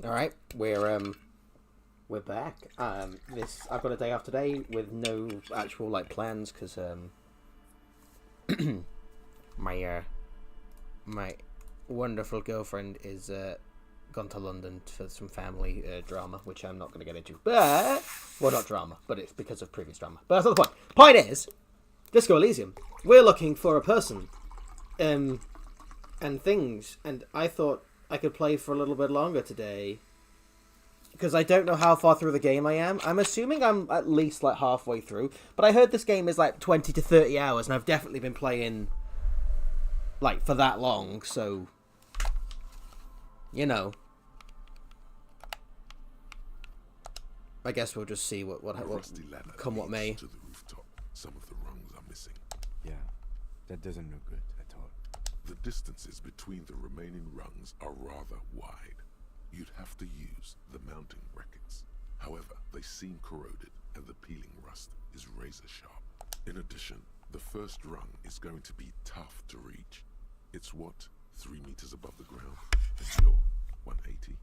All right, we're back. I've got a day off today with no actual like plans because my my wonderful girlfriend is gone to London for some family drama, which I'm not going to get into. But well, not drama, but it's because of previous drama. But that's not the point. Point is, Disco Elysium. We're looking for a person, and things, and I thought I could play for a little bit longer today. Because I don't know how far through the game I am. I'm assuming I'm at least like halfway through. But I heard this game is like 20 to 30 hours, and I've definitely been playing like for that long, so you know. I guess we'll just see what come what may. To the rooftop. Some of the rungs are missing. Yeah, that doesn't look good at all. The distances between the remaining rungs are rather wide. You'd have to use the mounting brackets. However, they seem corroded and the peeling rust is razor sharp. In addition, the first rung is going to be tough to reach. It's what, 3 meters above the ground, and you're 180?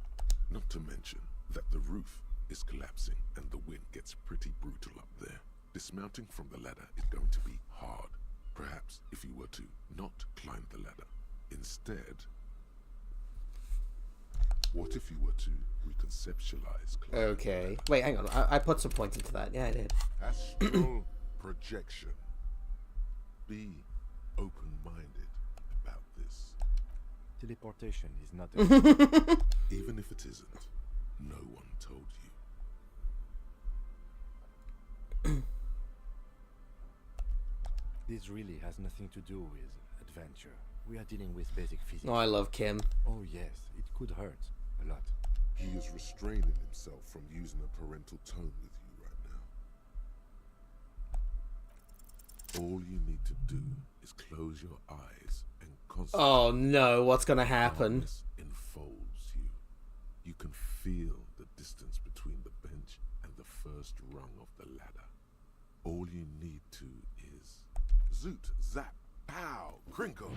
Not to mention that the roof is collapsing and the wind gets pretty brutal up there. Dismounting from the ladder is going to be hard. Perhaps if you were to not climb the ladder. Instead, what if you were to reconceptualize climbing? Okay. Wait, hang on. I put some points into that. Yeah, I did. Astral projection. Be open-minded about this. Teleportation is not Even if it isn't, no one told you. This really has nothing to do with adventure. We are dealing with basic physics. Oh, I love Kim. Oh yes, it could hurt a lot. He is restraining himself from using a parental tone with you right now. All you need to do is close your eyes and concentrate. Oh no, what's gonna happen? Darkness enfolds you. You can feel the distance between the bench and the first rung of the ladder. All you need to is zoot, zap, pow, crinkle.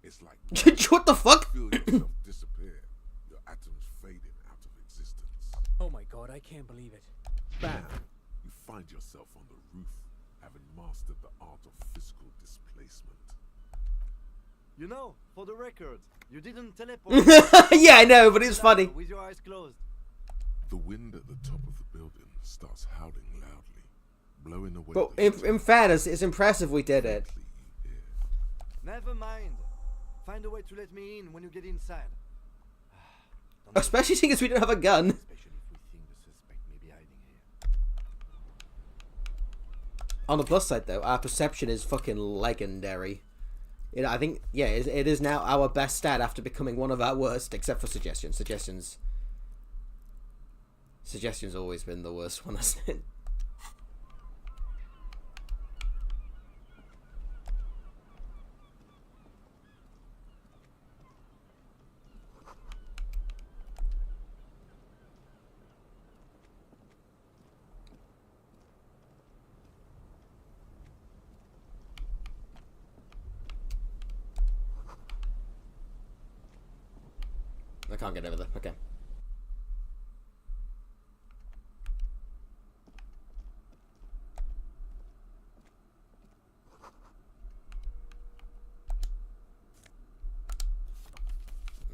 It's like What the fuck? feel yourself disappear. Your atoms fading out of existence. Oh my god, I can't believe it. Bam! You find yourself on the roof, having mastered the art of physical displacement. You know, for the record, you didn't teleport. Yeah, I know, but it's funny. With your eyes closed. The wind at the top of the building starts howling loudly, blowing away. But the in fairness, it's impressive we did it. faintly you hear. Never mind. Find a way to let me in when you get inside. Especially seeing as we don't have a gun. Especially if we think the suspect may be hiding here. On the plus side, though, our perception is fucking legendary. I think, yeah, it is now our best stat after becoming one of our worst, except for suggestions. Suggestions always been the worst one, hasn't it? I can't get over there. Okay.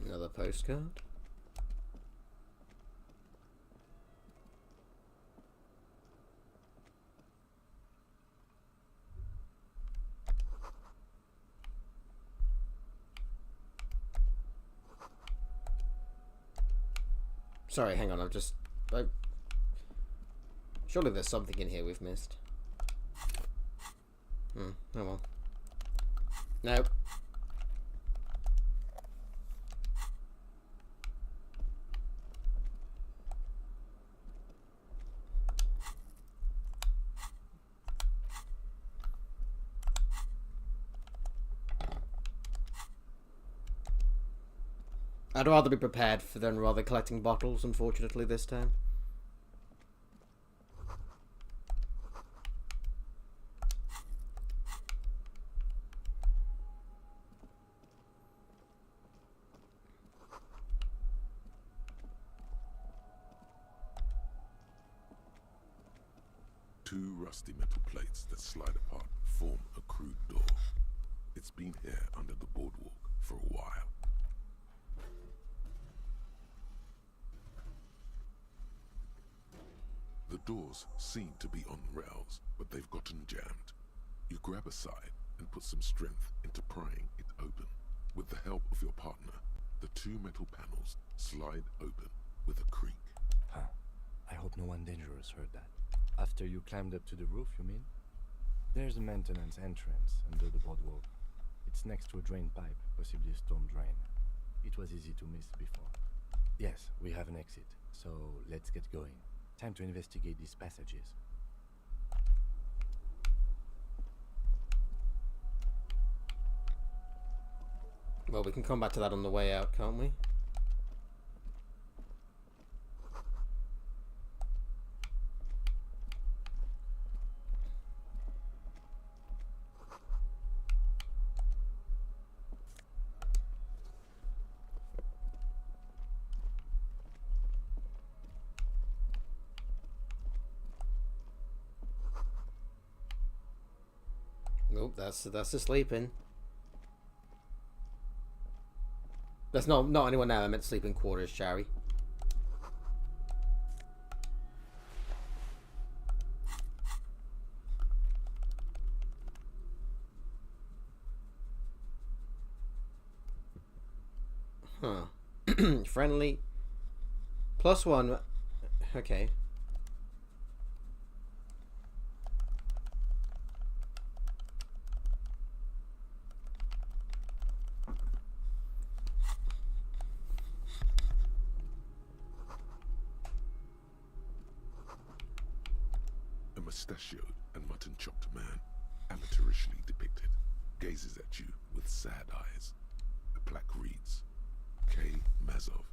Another postcard. Sorry, hang on, surely there's something in here we've missed. Oh well. Nope. I'd rather be prepared for than rather collecting bottles, unfortunately, this time. Two rusty metal plates that slide apart form a crude door. It's been here under the boardwalk for a while. The doors seem to be on rails, but they've gotten jammed. You grab a side and put some strength into prying it open. With the help of your partner, the two metal panels slide open with a creak. Huh. I hope no one dangerous heard that. After you climbed up to the roof, you mean? There's a maintenance entrance under the boardwalk. It's next to a drain pipe, possibly a storm drain. It was easy to miss before. Yes, we have an exit, so let's get going. Time to investigate these passages. Well, we can come back to that on the way out, can't we? Nope, that's the sleeping. That's not anyone now. I meant sleeping quarters, Shari. Huh. Friendly. +1. Okay. A mustachioed and mutton-chopped man, amateurishly depicted, gazes at you with sad eyes. The plaque reads, K. Mazov.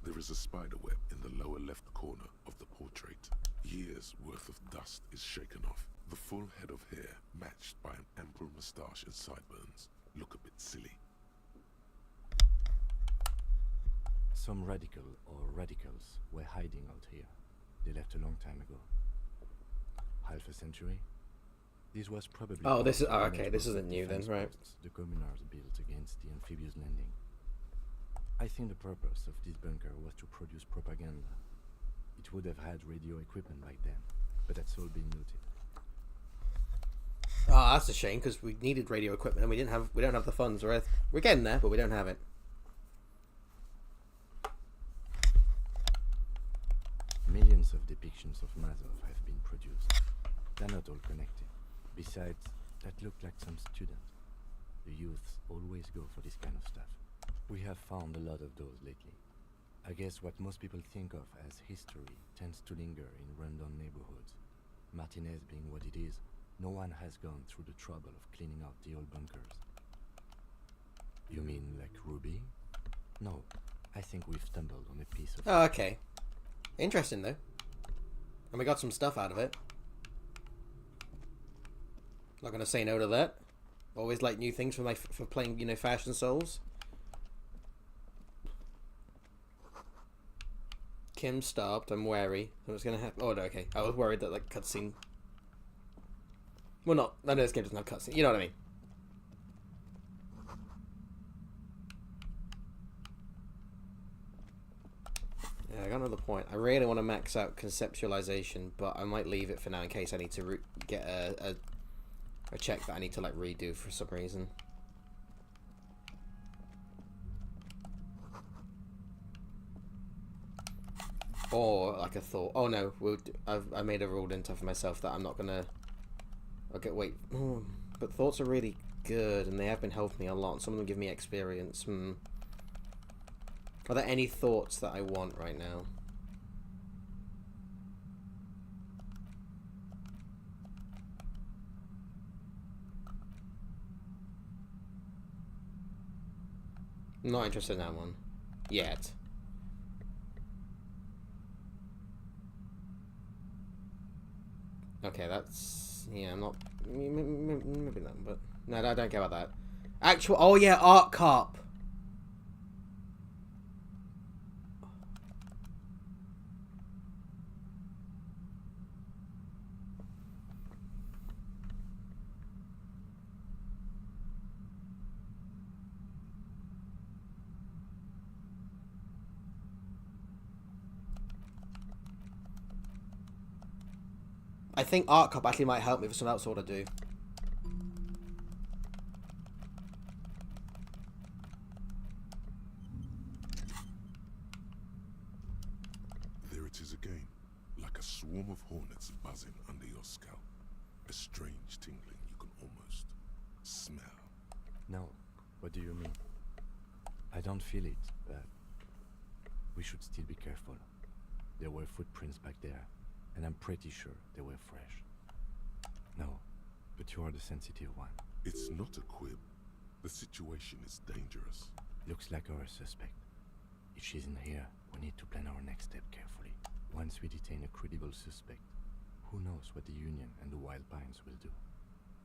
There is a spiderweb in the lower left corner of the portrait. Years' worth of dust is shaken off. The full head of hair, matched by an ample moustache and sideburns, look a bit silly. Some radical or radicals were hiding out here. They left a long time ago. Half a century? This was probably... Oh, this is... Oh, okay, network this of isn't new then, defense right. posts the communards built against the amphibious landing. I think the purpose of this bunker was to produce propaganda. It would have had radio equipment back then, but that's all been looted. Oh, that's a shame because we needed radio equipment and we don't have the funds. We're getting there, but we don't have it. Millions of depictions of Mazov have been produced. They're not all connected. Besides, that looked like some student. The youths always go for this kind of stuff. We have found a lot of those lately. I guess what most people think of as history tends to linger in rundown neighborhoods. Martinez being what it is, no one has gone through the trouble of cleaning out the old bunkers. You mean like Ruby? No, I think we've stumbled on a piece of... Oh, okay. Interesting, though. And we got some stuff out of it. Not going to say no to that. Always like new things for playing, you know, Fashion Souls. Kim stopped. I'm wary. What's going to happen? Oh, no, okay. I was worried that, like, cutscene... Well, not... I know this game doesn't have cutscene. You know what I mean. Yeah, I got another point. I really want to max out conceptualization, but I might leave it for now in case I need to get a check that I need to, like, redo for some reason. Or, like, a thought. Oh, no. I made a rule into for myself that I'm not going to... Okay, wait. But thoughts are really good, and they have been helping me a lot. Some of them give me experience. Are there any thoughts that I want right now? I'm not interested in that one. Yet. Okay, that's... Yeah, I'm not... Maybe not, but... No, I don't care about that. Actual... Oh, yeah, Art Cop! I think Art Cop actually might help me for something else I want to do. There it is again, like a swarm of hornets buzzing under your scalp. A strange tingling you can almost smell. No. What do you mean? I don't feel it, but we should still be careful. There were footprints back there, and I'm pretty sure they were fresh. No, but you are the sensitive one. It's not a quib. The situation is dangerous. Looks like our suspect. If she's in here, we need to plan our next step carefully. Once we detain a credible suspect, who knows what the Union and the Wild Pines will do?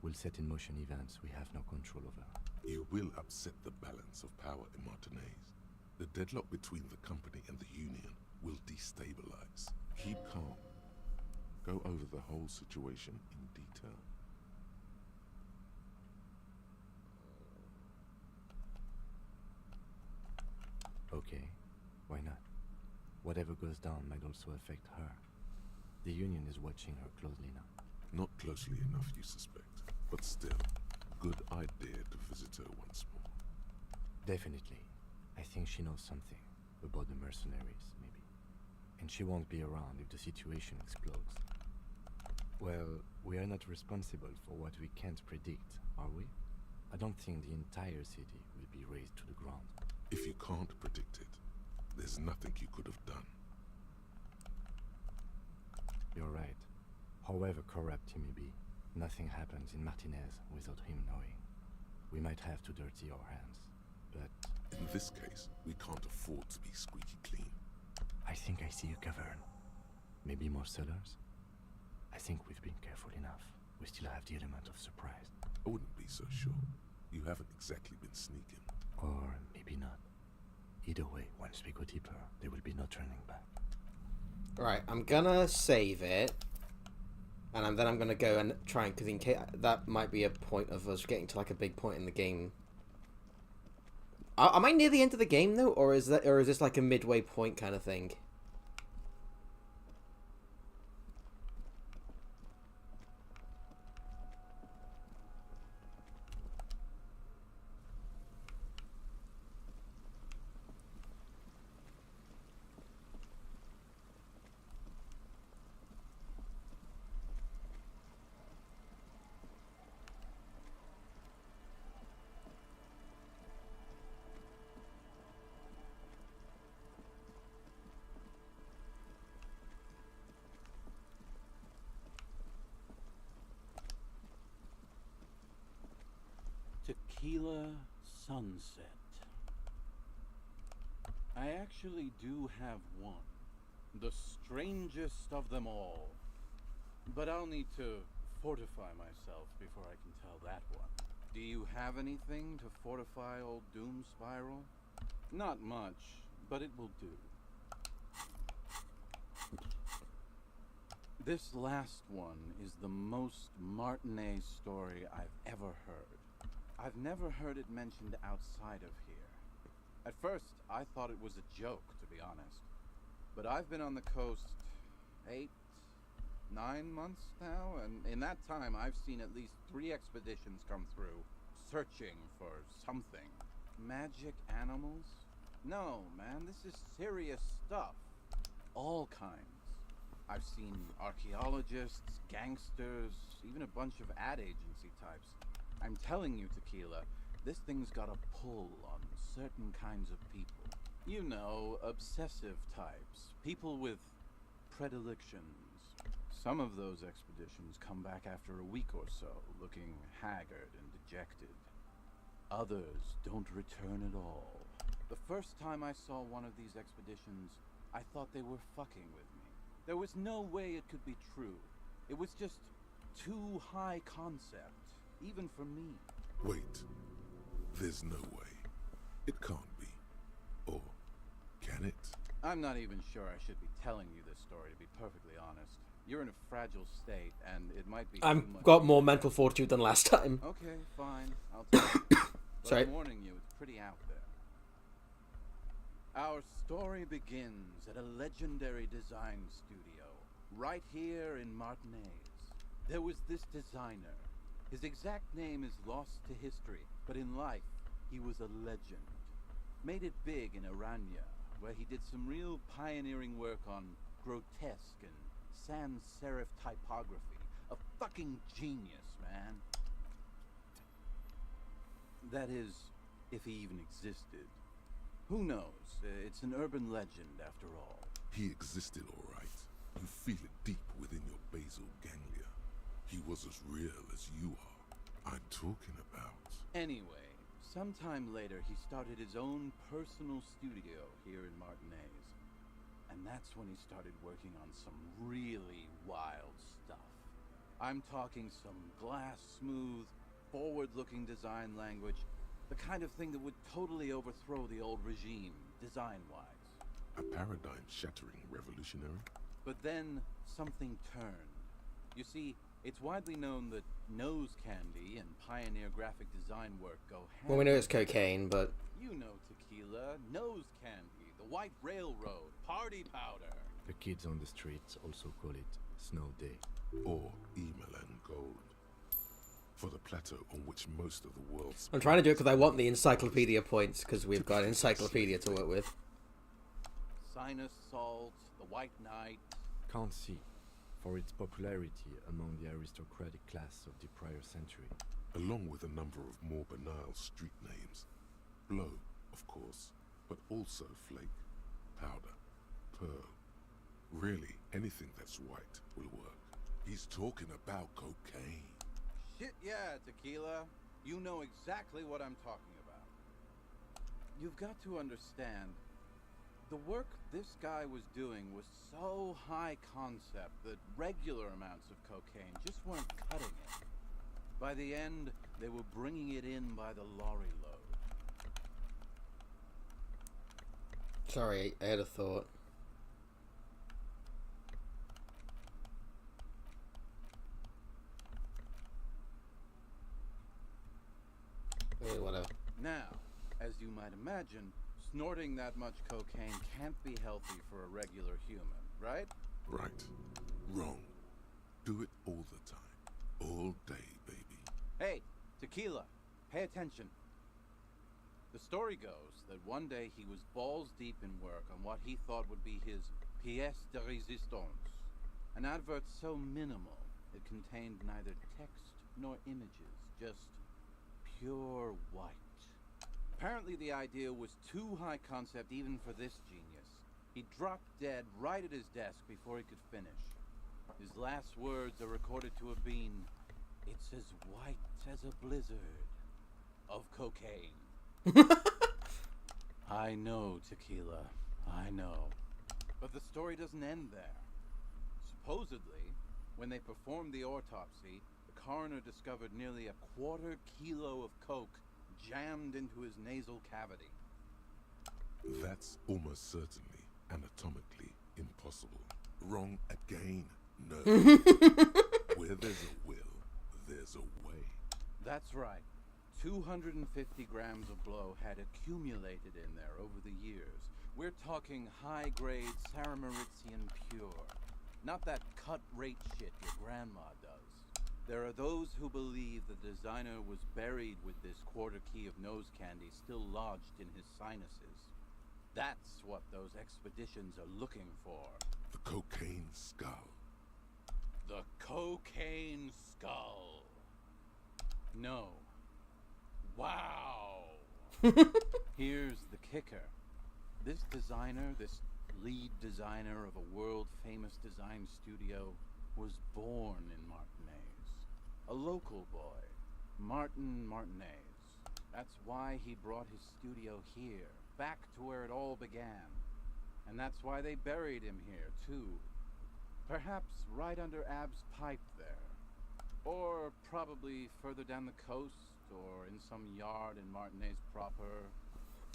We'll set in motion events we have no control over. You will upset the balance of power in Martinez. The deadlock between the company and the Union will destabilize. Keep calm. Go over the whole situation in detail. Okay, why not? Whatever goes down might also affect her. The Union is watching her closely now. Not closely enough, you suspect. But still, good idea to visit her once more. Definitely. I think she knows something about the mercenaries, maybe. And she won't be around if the situation explodes. Well, we are not responsible for what we can't predict, are we? I don't think the entire city will be razed to the ground. If you can't predict it, there's nothing you could have done. You're right. However corrupt he may be, nothing happens in Martinez without him knowing. We might have to dirty our hands, but In this case, we can't afford to be squeaky clean. I think I see a cavern. Maybe more cellars? I think we've been careful enough. We still have the element of surprise. I wouldn't be so sure. You haven't exactly been sneaking. Or maybe not. Either way, once we go deeper, there will be no turning back. Right, I'm gonna save it, and then I'm gonna go and try and, because in case that might be a point of us getting to like a big point in the game. Am I near the end of the game though, or is this like a midway point kind of thing? Tequila Sunset. I actually do have one. The strangest of them all. But I'll need to fortify myself before I can tell that one. Do you have anything to fortify old Doom Spiral? Not much, but it will do. This last one is the most Martinez story I've ever heard. I've never heard it mentioned outside of here. At first, I thought it was a joke, to be honest. But I've been on the coast 8, 9 months now, and in that time I've seen at least 3 expeditions come through, searching for something. Magic animals? No, man, this is serious stuff. All kinds. I've seen archaeologists, gangsters, even a bunch of ad agency types. I'm telling you, Tequila, this thing's got a pull on certain kinds of people. You know, obsessive types. People with predilections. Some of those expeditions come back after a week or so, looking haggard and dejected. Others don't return at all. The first time I saw one of these expeditions, I thought they were fucking with me. There was no way it could be true. It was just too high concept. Even for me. Wait. There's no way. It can't be. Or can it? I'm not even sure I should be telling you this story, to be perfectly honest. You're in a fragile state, and it might be too I've much. got more mental fortitude than last time. Okay, fine. I'll tell you. But Sorry. I'm warning you, it's pretty out there. Our story begins at a legendary design studio, right here in Martinez. There was this designer. His exact name is lost to history, but in life, he was a legend. Made it big in Aranya, where he did some real pioneering work on grotesque and sans serif typography. A fucking genius, man. That is, if he even existed. Who knows? It's an urban legend, after all. He existed, all right. You feel it deep within your basal ganglia. He was as real as you are. I'm talking about... Anyway, sometime later he started his own personal studio here in Martinez. And that's when he started working on some really wild stuff. I'm talking some glass-smooth, forward-looking design language, the kind of thing that would totally overthrow the old regime, design-wise. A paradigm-shattering revolutionary? But then, something turned. You see, it's widely known that nose candy and pioneer graphic design work go hand Well, we know it's cocaine, but... You know tequila, nose candy, the white railroad, party powder. The kids on the streets also call it Snow Day. Or Emalan Gold. For the plateau on which most of the world's... I'm trying to do it because I want the encyclopedia points, because we've got an encyclopedia to work with. Sinus salt, the white knight. Can't see, for its popularity among the aristocratic class of the prior century. Along with a number of more banal street names. Blow, of course, but also flake, powder, pearl. Really, anything that's white will work. He's talking about cocaine. Shit, yeah, tequila. You know exactly what I'm talking about. You've got to understand, the work this guy was doing was so high concept that regular amounts of cocaine just weren't cutting it. By the end, they were bringing it in by the lorry load. Sorry, I had a thought. Whatever. Now, as you might imagine, snorting that much cocaine can't be healthy for a regular human, right? Right. Wrong. Do it all the time. All day, baby. Hey, tequila, pay attention. The story goes that one day he was balls deep in work on what he thought would be his pièce de résistance, an advert so minimal it contained neither text nor images, just pure white. Apparently the idea was too high concept even for this genius. He dropped dead right at his desk before he could finish. His last words are recorded to have been, "It's as white as a blizzard of cocaine." I know, tequila. I know. But the story doesn't end there. Supposedly, when they performed the autopsy, the coroner discovered nearly a quarter kilo of coke jammed into his nasal cavity. That's almost certainly anatomically impossible. Wrong again, nerd. Where there's a will, there's a way. That's right. 250 grams of blow had accumulated in there over the years. We're talking high-grade Saramaritsian pure. Not that cut-rate shit your grandma does. There are those who believe the designer was buried with this quarter key of nose candy still lodged in his sinuses. That's what those expeditions are looking for. The cocaine skull. The cocaine skull. No. Wow. Here's the kicker. This designer, this lead designer of a world-famous design studio, was born in Martinez. A local boy, Martin Martinez. That's why he brought his studio here, back to where it all began. And that's why they buried him here, too. Perhaps right under Ab's pipe there. Or probably further down the coast, or in some yard in Martinez proper.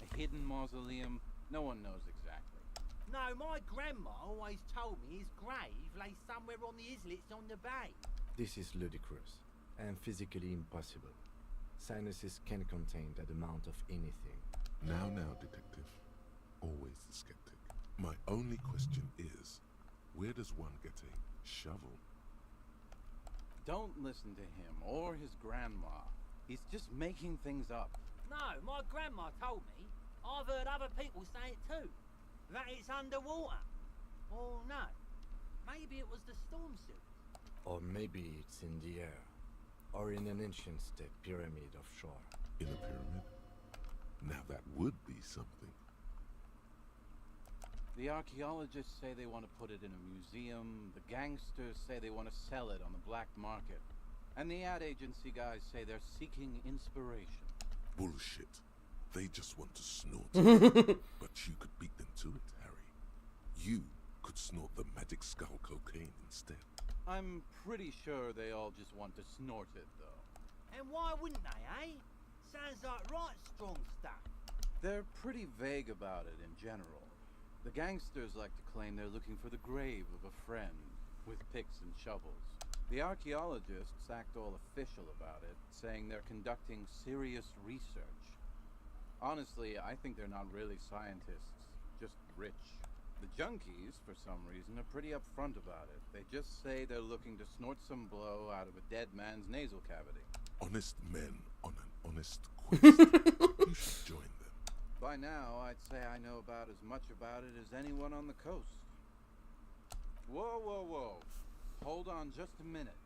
A hidden mausoleum, no one knows exactly. No, my grandma always told me his grave lay somewhere on the islets on the bay. This is ludicrous and physically impossible. Sinuses can contain that amount of anything. Now, detective. Always the skeptic. My only question is, where does one get a shovel? Don't listen to him or his grandma. He's just making things up. No, my grandma told me. I've heard other people say it too. That it's underwater. Or no. Maybe it was the storm sewer. Or maybe it's in the air. Or in an ancient step pyramid offshore. In a pyramid? Now that would be something. The archaeologists say they want to put it in a museum. The gangsters say they want to sell it on the black market. And the ad agency guys say they're seeking inspiration. Bullshit. They just want to snort it. But you could beat them to it, Harry. You could snort the magic skull cocaine instead. I'm pretty sure they all just want to snort it, though. And why wouldn't they, eh? Sounds like right strong stuff. They're pretty vague about it in general. The gangsters like to claim they're looking for the grave of a friend, with picks and shovels. The archaeologists act all official about it, saying they're conducting serious research. Honestly, I think they're not really scientists, just rich. The junkies, for some reason, are pretty upfront about it. They just say they're looking to snort some blow out of a dead man's nasal cavity. Honest men on an honest quest. You should join them. By now, I'd say I know about as much about it as anyone on the coast. Whoa, whoa, whoa. Hold on just a minute.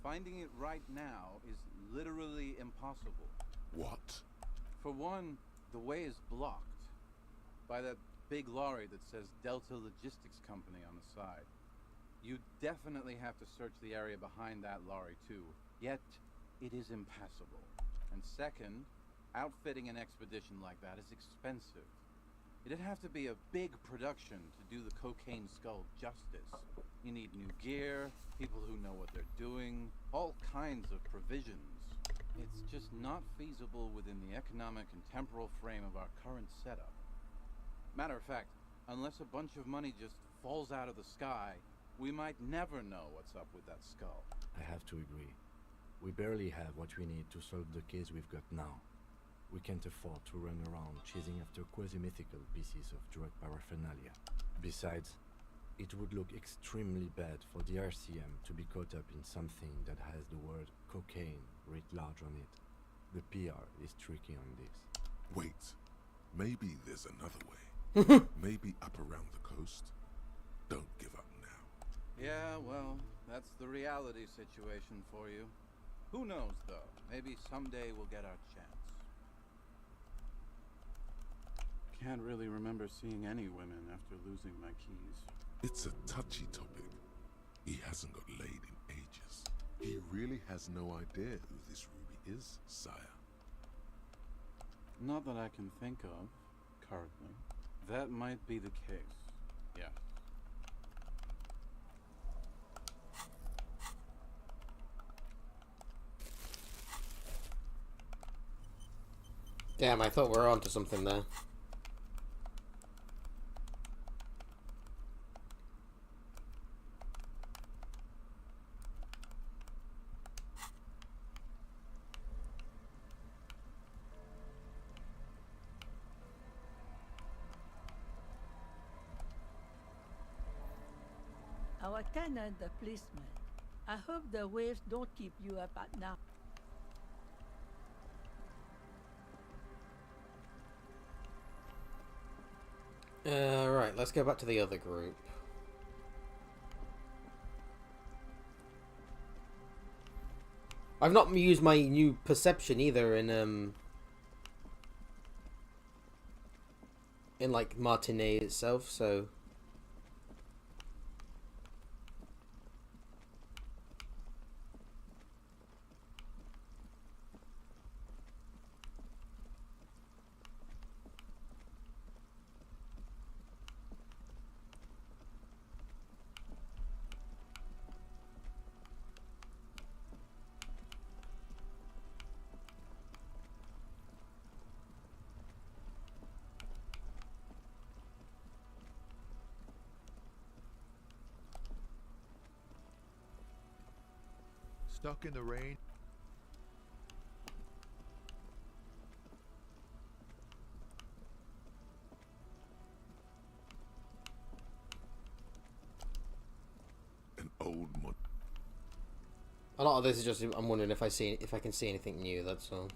Finding it right now is literally impossible. What? For one, the way is blocked by that big lorry that says Delta Logistics Company on the side. You definitely have to search the area behind that lorry too, yet it is impassable. And second, outfitting an expedition like that is expensive. It'd have to be a big production to do the cocaine skull justice. You need new gear, people who know what they're doing, all kinds of provisions. It's just not feasible within the economic and temporal frame of our current setup. Matter of fact, unless a bunch of money just falls out of the sky, we might never know what's up with that skull. I have to agree. We barely have what we need to solve the case we've got now. We can't afford to run around chasing after quasi-mythical pieces of drug paraphernalia. Besides, it would look extremely bad for the RCM to be caught up in something that has the word cocaine writ large on it. The PR is tricky on this. Wait. Maybe there's another way. Maybe up around the coast. Don't give up now. Yeah, well, that's the reality situation for you. Who knows, though? Maybe someday we'll get our chance. Can't really remember seeing any women after losing my keys. It's a touchy topic. He hasn't got laid in ages. He really has no idea who this Ruby is, sire. Not that I can think of, currently. That might be the case, yes. Damn, I thought we were onto something there. Our tenant, the policeman. I hope the waves don't keep you up at night. Right, let's go back to the other group. I've not used my new perception either in like Martinet itself, so Stuck in the rain. An old mod. A lot of this is just I'm wondering if I can see anything new. That's all.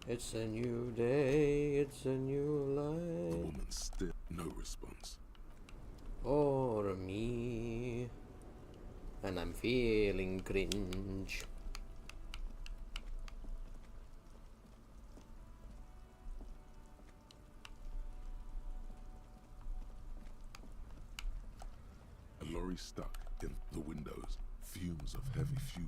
It's a new day. It's a new The life. woman still no response. For me, and I'm feeling cringe. A lorry stuck in the windows. Fumes of heavy fuel.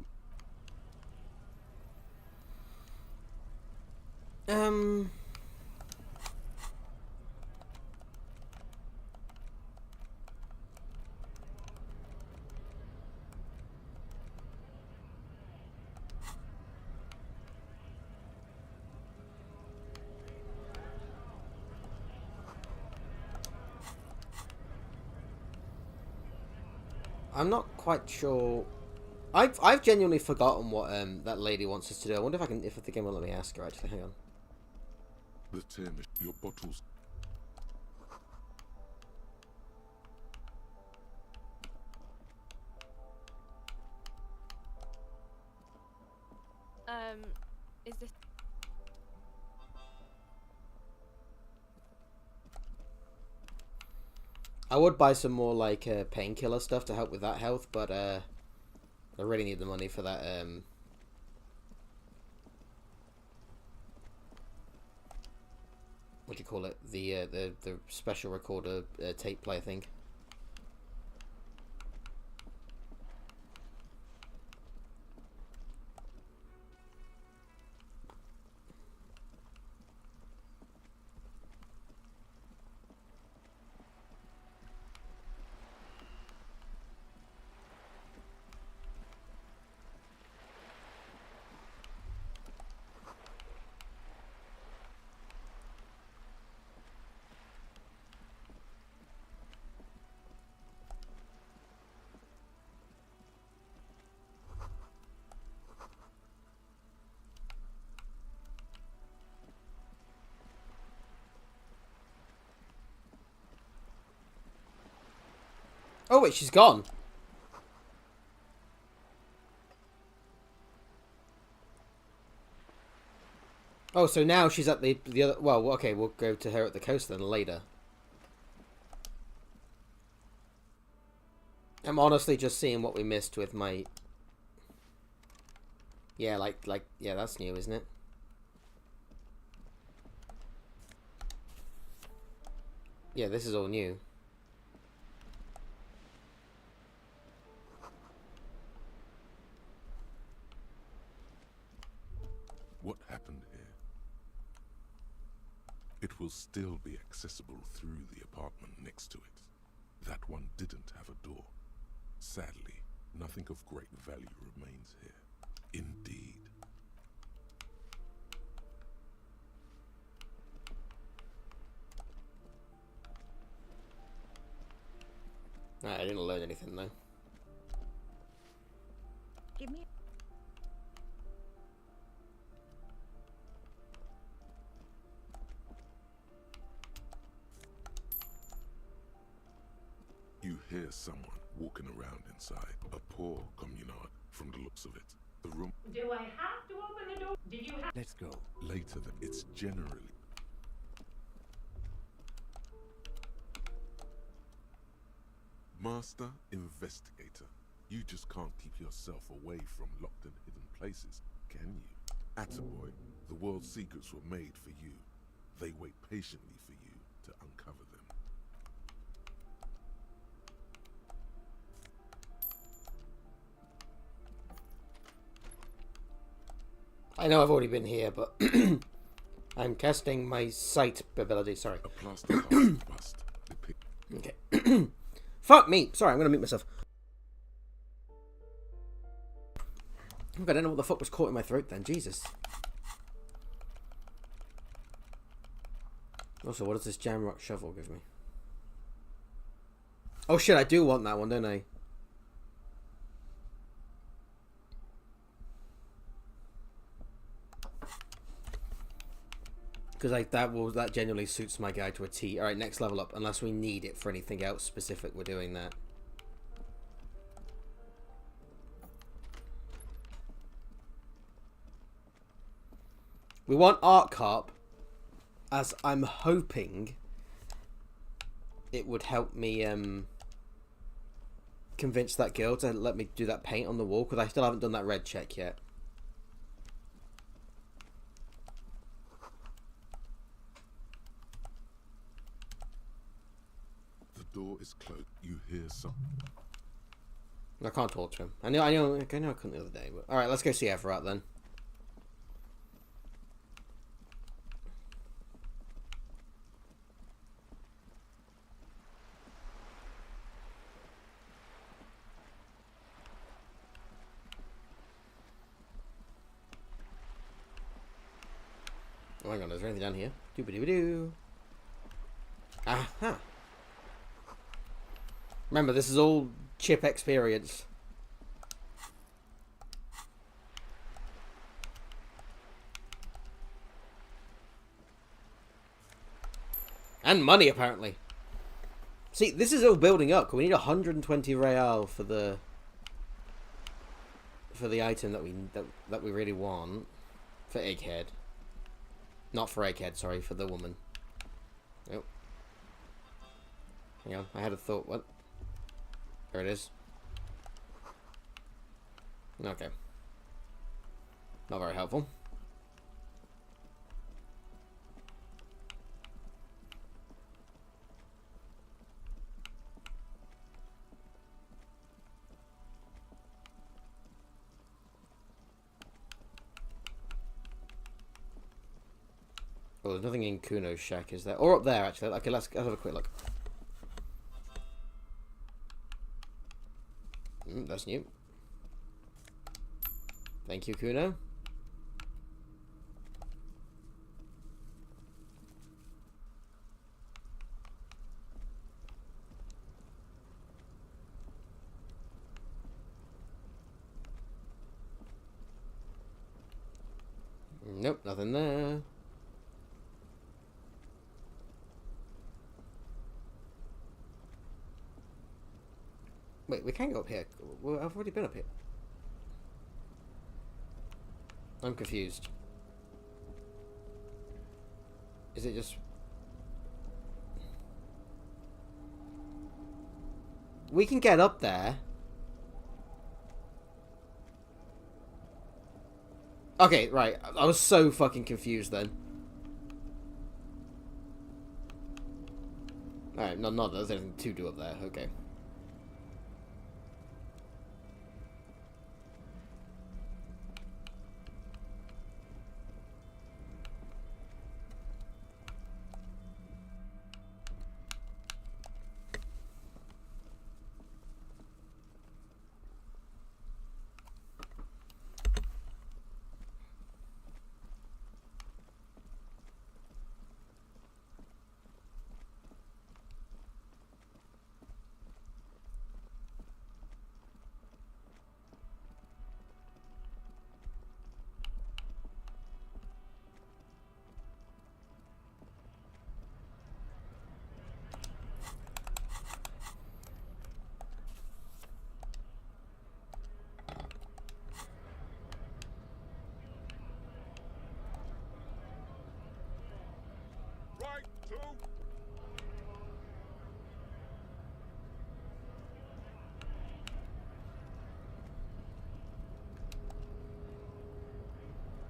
I'm not quite sure. I've genuinely forgotten what that lady wants us to do. I wonder if the game will let me ask her. Actually, hang on. The term is your bottles. Is this... I would buy some more like painkiller stuff to help with that health, but I really need the money for that. What do you call it? The special recorder tape play thing. Oh wait, she's gone. Oh, so now she's at the other. Well, okay, we'll go to her at the coast then later. I'm honestly just seeing what we missed with my. Yeah, yeah, that's new, isn't it? Yeah, this is all new. What happened here? It will still be accessible through the apartment next to it. That one didn't have a door. Sadly, nothing of great value remains here. Indeed. I didn't learn anything though. Give me... You hear someone walking around inside. A poor communard from the looks of it. The room Do I have to open the door? Did you have... Let's go. later than it's generally. Master Investigator, you just can't keep yourself away from locked and hidden places, can you? Attaboy, the world's secrets were made for you. They wait patiently for you to uncover them. I know I've already been here, but I'm casting my sight ability. Sorry. A plaster cast bust. Okay. Fuck me. Sorry, I'm gonna mute myself. I don't know what the fuck was caught in my throat then. Jesus. Also, what does this Jamrock shovel give me? Oh shit, I do want that one, don't I? Because like that genuinely suits my guy to a T. All right, next level up. Unless we need it for anything else specific, we're doing that. We want Art Carp, as I'm hoping it would help me convince that girl to let me do that paint on the wall, because I still haven't done that red check yet. The door is closed. You hear something. I can't talk to him. I know I couldn't the other day. But all right, let's go see Everett then. Oh, hang on, is there anything down here? Doo-ba-doo-ba-doo. Aha. Remember, this is all chip experience. And money, apparently. See, this is all building up. We need 120 real for the item that we really want. For Egghead. Not for Egghead, sorry, for the woman. Oh. Hang on, I had a thought. What? There it is. Okay. Not very helpful. Well, there's nothing in Kuno's shack, is there? Or up there, actually. Okay, let's have a quick look. That's new. Thank you, Kuno. Nope, nothing there. Wait, we can't go up here. Well, I've already been up here. I'm confused. Is it just... We can get up there. Okay, right. I was so fucking confused then. Alright, not that there's anything to do up there. Okay. Right, two.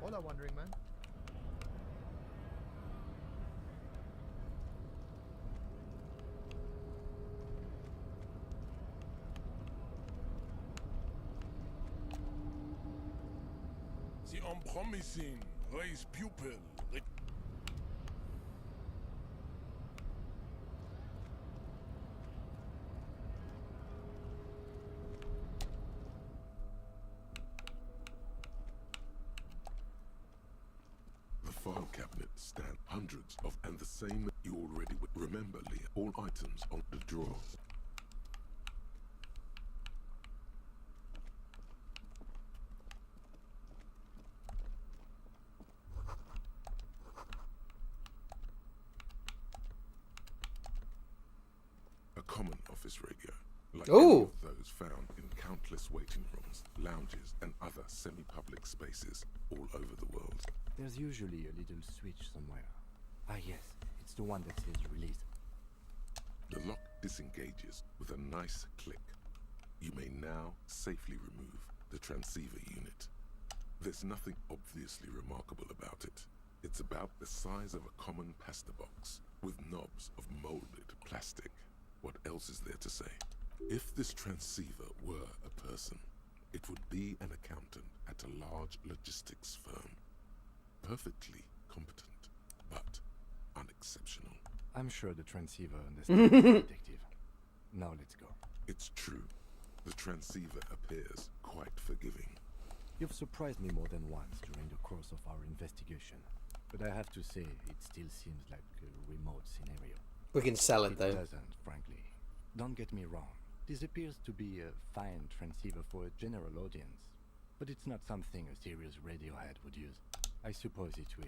Hola, wandering man. The unpromising, raise pupil. The file cabinet stand hundreds of and the same you already would remember, Leah. All items on the drawer. office radio, like Ooh. any of those found in countless waiting rooms, lounges, and other semi-public spaces all over the world. There's usually a little switch somewhere. Ah yes, it's the one that says release. The lock disengages with a nice click. You may now safely remove the transceiver unit. There's nothing obviously remarkable about it. It's about the size of a common pasta box, with knobs of molded plastic. What else is there to say? If this transceiver were a person, it would be an accountant at a large logistics firm. Perfectly competent, but unexceptional. I'm sure the transceiver understands, detective. Now let's go. It's true. The transceiver appears quite forgiving. You've surprised me more than once during the course of our investigation. But I have to say, it still seems like a remote scenario. We can sell it, It though. doesn't, frankly. Don't get me wrong. This appears to be a fine transceiver for a general audience. But it's not something a serious radiohead would use. I suppose it will.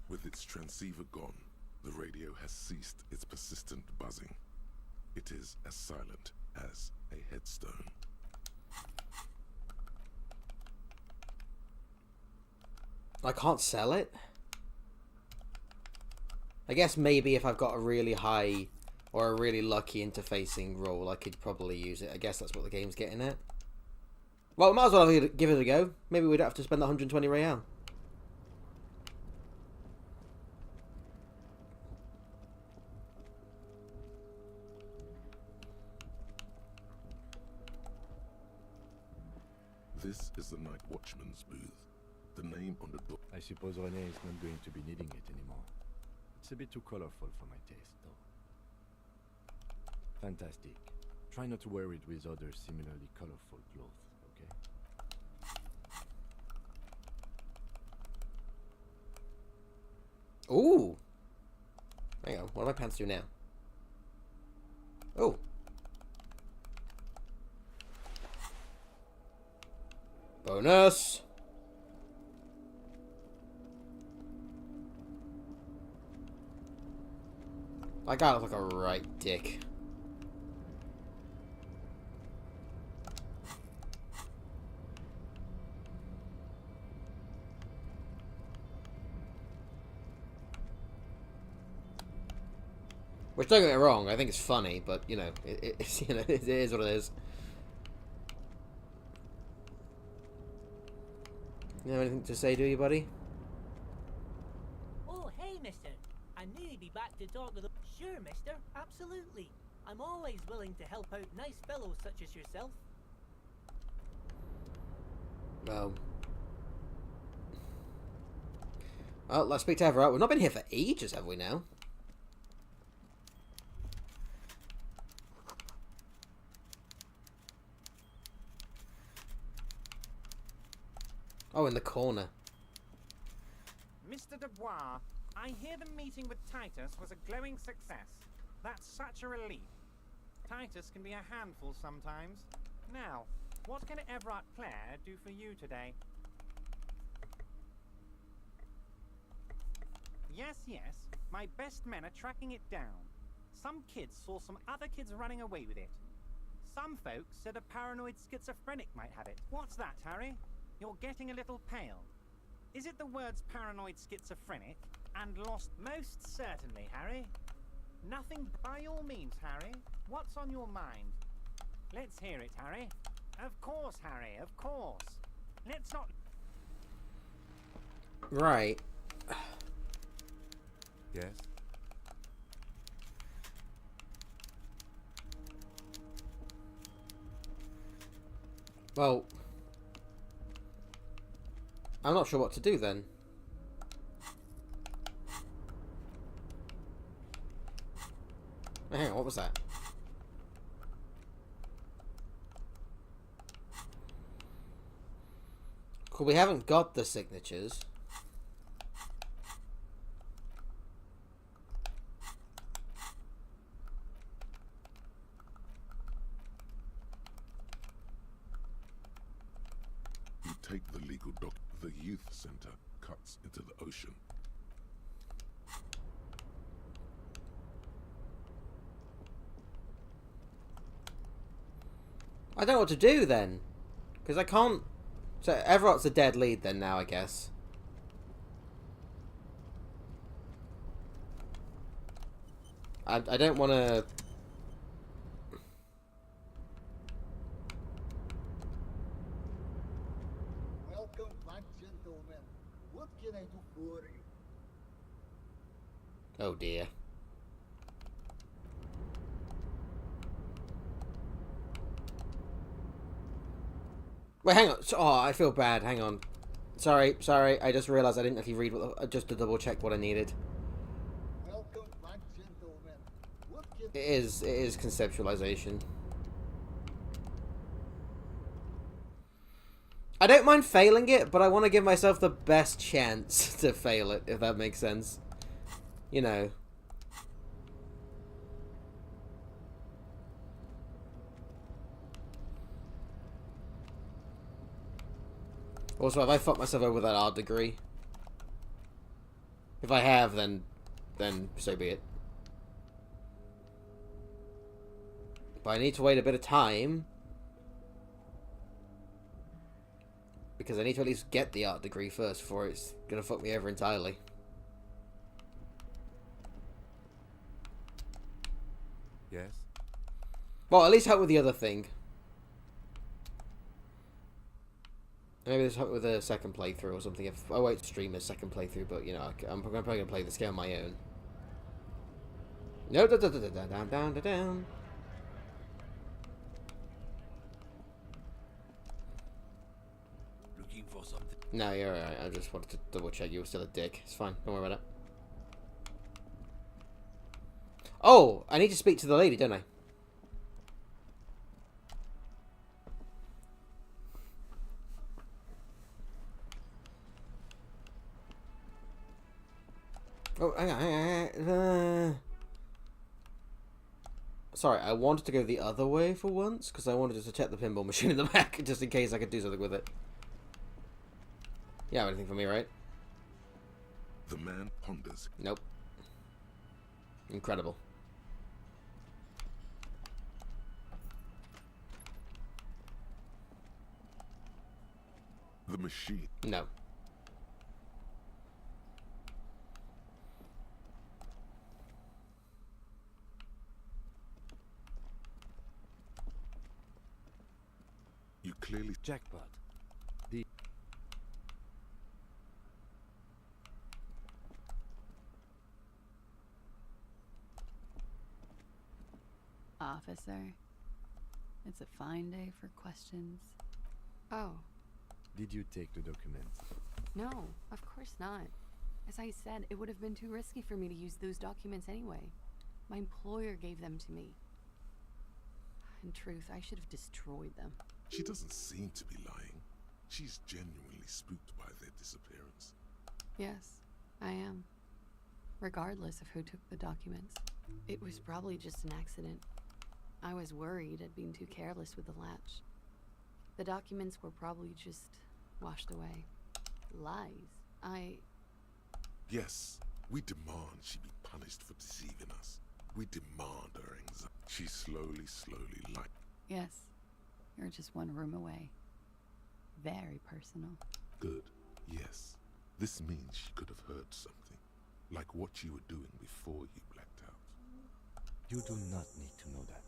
With its transceiver gone, the radio has ceased its persistent buzzing. It is as silent as a headstone. I can't sell it? I guess maybe if I've got a really high or a really lucky interfacing roll, I could probably use it. I guess that's what the game's getting at. Well, we might as well give it a go. Maybe we don't have to spend 120 real. This is the night watchman's booth. The name on the door. I suppose René is not going to be needing it anymore. It's a bit too colorful for my taste, though. Fantastic. Try not to wear it with other similarly colorful clothes, okay? Ooh. Hang on, what do my pants do now? Oh. Bonus. That guy looks like a right dick. Which, don't get me wrong, I think it's funny, but you know, it's you know, it is what it is. You have anything to say, do you, buddy? Oh, hey, mister. I knew you'd be back to talk to the... Sure, mister. Absolutely. I'm always willing to help out nice fellows such as yourself. Well, let's speak to Everett. We've not been here for ages, have we now? Oh, in the corner. Mr. Dubois, I hear the meeting with Titus was a glowing success. That's such a relief. Titus can be a handful sometimes. Now, what can Everett Clare do for you today? Yes, my best men are tracking it down. Some kids saw some other kids running away with it. Some folks said a paranoid schizophrenic might have it. What's that, Harry? You're getting a little pale. Is it the words paranoid schizophrenic and lost? Most certainly, Harry. Nothing by all means, Harry. What's on your mind? Let's hear it, Harry. Of course, Harry, of course. Let's not... Right. Yes? Well, I'm not sure what to do then. Hang on, what was that? Cool, we haven't got the signatures. You take the legal doc. The youth center cuts into the ocean. I don't know what to do then. Because I can't... So Everett's a dead lead then now, I guess. I don't want to... Welcome back, gentlemen. What can I do for you? Oh dear. Wait, hang on. Oh, I feel bad. Hang on. Sorry. I just realised I didn't actually read what just to double check what I needed. Welcome back, gentlemen. What can It is conceptualization. I don't mind failing it, but I want to give myself the best chance to fail it, if that makes sense. You know. Also, have I fucked myself over with that art degree? If I have, then so be it. But I need to wait a bit of time. Because I need to at least get the art degree first before it's gonna fuck me over entirely. Yes? Well, at least help with the other thing. Maybe this help with a second playthrough or something. If I wait to stream a second playthrough, but you know, I'm probably gonna play this game on my own. No, down. Looking for something. No, you're alright. I just wanted to double check you were still a dick. It's fine. Don't worry about it. Oh, I need to speak to the lady, don't I? Oh, hang on. Sorry, I wanted to go the other way for once, because I wanted to check the pinball machine in the back, just in case I could do something with it. You have anything for me, right? The man ponders. Nope. Incredible. The machine. No. You clearly... Jackpot. Officer, it's a fine day for questions. Oh, Did you take the documents? no, of course not. As I said, it would have been too risky for me to use those documents anyway. My employer gave them to me. In truth, I should have destroyed them. She doesn't seem to be lying. She's genuinely spooked by their disappearance. Yes, I am. Regardless of who took the documents. It was probably just an accident. I was worried I'd been too careless with the latch. The documents were probably just washed away. Lies. Yes, we demand she be punished for deceiving us. We demand her anxiety. She slowly lied. Yes, you're just one room away. Very personal. Good. Yes. This means she could have heard something. Like what you were doing before you blacked out. You do not need to know that.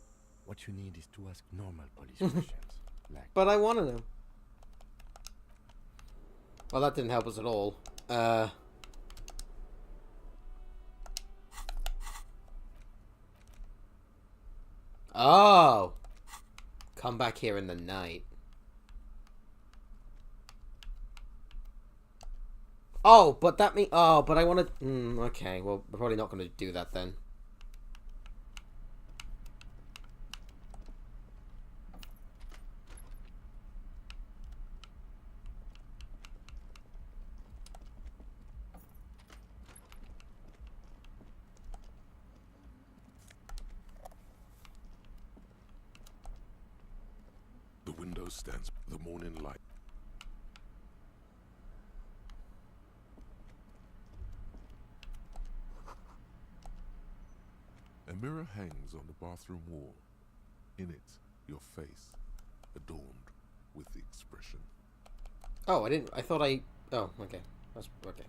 What you need is to ask normal police questions. Like, But I want to know. Well, that didn't help us at all. Oh! Come back here in the night. Oh, but that means... Oh, but I want to... okay, well, we're probably not going to do that then. The window stands. The morning light. A mirror hangs on the bathroom wall. In it, your face. adorned with the expression. Oh, I thought I... Oh, okay. That's... Okay.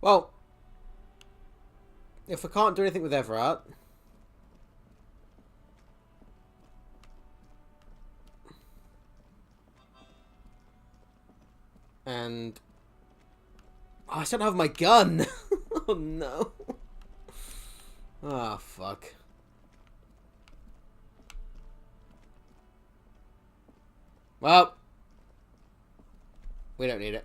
Well, if I can't do anything with Everard, and I still don't have my gun. Oh no. Ah, fuck. Well, we don't need it.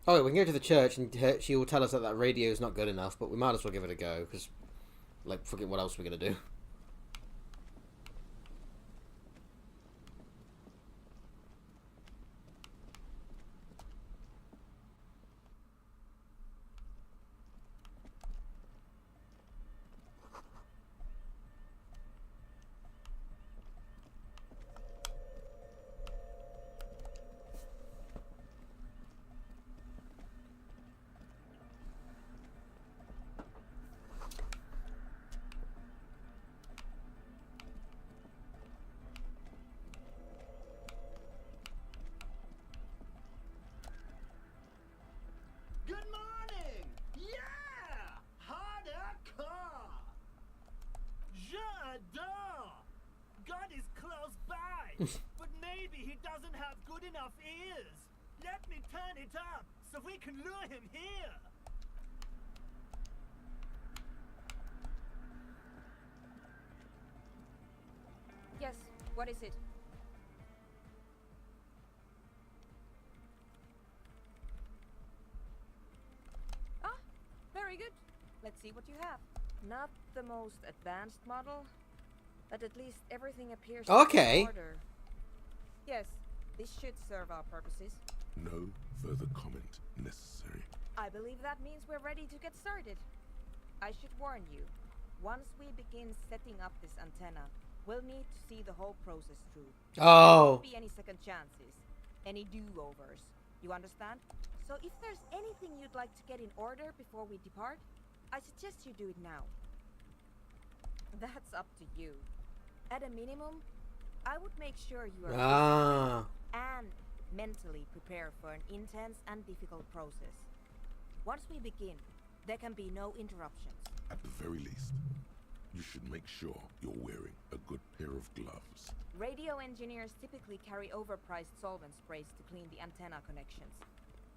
Oh, we can go to the church and she will tell us that that radio is not good enough, but we might as well give it a go, because, like, forget what else we're going to do. Good morning! Yeah! Hardcore! J'adore! God is close by, but maybe he doesn't have good enough ears. Let me turn it up so we can lure him here. Yes, what is it? Ah, very good. Let's see what you have. Not the most advanced model, but at least everything appears to be in order. Yes, this should serve our purposes. No further comment necessary. I believe that means we're ready to get started. I should warn you, once we begin setting up this antenna, we'll need to see the whole process through. Oh. There won't be any second chances, any do-overs. You understand? So if there's anything you'd like to get in order before we depart, I suggest you do it now. That's up to you. At a minimum, I would make sure you are physically and mentally prepared for an intense and difficult process. Once we begin, there can be no interruptions. At the very least, you should make sure you're wearing a good pair of gloves. Radio engineers typically carry overpriced solvent sprays to clean the antenna connections.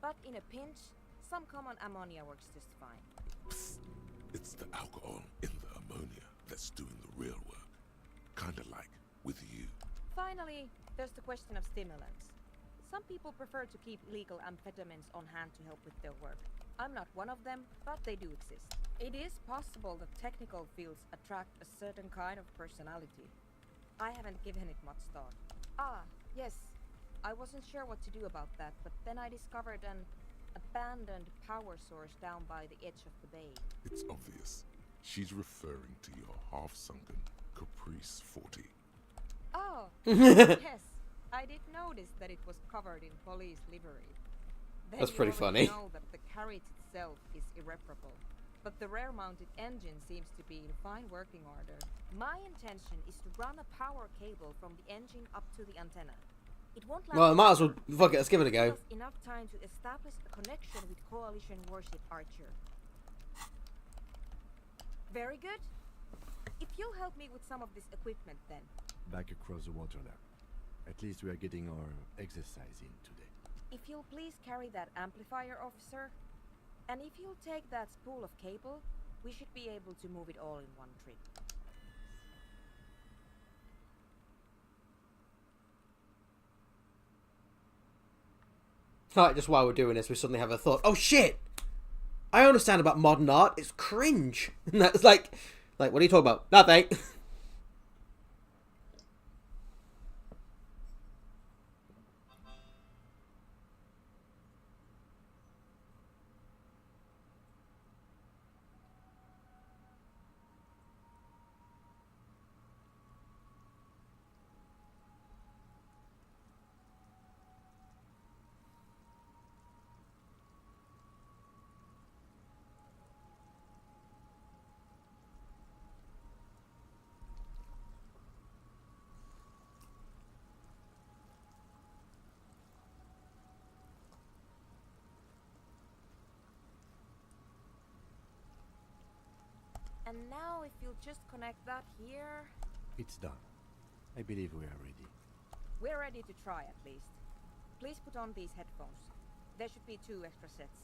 But in a pinch, some common ammonia works just fine. Psst. It's the alcohol in the ammonia that's doing the real work. Kinda like with you. Finally, there's the question of stimulants. Some people prefer to keep legal amphetamines on hand to help with their work. I'm not one of them, but they do exist. It is possible that technical fields attract a certain kind of personality. I haven't given it much thought. Ah, yes. I wasn't sure what to do about that, but then I discovered an abandoned power source down by the edge of the bay. It's obvious. She's referring to your half-sunken Caprice 40. Oh, yes. I did notice that it was covered in police livery. Then That's pretty funny. Know that the carriage itself is irreparable. but the rear-mounted engine seems to be in fine working order. My intention is to run a power cable from the engine up to the antenna. It won't last. Well, might as well. Fuck it, let's give it a go. Enough time to establish a connection with Coalition warship Archer. Very good. If you'll help me with some of this equipment, then. Back across the water there. At least we are getting our exercise in today. If you'll please carry that amplifier, officer, and if you'll take that spool of cable, we should be able to move it all in one trip. Alright, just while we're doing this, we suddenly have a thought. Oh shit! I understand about modern art. It's cringe. And that's like, what are you talking about? Nothing. And now if you'll just connect that here... It's done. I believe we are ready. We're ready to try at least. Please put on these headphones. There should be 2 extra sets.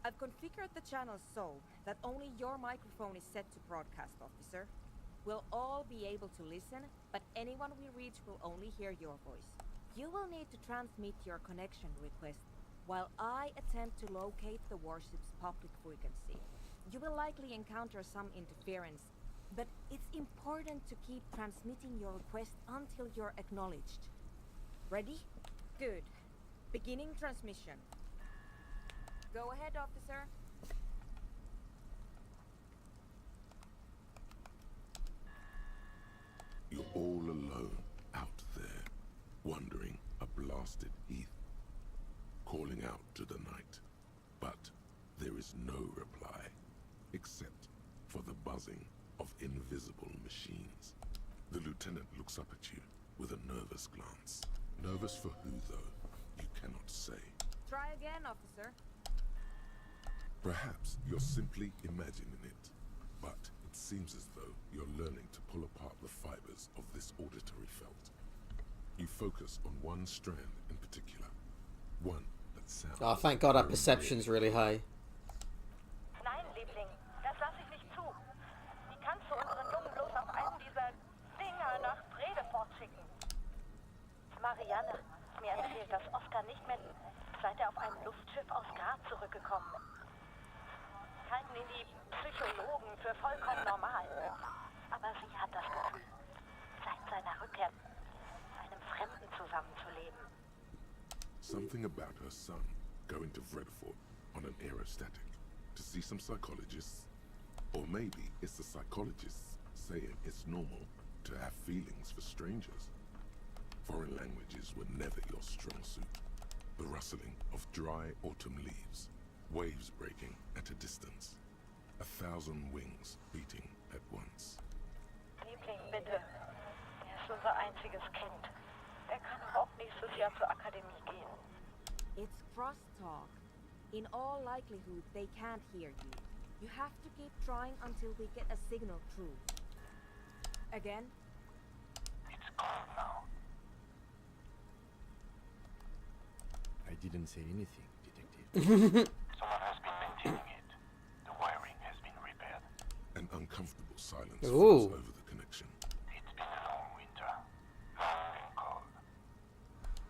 I've configured the channels so that only your microphone is set to broadcast, officer. We'll all be able to listen, but anyone we reach will only hear your voice. You will need to transmit your connection request while I attempt to locate the warship's public frequency. You will likely encounter some interference, but it's important to keep transmitting your request until you're acknowledged. Ready? Good. Beginning transmission. Go ahead, officer. You're all alone out there, wandering a blasted heath, calling out to the night. But there is no reply, except for the buzzing of invisible machines. The lieutenant looks up at you with a nervous glance. Nervous for who, though? You cannot say. Try again, officer. Perhaps you're simply imagining it, but it seems as though you're learning to pull apart the fibers of this auditory felt. You focus on one strand in particular, one that sounds... Oh, thank God our perception's really high. Nein, Liebling, das lasse ich nicht zu. Wie kannst du unseren Jungen bloß auf einen dieser Dinger nach Bredefort schicken? Marianne, mir erzählt, dass Oscar nicht mehr, seit er auf einem Luftschiff aus Graz zurückgekommen ist. Halten ihn die Psychologen für vollkommen normal. Aber sie hat das Gefühl, seit seiner Rückkehr mit einem Fremden zusammenzuleben. Something about her son going to Bredefort on an aerostatic to see some psychologists. Or maybe it's the psychologists saying it's normal to have feelings for strangers. Foreign languages were never your strong suit. The rustling of dry autumn leaves, waves breaking at a distance, 1,000 wings beating at once. Liebling, bitte. Er ist unser einziges Kind. Er kann auch nächstes Jahr zur Akademie gehen. It's crosstalk. In all likelihood, they can't hear you. You have to keep trying until we get a signal through. Again? It's gone now. I didn't say anything, Detective. Someone has been maintaining it. The wiring has been repaired. An uncomfortable silence Ooh. falls over the connection. It's been a long winter. Long and cold.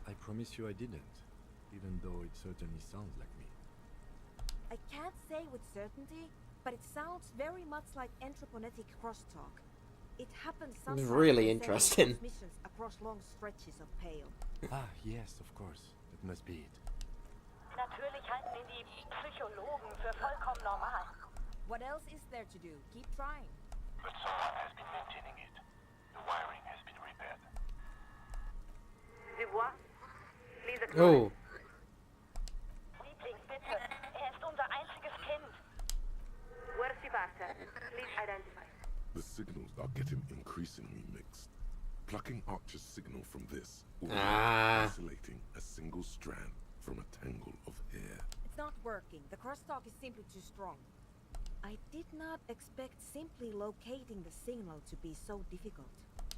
I promise you I didn't, even though it certainly sounds like me. I can't say with certainty, but it sounds very much like anthroponetic crosstalk. It happens sometimes really when sending interesting. transmissions across long stretches of pale. Ah, yes, of course. That must be it. Natürlich halten ihn die Psychologen für vollkommen normal. What else is there to do? Keep trying. But someone has been maintaining it. The wiring has been repaired. Dubois, please Oh. Liebling, bitte. Er ist unser einziges Kind. We're Please identify. The signals are getting increasingly mixed. Plucking Archer's signal from this will be isolating a single strand from a tangle of hair. It's not working. The crosstalk is simply too strong. I did not expect simply locating the signal to be so difficult.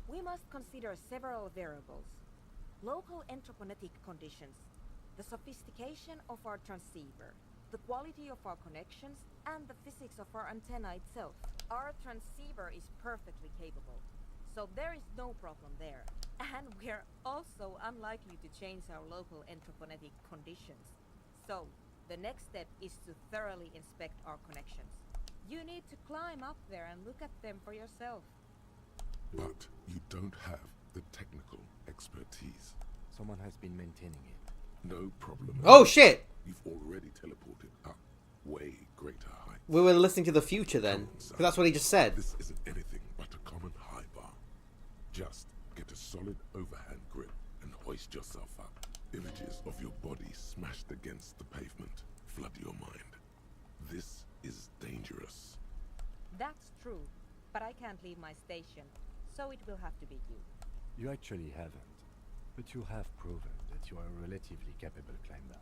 We must consider several variables. Local entroponetic conditions, the sophistication of our transceiver, the quality of our connections, and the physics of our antenna itself. Our transceiver is perfectly capable, so there is no problem there. And we're also unlikely to change our local entroponetic conditions. So, the next step is to thoroughly inspect our connections. You need to climb up there and look at them for yourself. But you don't have the technical expertise. Someone has been maintaining it. No problem. Oh shit! You've already teleported up way greater heights. We were listening to the future then. Because that's what he just said. This isn't anything but a common high bar. Just get a solid overhand grip and hoist yourself up. Images of your body smashed against the pavement flood your mind. This is dangerous. That's true, but I can't leave my station, so it will have to be you. You actually haven't, but you have proven that you are a relatively capable climber.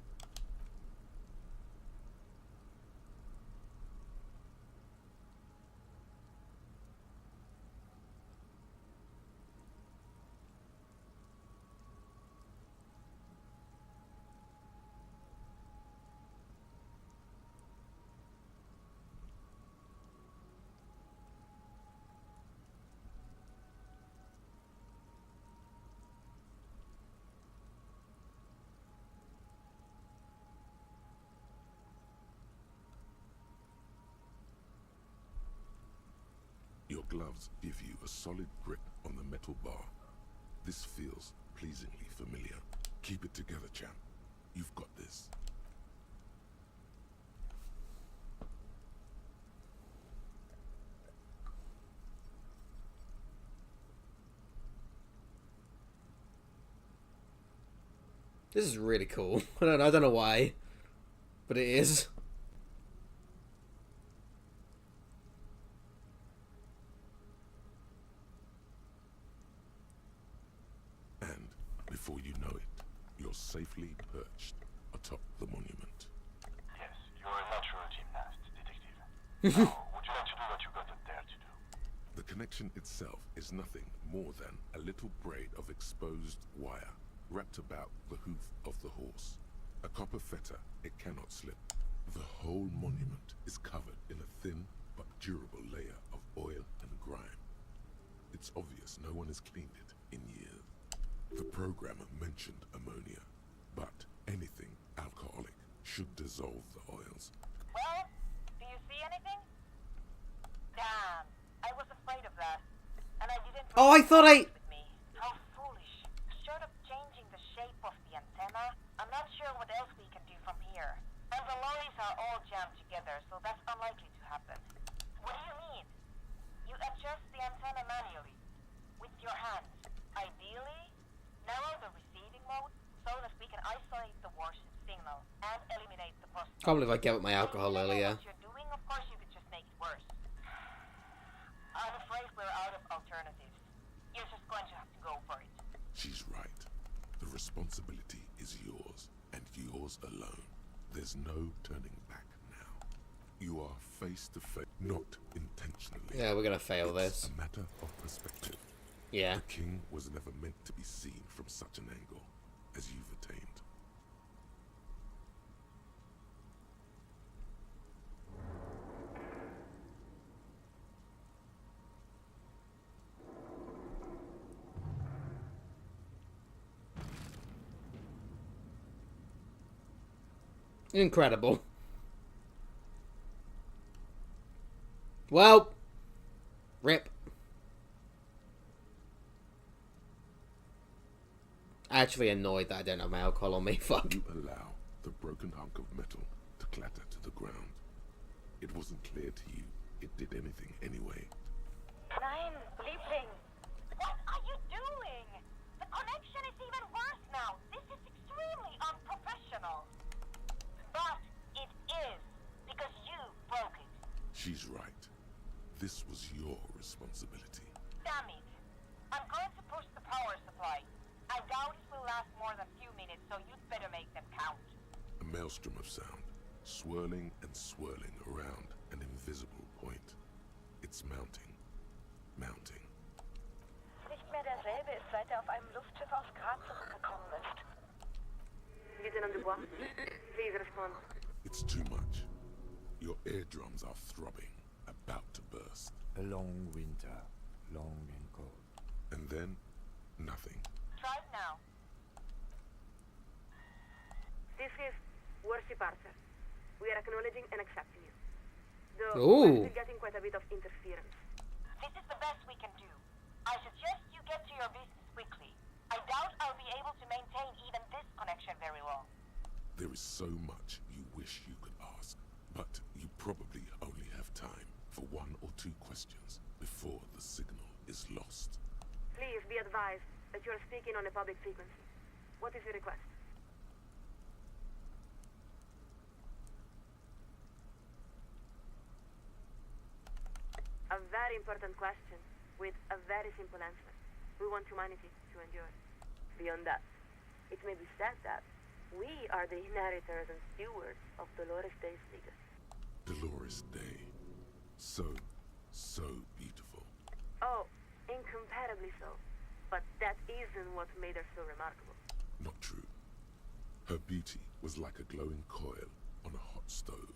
Your gloves give you a solid grip on the metal bar. This feels pleasingly familiar. Keep it together, champ. You've got this. This is really cool. I don't know why, but it is. And before you know it, you're safely perched atop the monument. Yes, you're a natural gymnast, detective. Now, would you like to do what you got up there to do? The connection itself is nothing more than a little braid of exposed wire wrapped about the hoof of the horse. A copper fetter, it cannot slip. The whole monument is covered in a thin but durable layer of oil and grime. It's obvious no one has cleaned it in years. The programmer mentioned ammonia, but anything alcoholic should dissolve the oils. Well, do you see anything? Damn, I was afraid of that. And I didn't... Oh, I thought I... ...with me. How foolish. Short of changing the shape of the antenna, I'm not sure what else we can do from here. And the lorries are all jammed together, so that's unlikely to happen. What do you mean? You adjust the antenna manually, with your hands. Ideally, narrow the receiving mode so that we can isolate the warship signal and eliminate the post. Can't believe I gave up my alcohol earlier. What you're doing, of course, you could just make it worse. I'm afraid we're out of alternatives. You're just going to have to go for it. She's right. The responsibility is yours, and yours alone. There's no turning back now. You are face to face, not intentionally. Yeah, we're gonna fail It's this. a matter of perspective. Yeah. The king was never meant to be seen from such an angle as you've attained. Incredible. Well, rip. Actually annoyed that I don't have my alcohol on me. Fuck. You allow the broken hunk of metal to clatter to the ground. It wasn't clear to you it did anything anyway. Nein, Liebling! What are you doing? The connection is even worse now. This is extremely unprofessional. But it is, because you broke it. She's right. This was your responsibility. Damn it! I'm going to push the power supply. I doubt it will last more than a few minutes, so you'd better make them count. A maelstrom of sound, swirling and swirling around an invisible point. It's mounting, mounting. Nicht mehr derselbe ist, seit er auf einem Luftschiff aus Graz zurückgekommen ist. Lieutenant Dubois, please respond. It's too much. Your eardrums are throbbing, about to burst. A long winter, long and cold. And then, nothing. Try it now. This is Warship Arthur. We are acknowledging and accepting you. Though we're still getting quite a bit of interference. This is the best we can do. I suggest you get to your business quickly. I doubt I'll be able to maintain even this connection very long. There is so much you wish you could ask, but you probably only have time for 1 or 2 questions before the signal is lost. Please be advised that you're speaking on a public frequency. What is your request? A very important question with a very simple answer. We want humanity to endure. Beyond that, it may be said that we are the inheritors and stewards of Dolores Day's legacy. Dolores Day. So beautiful. Oh, incomparably so. But that isn't what made her so remarkable. Not true. Her beauty was like a glowing coil on a hot stove,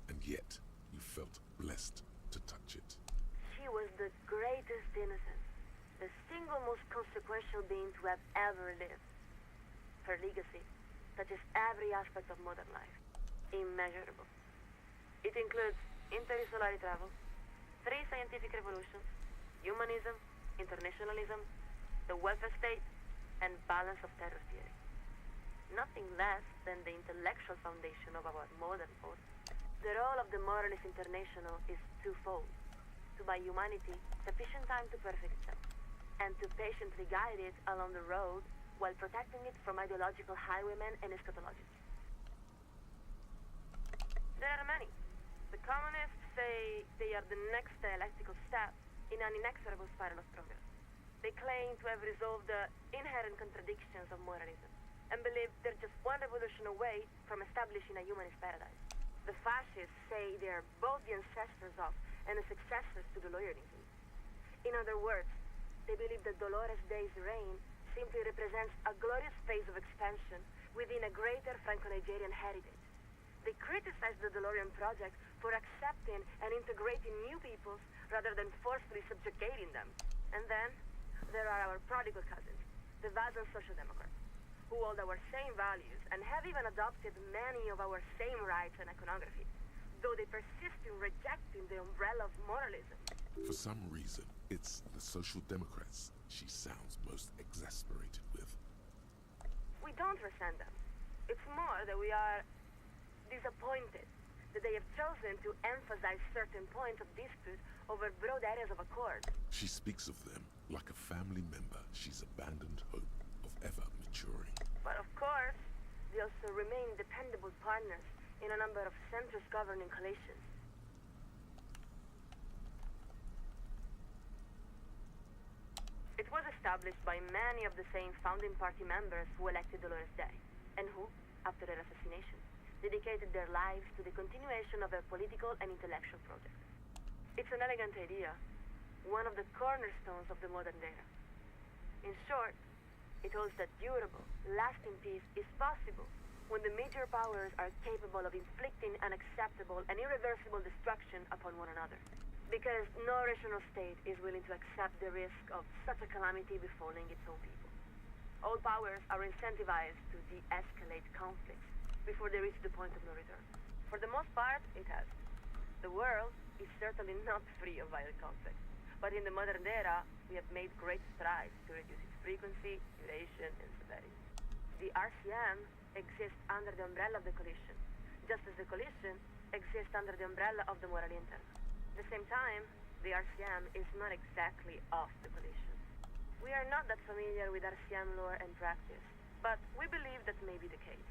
and yet you felt blessed to touch it. She was the greatest innocent, the single most consequential being to have ever lived. Her legacy touches every aspect of modern life. Immeasurable. It includes interstellar travel, 3 scientific revolutions, humanism, internationalism, the welfare state, and balance of terror theory. Nothing less than the intellectual foundation of our modern order. The role of the Moralist International is twofold: to buy humanity sufficient time to perfect itself, and to patiently guide it along the road while protecting it from ideological highwaymen and eschatologists. There are many. The communists say they are the next dialectical step in an inexorable spiral of progress. They claim to have resolved the inherent contradictions of moralism, and believe they're just one revolution away from establishing a humanist paradise. The fascists say they are both the ancestors of and the successors to the loyalism. In other words, they believe that Dolores Day's reign simply represents a glorious phase of expansion within a greater Franco-Nigerian heritage. They criticize the DeLorean project for accepting and integrating new peoples rather than forcefully subjugating them. And then, there are our prodigal cousins, the Vazan Social Democrats, who hold our same values and have even adopted many of our same rights and iconography, though they persist in rejecting the umbrella of moralism. For some reason, it's the Social Democrats she sounds most exasperated with. We don't resent them. It's more that we are disappointed that they have chosen to emphasize certain points of dispute over broad areas of accord. She speaks of them like a family member she's abandoned hope of ever maturing. But of course, they also remain dependable partners in a number of centrist governing coalitions. It was established by many of the same founding party members who elected Dolores Day, and who, after her assassination, dedicated their lives to the continuation of their political and intellectual projects. It's an elegant idea, one of the cornerstones of the modern era. In short, it holds that durable, lasting peace is possible when the major powers are capable of inflicting unacceptable and irreversible destruction upon one another. Because no rational state is willing to accept the risk of such a calamity befalling its own people. All powers are incentivized to de-escalate conflicts before they reach the point of no return. For the most part, it has. The world is certainly not free of violent conflict, but in the modern era, we have made great strides to reduce its frequency, duration, and severity. The RCM exists under the umbrella of the coalition, just as the coalition exists under the umbrella of the morally internal. At the same time, the RCM is not exactly off the coalition. We are not that familiar with RCM lore and practice, but we believe that may be the case.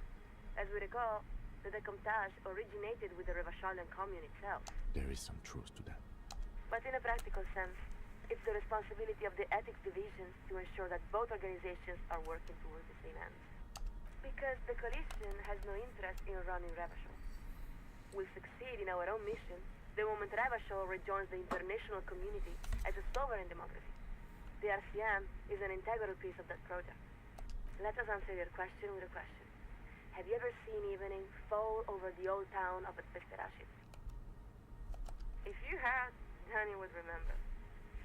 As we recall, the decomptage originated with the Revachalian commune itself. There is some truth to that. But in a practical sense, it's the responsibility of the ethics divisions to ensure that both organizations are working towards the same ends. Because the coalition has no interest in running Revachol. We'll succeed in our own mission the moment Revachol rejoins the international community as a sovereign democracy. The RCM is an integral piece of that project. Let us answer your question with a question. Have you ever seen evening fall over the old town of Vesperashit? If you have, then you would remember.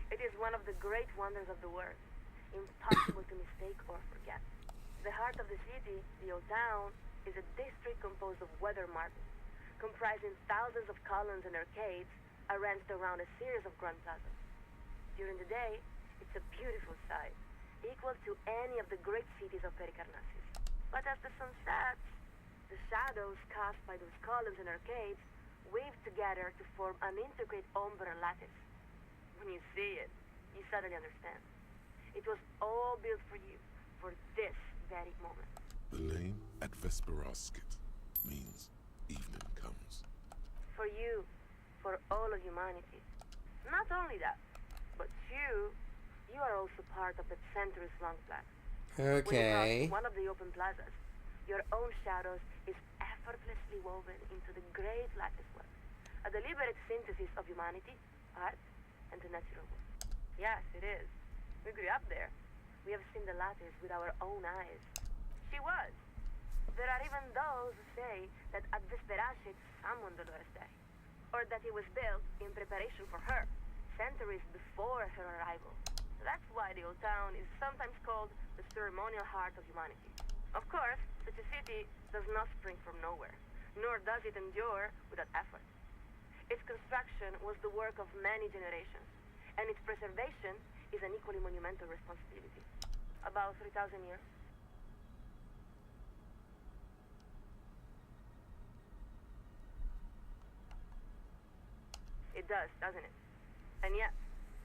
It is one of the great wonders of the world, impossible to mistake or forget. The heart of the city, the old town, is a district composed of weather marbles, comprising thousands of columns and arcades arranged around a series of grand plazas. During the day, it's a beautiful sight, equal to any of the great cities of Pericarnassus. But as the sun sets, the shadows cast by those columns and arcades weave together to form an intricate ombre lattice. When you see it, you suddenly understand. It was all built for you, for this very moment. The name at Vesperashit means evening comes. For you, for all of humanity. Not only that, but you are also part of that centuries-long plan. Okay. When you cross one of the open plazas, your own shadows is effortlessly woven into the great lattice work, a deliberate synthesis of humanity, art, and the natural world. Yes, it is. We grew up there. We have seen the lattice with our own eyes. She was. There are even those who say that at Vesperashit someone Dolores died, or that it was built in preparation for her, centuries before her arrival. That's why the old town is sometimes called the ceremonial heart of humanity. Of course, such a city does not spring from nowhere, nor does it endure without effort. Its construction was the work of many generations, and its preservation is an equally monumental responsibility. About 3,000 years. It does, doesn't it? And yet,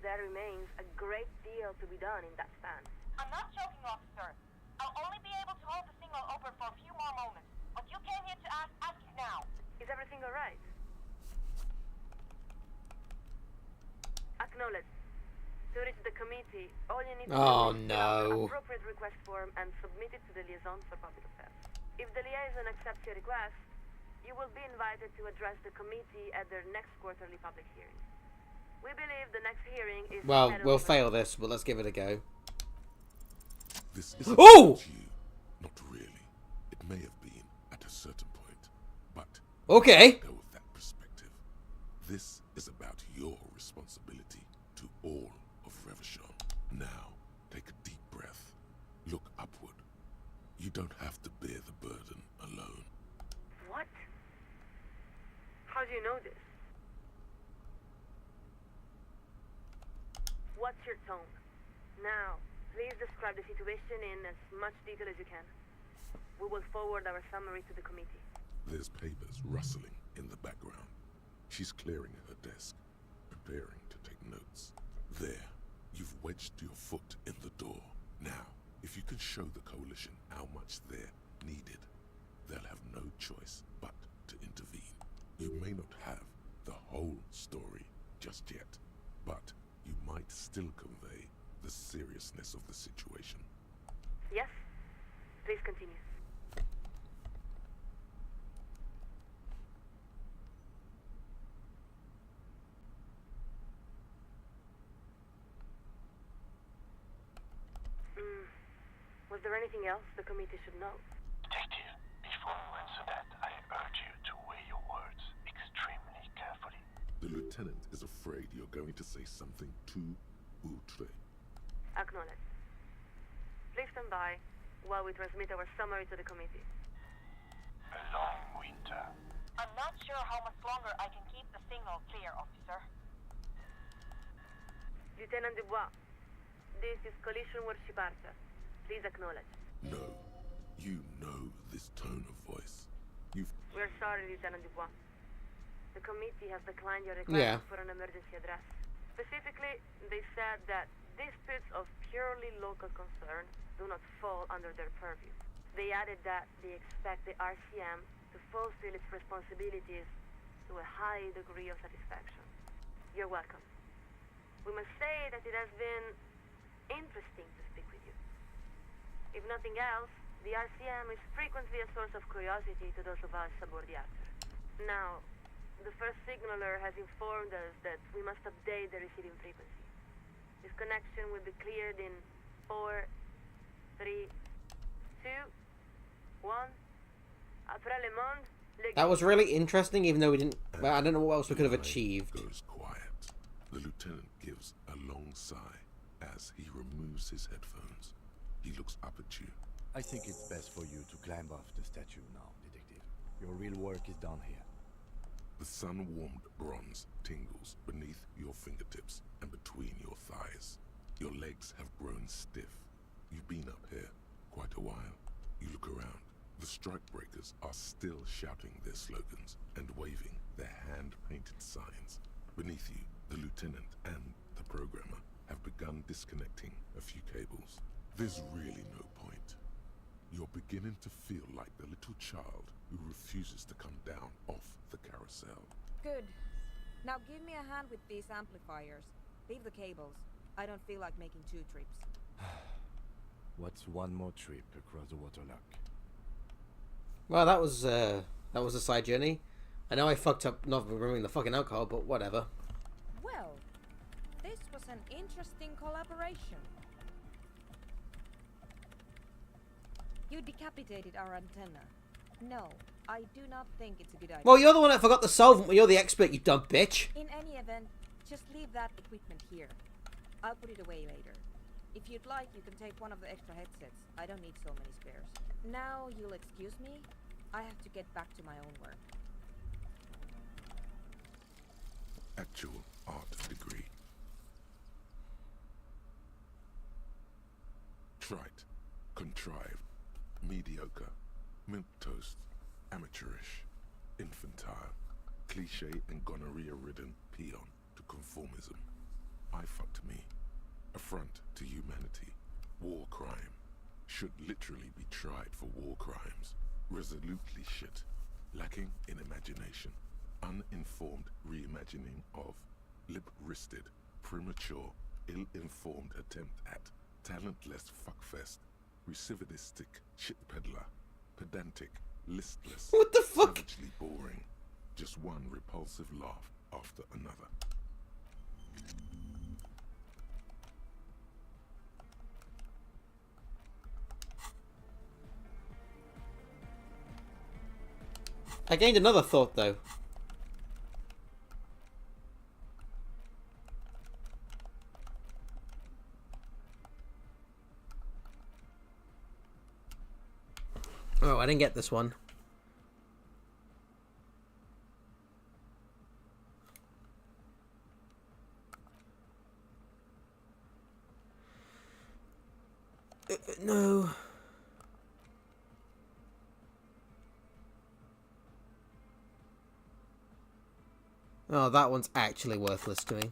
there remains a great deal to be done in that span. I'm not joking, officer. I'll only be able to hold the signal open for a few more moments. What you came here to ask it now. Is everything alright? Acknowledge. To reach the committee, all you need to do is fill out an appropriate request form and submit it to the liaison for public affairs. If the liaison accepts your request, you will be invited to address the committee at their next quarterly public hearing. We believe the next hearing is... Well, we'll fail this, but let's give it a go. This is about you. Not really. It may have been at a certain point, but okay. Go with that perspective. This is about your responsibility to all of Revachol. Now, take a deep breath. Look upward. You don't have to bear the burden alone. What? How do you know this? What's your tone? Now, please describe the situation in as much detail as you can. We will forward our summary to the committee. There's papers rustling in the background. She's clearing her desk, preparing to take notes. There, you've wedged your foot in the door. Now, if you can show the coalition how much they're needed, they'll have no choice but to intervene. You may not have the whole story just yet, but you might still convey the seriousness of the situation. Yes? Please continue. Was there anything else the committee should know? Detective, before you answer that, I urge you to weigh your words extremely carefully. The lieutenant is afraid you're going to say something too outre. Acknowledge. Please stand by while we transmit our summary to the committee. A long winter. I'm not sure how much longer I can keep the signal clear, officer. Lieutenant Dubois, this is Coalition Worship Archer. Please acknowledge. No, you know this tone of voice. We're sorry, Lieutenant Dubois. The committee has declined your request for an emergency address. Specifically, they said that disputes of purely local concern do not fall under their purview. They added that they expect the RCM to fulfill its responsibilities to a high degree of satisfaction. You're welcome. We must say that it has been interesting to speak with you. If nothing else, the RCM is frequently a source of curiosity to those of us aboard the Actor. Now, the first signaler has informed us that we must update the receiving frequency. This connection will be cleared in 4, 3, 2, 1. Après le monde, le That was really interesting, even though we didn't. Well, I don't know what else we could have The line achieved. goes quiet. The lieutenant gives a long sigh as he removes his headphones. He looks up at you. I think it's best for you to climb off the statue now, Detective. Your real work is done here. The sun-warmed bronze tingles beneath your fingertips and between your thighs. Your legs have grown stiff. You've been up here quite a while. You look around. The strikebreakers are still shouting their slogans and waving their hand-painted signs. Beneath you, the lieutenant and the programmer have begun disconnecting a few cables. There's really no point. You're beginning to feel like the little child who refuses to come down off the carousel. Good. Now give me a hand with these amplifiers. Leave the cables. I don't feel like making 2 trips. What's one more trip across the waterlock? Well, that was a side journey. I know I fucked up not remembering the fucking alcohol, but whatever. Well, this was an interesting collaboration. You decapitated our antenna. No, I do not think it's a good idea. Well, you're the one that forgot the solvent. Well, you're the expert, you dumb bitch. In any event, just leave that equipment here. I'll put it away later. If you'd like, you can take one of the extra headsets. I don't need so many spares. Now, you'll excuse me. I have to get back to my own work. Actual art degree. Trite, contrived, mediocre, milquetoast, amateurish, infantile, cliché and gonorrhea-ridden peon to conformism. I fucked me. Affront to humanity. War crime. Should literally be tried for war crimes. Resolutely shit. Lacking in imagination. Uninformed reimagining of. Lip-wristed. Premature. Ill-informed attempt at. Talentless fuckfest. Recidivistic shit peddler. Pedantic. Listless. What the fuck? Savagely boring. Just one repulsive laugh after another. I gained another thought, though. Oh, I didn't get this one. No. Oh, that one's actually worthless to me.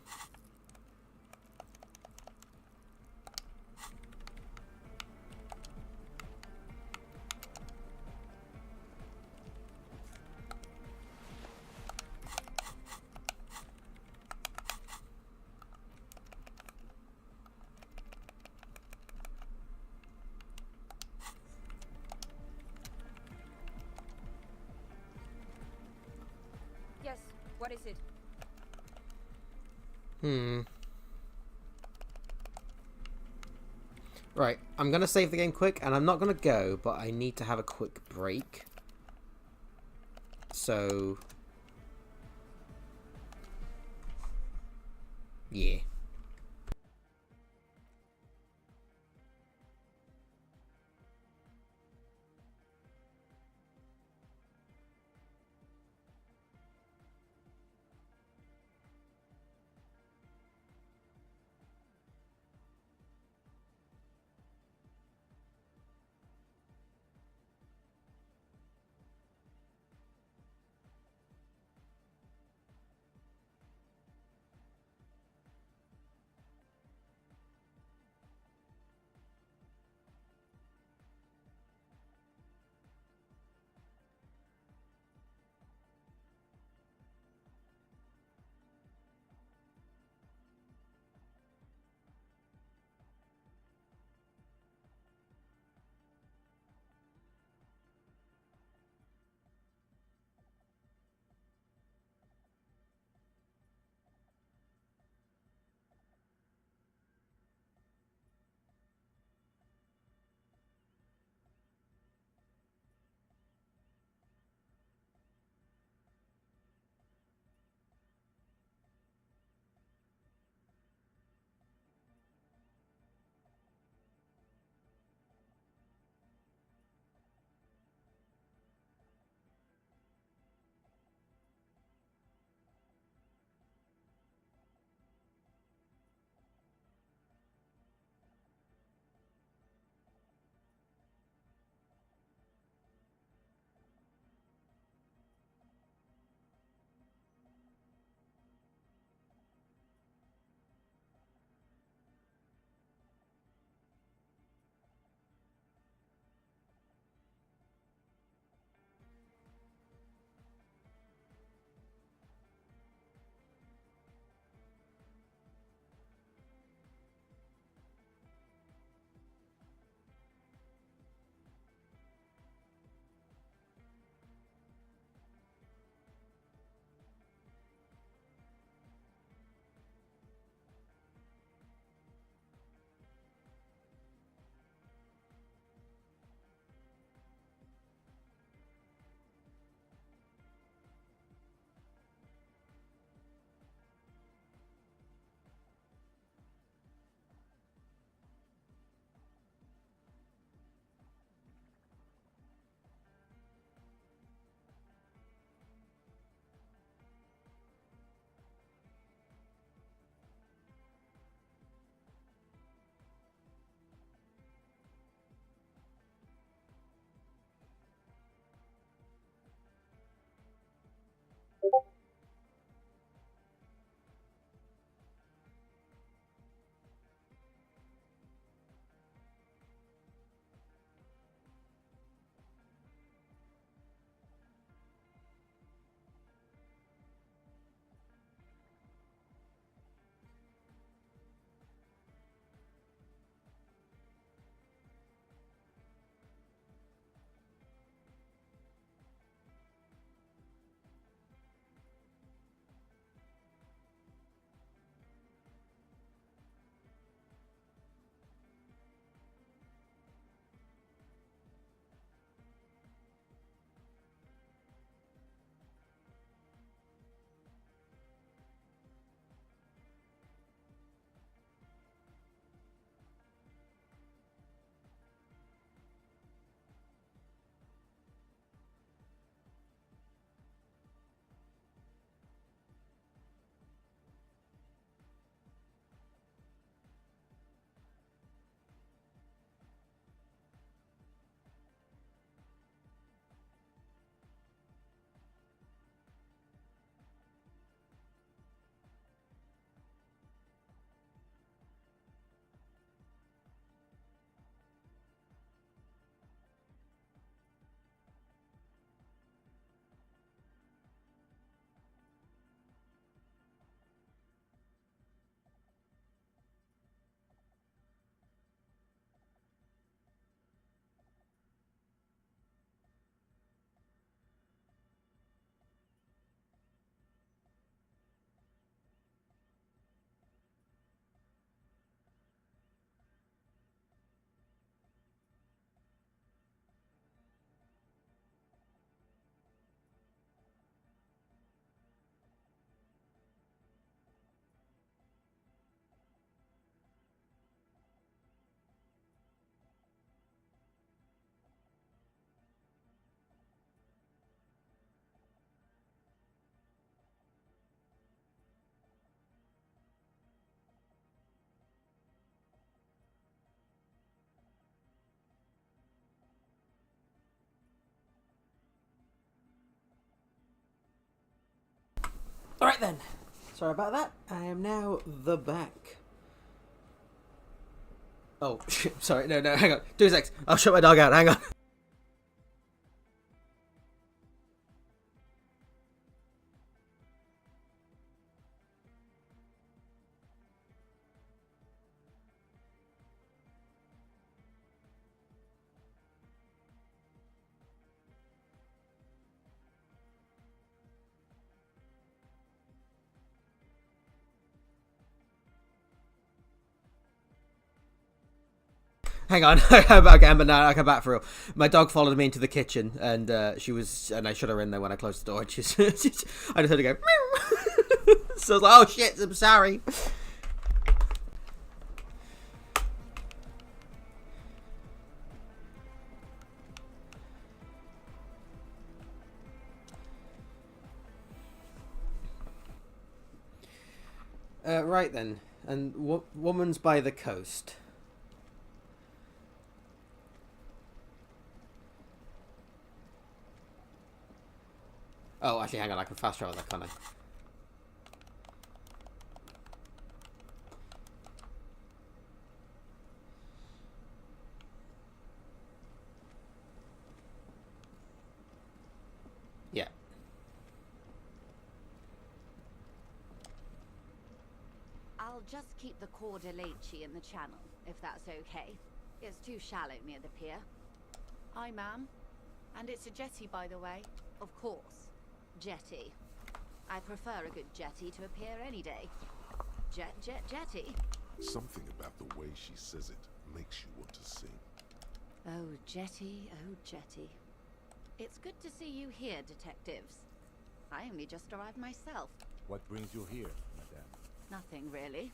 Yes, what is it? Right, I'm gonna save the game quick, and I'm not gonna go, but I need to have a quick break. So... yeah. Alright then. Sorry about that. I am now the back. Oh, shit. Sorry. No, hang on. 2 seconds. I'll shut my dog out. Hang on. Hang on, okay, but now I come back for real. My dog followed me into the kitchen, and and I shut her in there when I closed the door. And I just heard her go, meow. So I was like, oh shit, I'm sorry. Right then, and woman's by the coast. Oh, actually, hang on, I can fast travel that, can't I? Yeah. I'll just keep the Corda Lacey in the channel, if that's okay. It's too shallow near the pier. Aye, ma'am. And it's a jetty, by the way. Of course. Jetty. I prefer a good jetty to a pier any day. Jetty. Something about the way she says it makes you want to sing. Oh, Jetty, oh, Jetty. It's good to see you here, detectives. I only just arrived myself. What brings you here, madame? Nothing, really.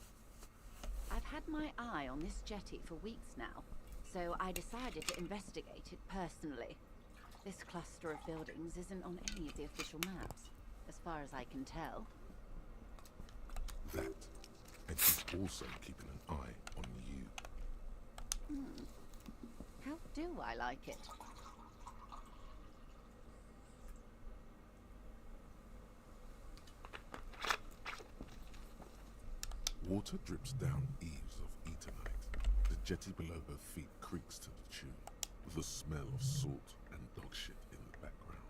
I've had my eye on this jetty for weeks now, so I decided to investigate it personally. This cluster of buildings isn't on any of the official maps, as far as I can tell. That, and she's also keeping an eye on you. How do I like it? Water drips down eaves of Eternite. The jetty below her feet creaks to the tune. The smell of salt and dog shit in the background.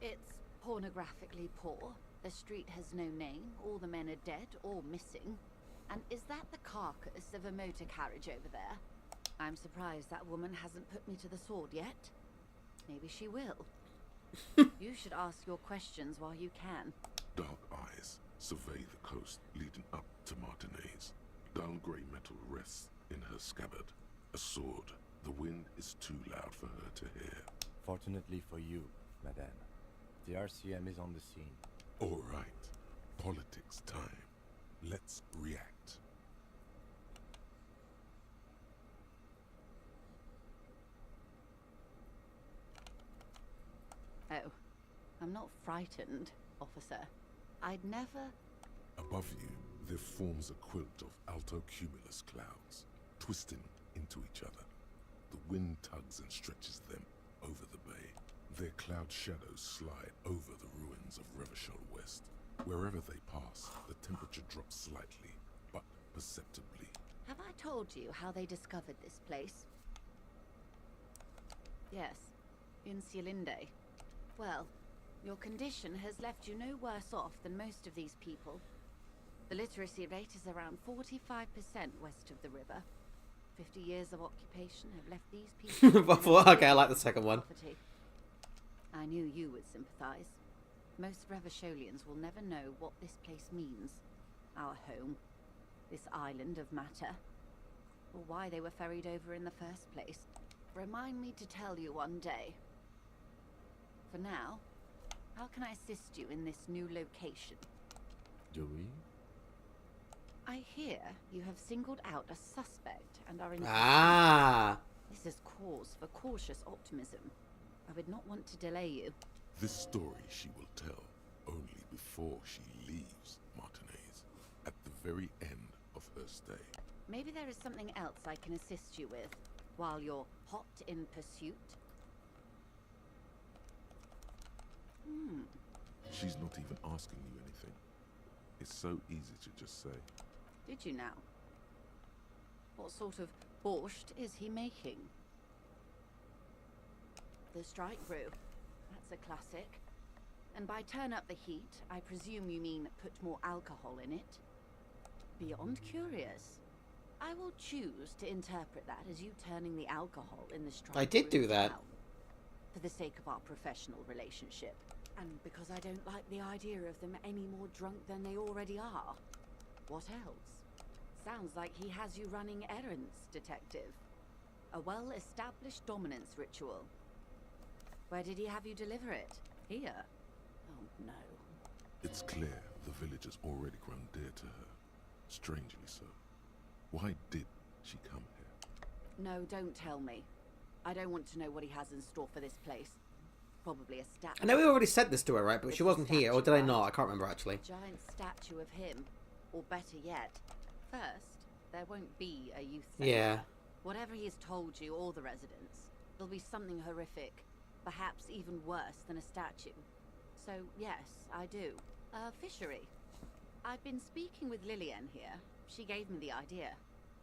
It's pornographically poor. The street has no name. All the men are dead or missing. And is that the carcass of a motor carriage over there? I'm surprised that woman hasn't put me to the sword yet. Maybe she will. You should ask your questions while you can. Dark eyes survey the coast leading up to Martinez. Dull grey metal rests in her scabbard. A sword. The wind is too loud for her to hear. Fortunately for you, madame, the RCM is on the scene. All right. Politics time. Let's react. Oh, I'm not frightened, officer. I'd never... Above you, there forms a quilt of altocumulus clouds, twisting into each other. The wind tugs and stretches them over the bay. Their cloud shadows slide over the ruins of Revachol West. Wherever they pass, the temperature drops slightly, but perceptibly. Have I told you how they discovered this place? Yes, in Cielinde. Well, your condition has left you no worse off than most of these people. The literacy rate is around 45% west of the river. 50 years of occupation have left these people... Okay, I like the second one. Poverty. I knew you would sympathize. Most Revacholians will never know what this place means. Our home. This island of matter. Or why they were ferried over in the first place. Remind me to tell you one day. For now, how can I assist you in this new location? Do we? I hear you have singled out a suspect and are in... Ah! This is cause for cautious optimism. I would not want to delay you. This story she will tell only before she leaves Martinez, at the very end of her stay. Maybe there is something else I can assist you with, while you're hot in pursuit? She's not even asking you anything. It's so easy to just say. Did you now? What sort of borscht is he making? The strike brew. That's a classic. And by turn up the heat, I presume you mean put more alcohol in it? Beyond curious. I will choose to interpret that as you turning the alcohol in the strike I did brew do that. down, for the sake of our professional relationship. And because I don't like the idea of them any more drunk than they already are. What else? Sounds like he has you running errands, detective. A well-established dominance ritual. Where did he have you deliver it? Here? Oh, no. It's clear the village has already grown dear to her. Strangely so. Why did she come here? No, don't tell me. I don't want to know what he has in store for this place. Probably a statue. I know we already said this to her, right? But she wasn't here, or did I not? I can't remember, actually. A giant statue of him. Or better yet, first, there won't be a youth centre. Yeah. Whatever he has told you, or the residents, there'll be something horrific. Perhaps even worse than a statue. So, yes, I do. A fishery. I've been speaking with Lillian here. She gave me the idea.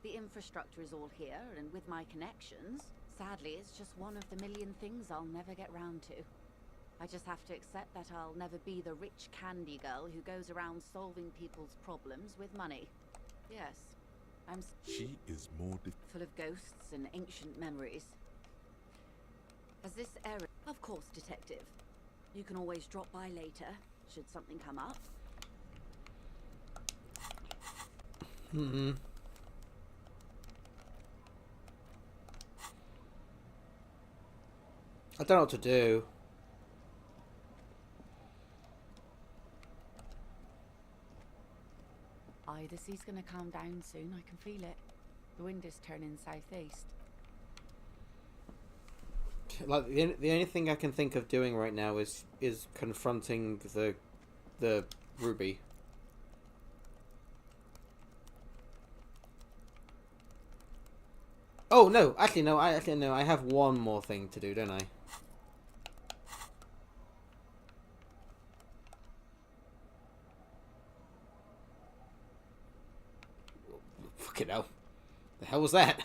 The infrastructure is all here, and with my connections, sadly, it's just one of the million things I'll never get round to. I just have to accept that I'll never be the rich candy girl who goes around solving people's problems with money. Yes, I'm She is more full of ghosts and ancient memories. As this area... Of course, detective. You can always drop by later, should something come up. Hmm. I don't know what to do. The sea's gonna calm down soon, I can feel it. The wind is turning southeast. Like the only thing I can think of doing right now is confronting the Ruby. Oh no! Actually no. I have one more thing to do, don't I? Fucking hell! The hell was that?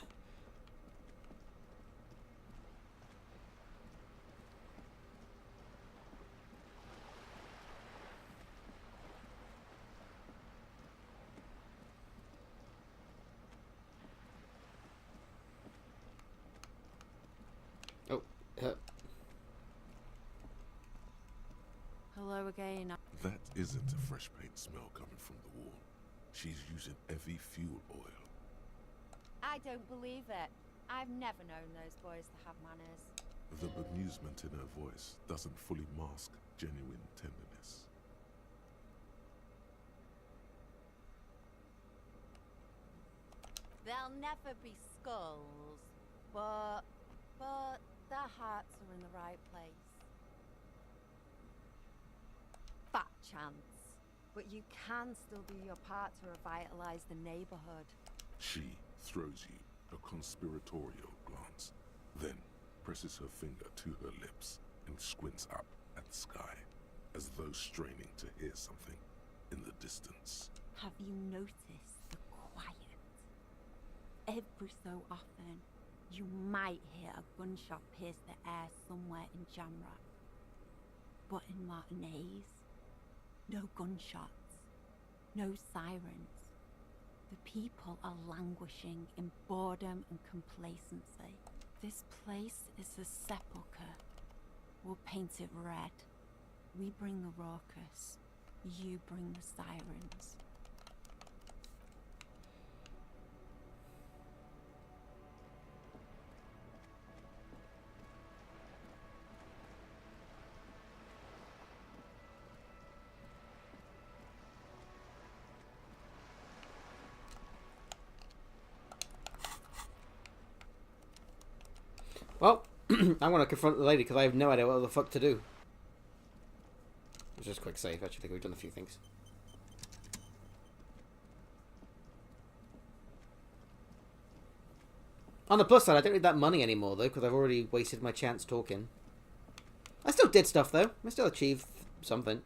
Hello again. That isn't a fresh paint smell coming from the wall. She's using heavy fuel oil. I don't believe it. I've never known those boys to have manners. The bemusement in her voice doesn't fully mask genuine tenderness. They'll never be skulls, but their hearts are in the right place. Fat chance, but you can still do your part to revitalize the neighborhood. She throws you a conspiratorial glance, then presses her finger to her lips and squints up at the sky, as though straining to hear something in the distance. Have you noticed the quiet? Every so often, you might hear a gunshot pierce the air somewhere in Jamrock. But in Martinez, no gunshots, no sirens. The people are languishing in boredom and complacency. This place is a sepulchre. We'll paint it red. We bring the raucous. You bring the sirens. Well, I'm gonna confront the lady because I have no idea what the fuck to do. Just quick save. Actually, we've done a few things. On the plus side, I don't need that money anymore though because I've already wasted my chance talking. I still did stuff though. I still achieved something.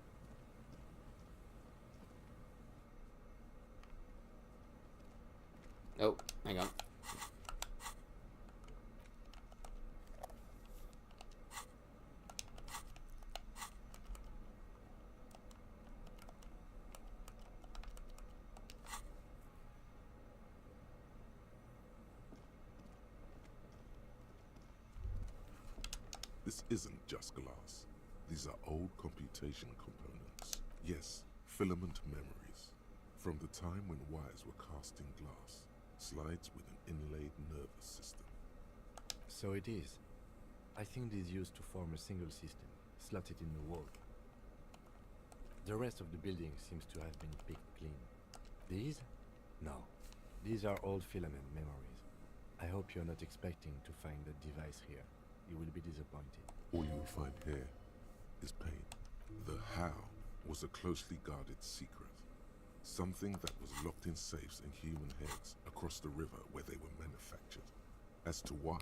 isn't just glass. These are old computation components. Yes, filament memories. From the time when wires were cast in glass, slides with an inlaid nervous system. So it is. I think it is used to form a single system, slotted in the wall. The rest of the building seems to have been picked clean. These? No. These are old filament memories. I hope you're not expecting to find that device here. You will be disappointed. All you will find here is pain. The how was a closely guarded secret. Something that was locked in safes in human heads across the river where they were manufactured. As to why,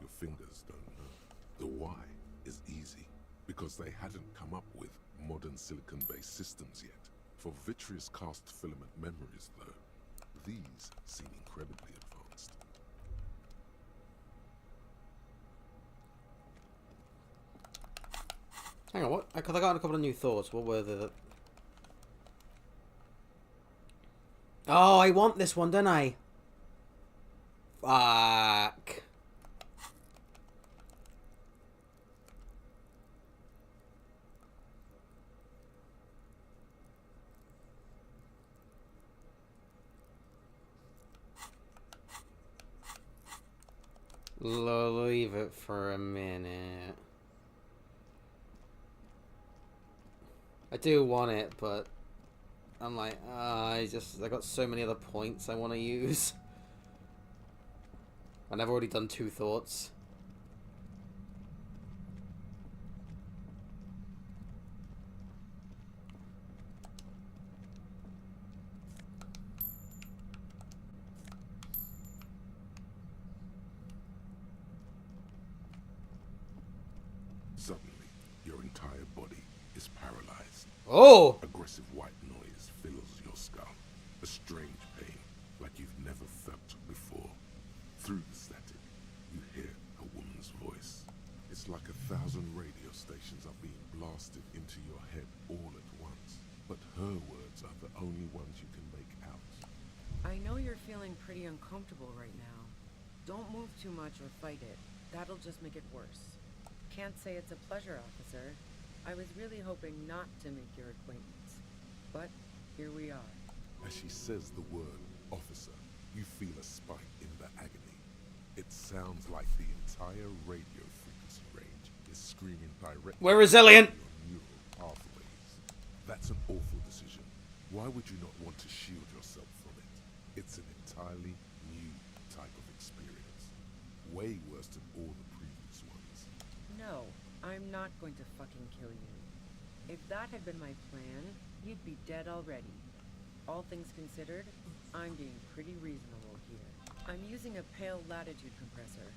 your fingers don't know. The why is easy, because they hadn't come up with modern silicon-based systems yet. For vitreous cast filament memories, though, these seem incredibly advanced. Hang on, what? Because I got a couple of new thoughts. What were the... Oh, I want this one, don't I? Fuck. Leave it for a minute. I do want it, but I'm like, I got so many other points I want to use. And I've already done 2 thoughts. Suddenly, your entire body is paralyzed. Oh! Aggressive white noise fills your skull. A strange pain, like you've never felt before. Through the static, you hear a woman's voice. It's like 1,000 radio stations are being blasted into your head all at once. But her words are the only ones you can make out. I know you're feeling pretty uncomfortable right now. Don't move too much or fight it. That'll just make it worse. Can't say it's a pleasure, officer. I was really hoping not to make your acquaintance. But here we are. As she says the word officer, you feel a spike in the agony. It sounds like the entire radio frequency range is screaming directly. We're resilient! Your neural pathways. That's an awful decision. Why would you not want to shield yourself from it? It's an entirely new type of experience. Way worse than all the previous ones. No, I'm not going to fucking kill you. If that had been my plan, you'd be dead already. All things considered, I'm being pretty reasonable here. I'm using a pale latitude compressor.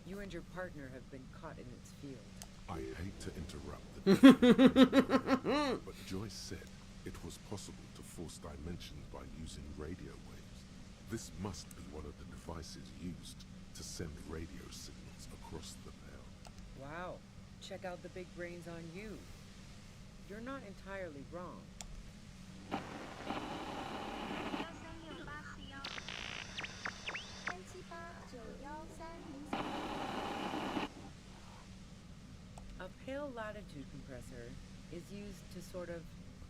You and your partner have been caught in its field. I hate to interrupt the but Joyce said it was possible to force dimensions by using radio waves. This must be one of the devices used to send radio signals across the pale. Wow, check out the big brains on you. You're not entirely wrong. A pale latitude compressor is used to sort of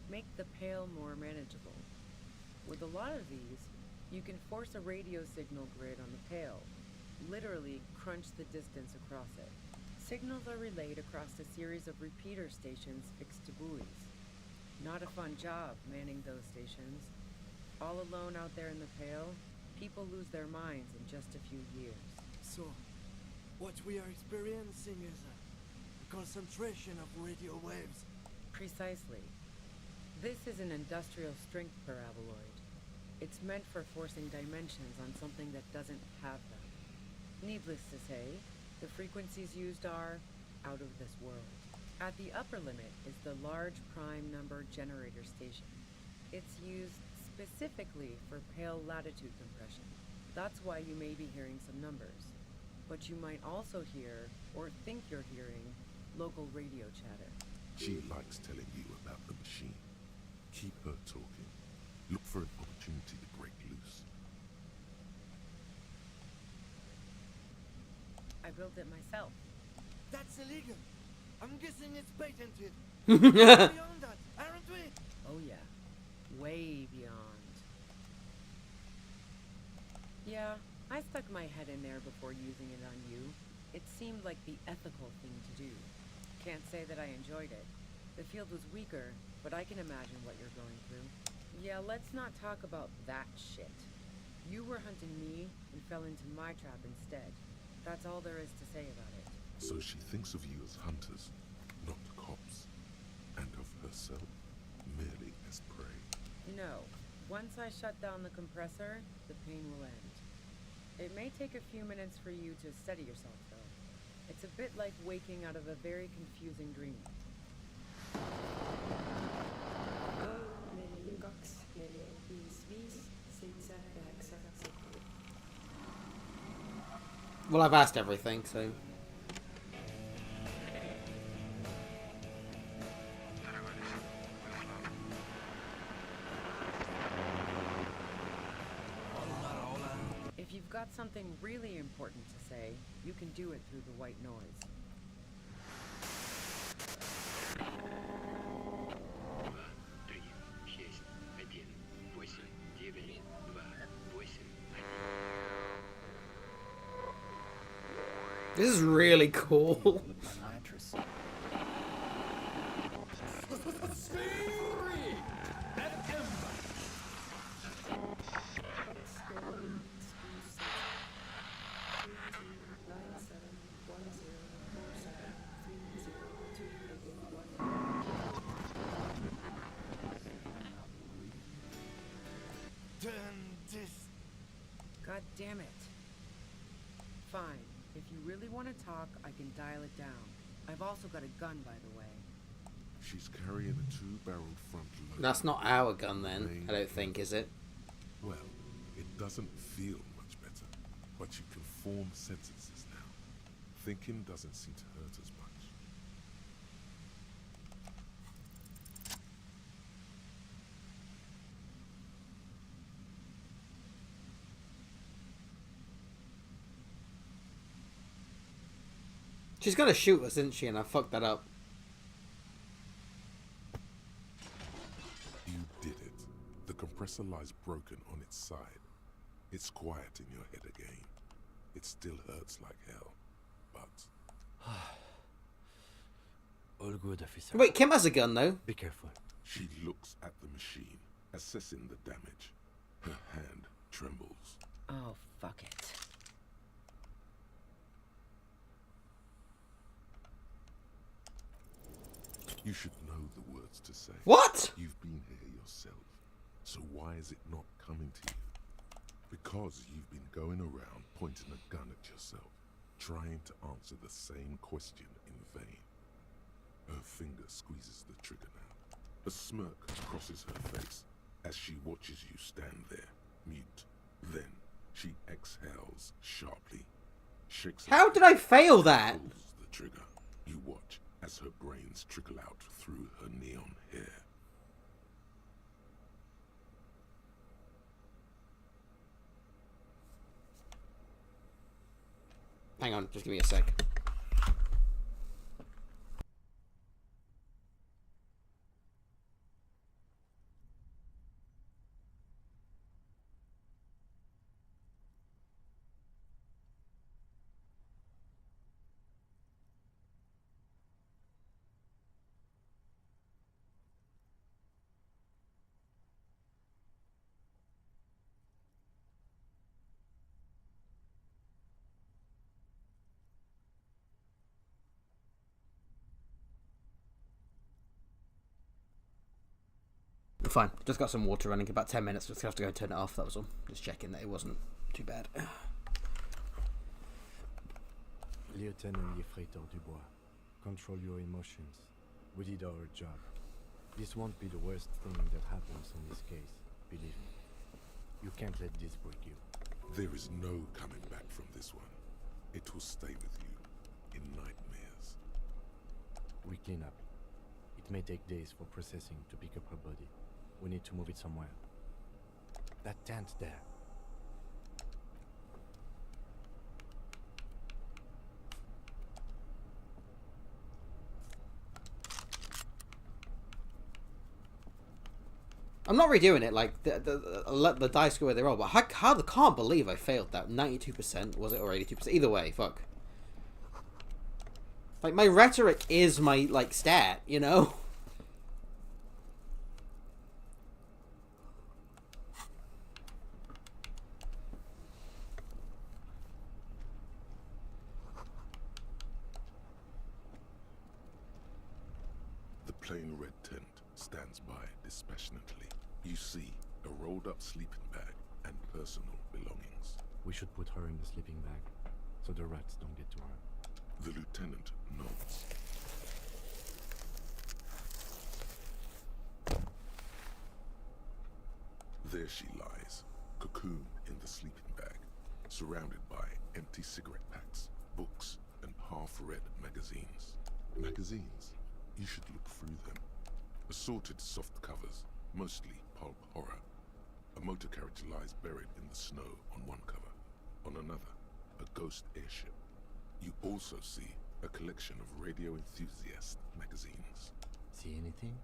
make the pale more manageable. With a lot of these, you can force a radio signal grid on the pale, literally crunch the distance across it. Signals are relayed across a series of repeater stations fixed to buoys. Not a fun job manning those stations. All alone out there in the pale, people lose their minds in just a few years. So, what we are experiencing is a concentration of radio waves. Precisely. This is an industrial strength paraboloid. It's meant for forcing dimensions on something that doesn't have them. Needless to say, the frequencies used are out of this world. At the upper limit is the large prime number generator station. It's used specifically for pale latitude compression. That's why you may be hearing some numbers. But you might also hear, or think you're hearing, local radio chatter. She likes telling you about the machine. Keep her talking. Look for an opportunity to break loose. I built it myself. That's illegal. I'm guessing it's patented. Yeah. Beyond that, aren't we? Oh yeah. Way beyond. Yeah, I stuck my head in there before using it on you. It seemed like the ethical thing to do. Can't say that I enjoyed it. The field was weaker, but I can imagine what you're going through. Yeah, let's not talk about that shit. You were hunting me and fell into my trap instead. That's all there is to say about it. So she thinks of you as hunters, not cops, and of herself merely as prey. No. Once I shut down the compressor, the pain will end. It may take a few minutes for you to steady yourself, though. It's a bit like waking out of a very confusing dream. Well, I've asked everything, so... If you've got something really important to say, you can do it through the white noise. This is really cool. God damn it. Fine. If you really want to talk, I can dial it down. I've also got a gun, by the way. She's carrying a 2-barreled front loader. That's not our gun then, I don't think, is it? Well, it doesn't feel much better, but you can form sentences now. Thinking doesn't seem to hurt as much. She's gonna shoot us, isn't she? And I fucked that up. You did it. The compressor lies broken on its side. It's quiet in your head again. It still hurts like hell, but... All good, officer. Wait, Kim has a gun, though. Be careful. She looks at the machine, assessing the damage. Her hand trembles. Oh, fuck it. You should know the words to say. What? You've been here yourself. So why is it not coming to you? Because you've been going around pointing a gun at yourself, trying to answer the same question in vain. Her finger squeezes the trigger now. A smirk crosses her face as she watches you stand there, mute. Then she exhales sharply, shakes. How did I fail that? Pulls the trigger. You watch as her brains trickle out through her neon hair. Hang on, just give me a sec. Fine, just got some water running, about 10 minutes, just have to go turn it off, that was all. Just checking that it wasn't too bad. Lieutenant Yefreitor Dubois, control your emotions. We did our job. This won't be the worst thing that happens in this case, believe me. You can't let this break you. There is no coming back from this one. It will stay with you in nightmares. We clean up. It may take days for processing to pick up her body. We need to move it somewhere. That tent there. I'm not redoing it, like, let the dice go where they roll, but I can't believe I failed that. 92%, was it, or 82%? Either way, fuck. Like, my rhetoric is my, like, stat, you know? The plain red tent stands by dispassionately. You see a rolled-up sleeping bag and personal belongings. We should put her in the sleeping bag, so the rats don't get to her. The lieutenant nods. There she lies, cocooned in the sleeping bag, surrounded by empty cigarette packs, books, and half-read magazines. Magazines? You should look through them. Assorted soft covers, mostly pulp horror. A motor carriage lies buried in the snow on one cover. On another, a ghost airship. You also see a collection of radio enthusiast magazines. See anything?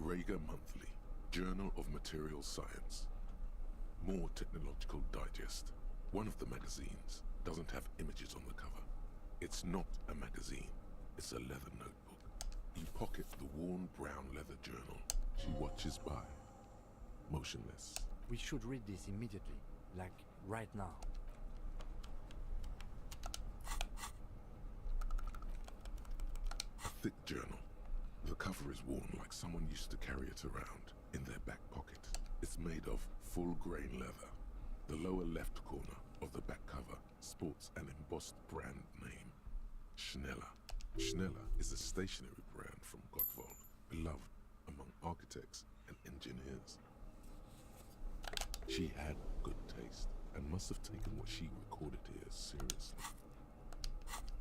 Rager Monthly, Journal of Material Science. More Technological Digest. One of the magazines doesn't have images on the cover. It's not a magazine, it's a leather notebook. You pocket the worn brown leather journal. She watches by, motionless. We should read this immediately, like right now. A thick journal. The cover is worn like someone used to carry it around in their back pocket. It's made of full-grain leather. The lower left corner of the back cover sports an embossed brand name, Schneller. Schneller is a stationery brand from Gottwald, beloved among architects and engineers. She had good taste and must have taken what she recorded here seriously.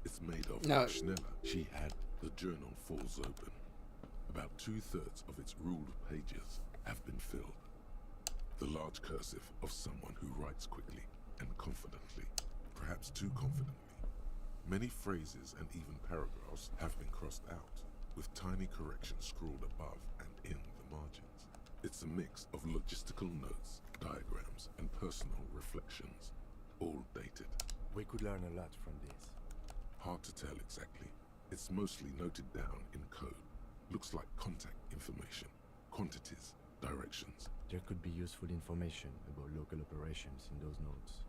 It's made of Schneller. She had. The journal falls open. About 2/3 of its ruled pages have been filled. The large cursive of someone who writes quickly and confidently, perhaps too confidently. Many phrases and even paragraphs have been crossed out, with tiny corrections scrawled above and in the margins. It's a mix of logistical notes, diagrams, and personal reflections, all dated. We could learn a lot from this. Hard to tell exactly. It's mostly noted down in code. Looks like contact information, quantities, directions. There could be useful information about local operations in those notes.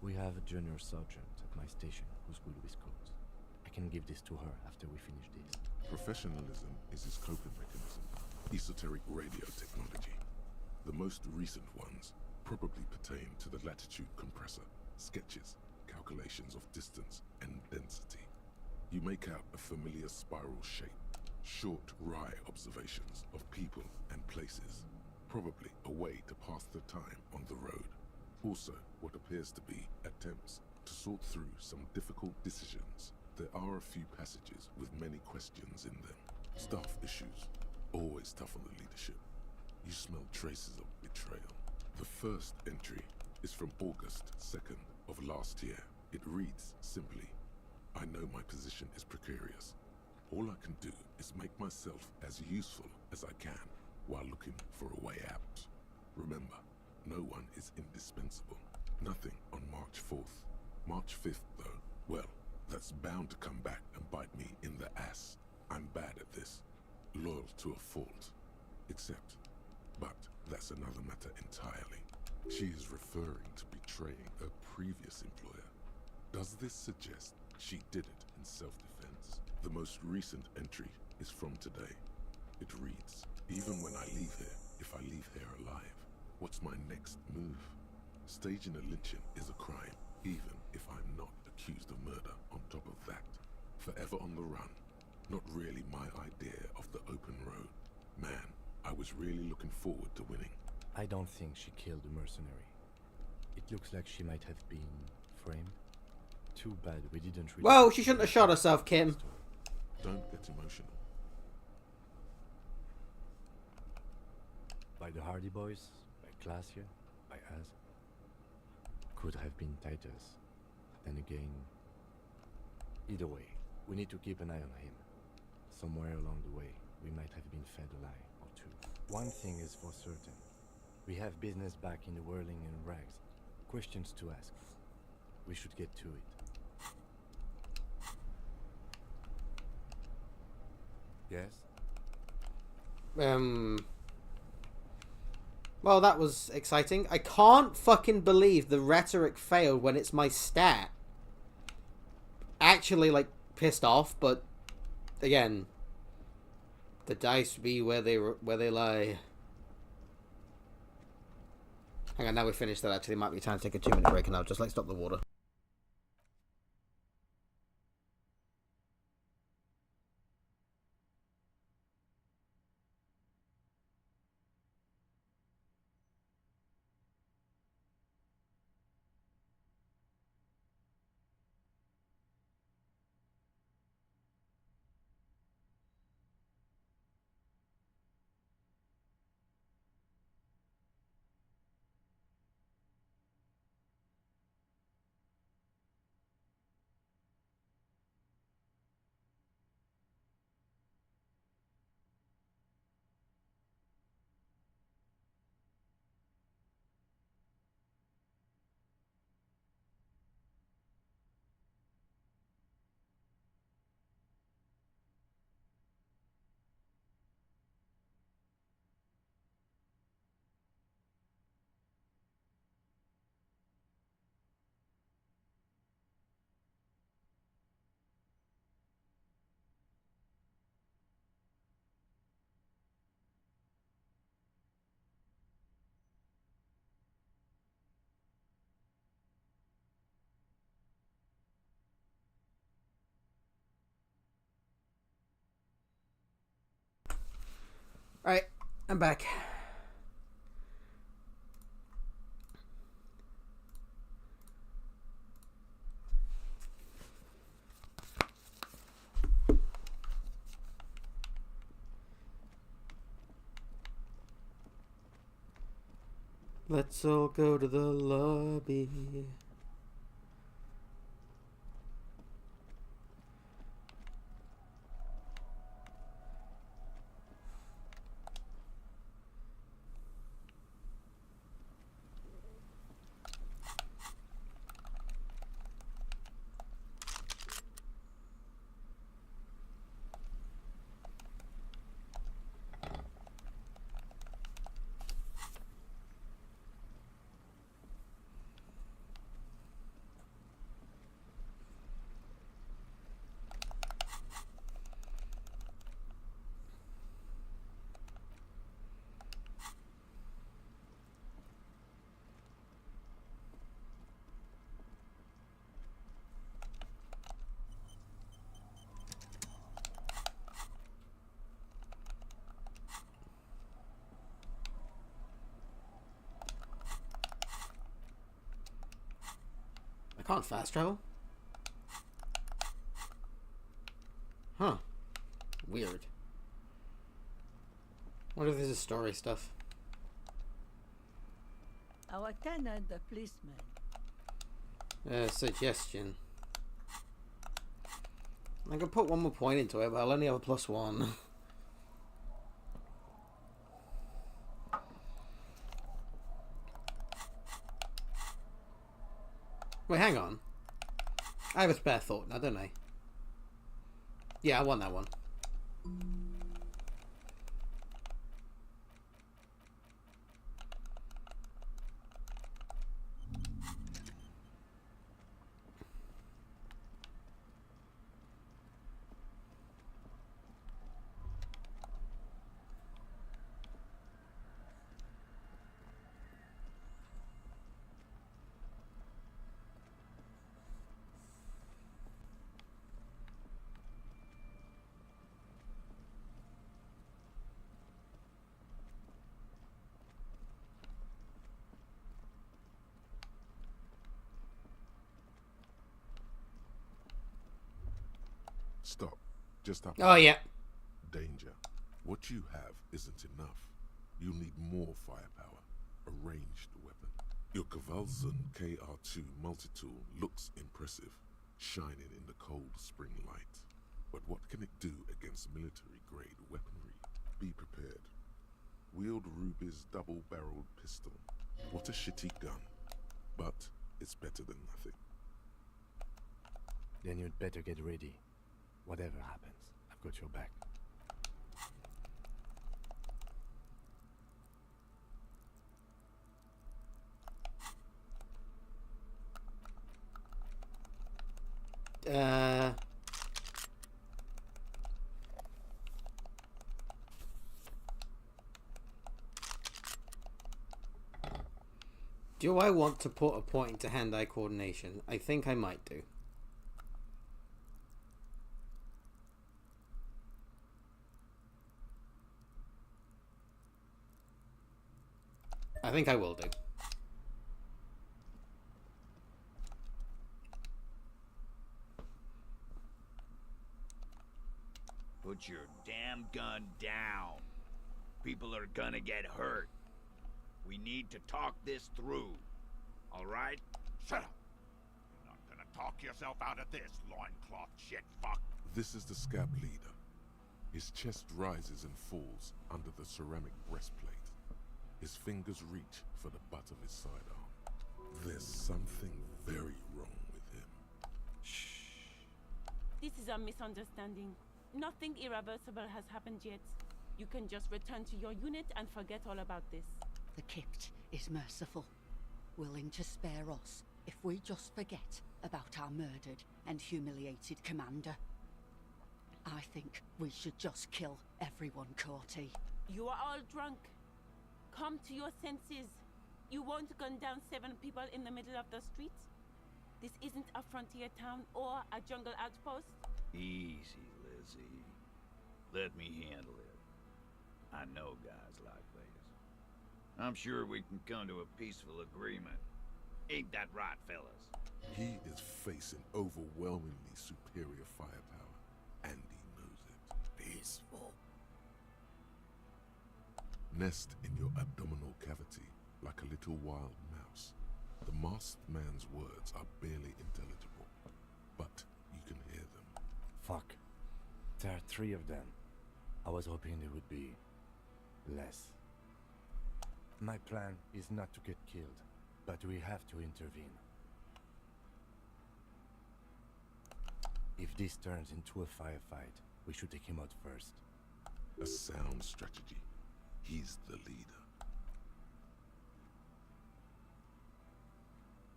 We have a junior sergeant at my station who's good with codes. I can give this to her after we finish this. Professionalism is his coping mechanism. Esoteric radio technology. The most recent ones probably pertain to the latitude compressor, sketches, calculations of distance and density. You make out a familiar spiral shape, short, wry observations of people and places, probably a way to pass the time on the road. Also, what appears to be attempts to sort through some difficult decisions. There are a few passages with many questions in them. Staff issues, always tough on the leadership. You smell traces of betrayal. The first entry is from August 2nd of last year. It reads simply, I know my position is precarious. All I can do is make myself as useful as I can while looking for a way out. Remember, no one is indispensable. Nothing on March 4th. March 5th, though, well, that's bound to come back and bite me in the ass. I'm bad at this. Loyal to a fault. But that's another matter entirely. She is referring to betraying a previous employer. Does this suggest she did it in self-defense? The most recent entry is from today. It reads, even when I leave here, if I leave here alive, what's my next move? Staging a lynching is a crime, even if I'm not accused of murder on top of that. Forever on the run. Not really my idea of the open road. Man, I was really looking forward to winning. I don't think she killed the mercenary. It looks like she might have been framed. Too bad we didn't really... Well, she shouldn't have shot herself, Kim. Don't get emotional. By the Hardy Boys, by Glacier, by us. Could have been Titus. Then again... Either way, we need to keep an eye on him. Somewhere along the way, we might have been fed a lie or two. One thing is for certain. We have business back in the whirling and rags. Questions to ask. We should get to it. Yes? Well, that was exciting. I can't fucking believe the rhetoric failed when it's my stat. Actually, like, pissed off, but again, the dice be where they lie. Hang on, now we finished that. Actually, it might be time to take a 2-minute break, and I'll just stop the water. Alright, I'm back. Let's all go to the lobby. I can't fast travel? Huh. Weird. What if this is story stuff? Our tenant, the policeman. Suggestion. I could put one more point into it, but I'll only have a +1. Wait, hang on. I have a spare thought now, don't I? Yeah, I want that one. Stop. Just up. Oh, yeah. Danger. What you have isn't enough. You'll need more firepower. A ranged weapon. Your Kvalzun KR2 multi-tool looks impressive, shining in the cold spring light. But what can it do against military-grade weaponry? Be prepared. Wield Ruby's double-barreled pistol. What a shitty gun. But it's better than nothing. Then you'd better get ready. Whatever happens, I've got your back. Do I want to put a point into hand-eye coordination? I think I might do. I think I will do. Put your damn gun down. People are gonna get hurt. We need to talk this through. All right? Shut up! You're not gonna talk yourself out of this, loincloth shit fuck. This is the scab leader. His chest rises and falls under the ceramic breastplate. His fingers reach for the butt of his sidearm. There's something very wrong with him. This is a misunderstanding. Nothing irreversible has happened yet. You can just return to your unit and forget all about this. The Kipt is merciful, willing to spare us if we just forget about our murdered and humiliated commander. I think we should just kill everyone, Corty. You are all drunk. Come to your senses. You won't gun down 7 people in the middle of the street. This isn't a frontier town or a jungle outpost. Easy, Lizzie. Let me handle it. I know guys like this. I'm sure we can come to a peaceful agreement. Ain't that right, fellas? He is facing overwhelmingly superior firepower, and he knows it. Peaceful. Nest in your abdominal cavity like a little wild mouse. The masked man's words are barely intelligible, but you can hear them. Fuck. There are 3 of them. I was hoping there would be less. My plan is not to get killed, but we have to intervene. If this turns into a firefight, we should take him out first. A sound strategy. He's the leader.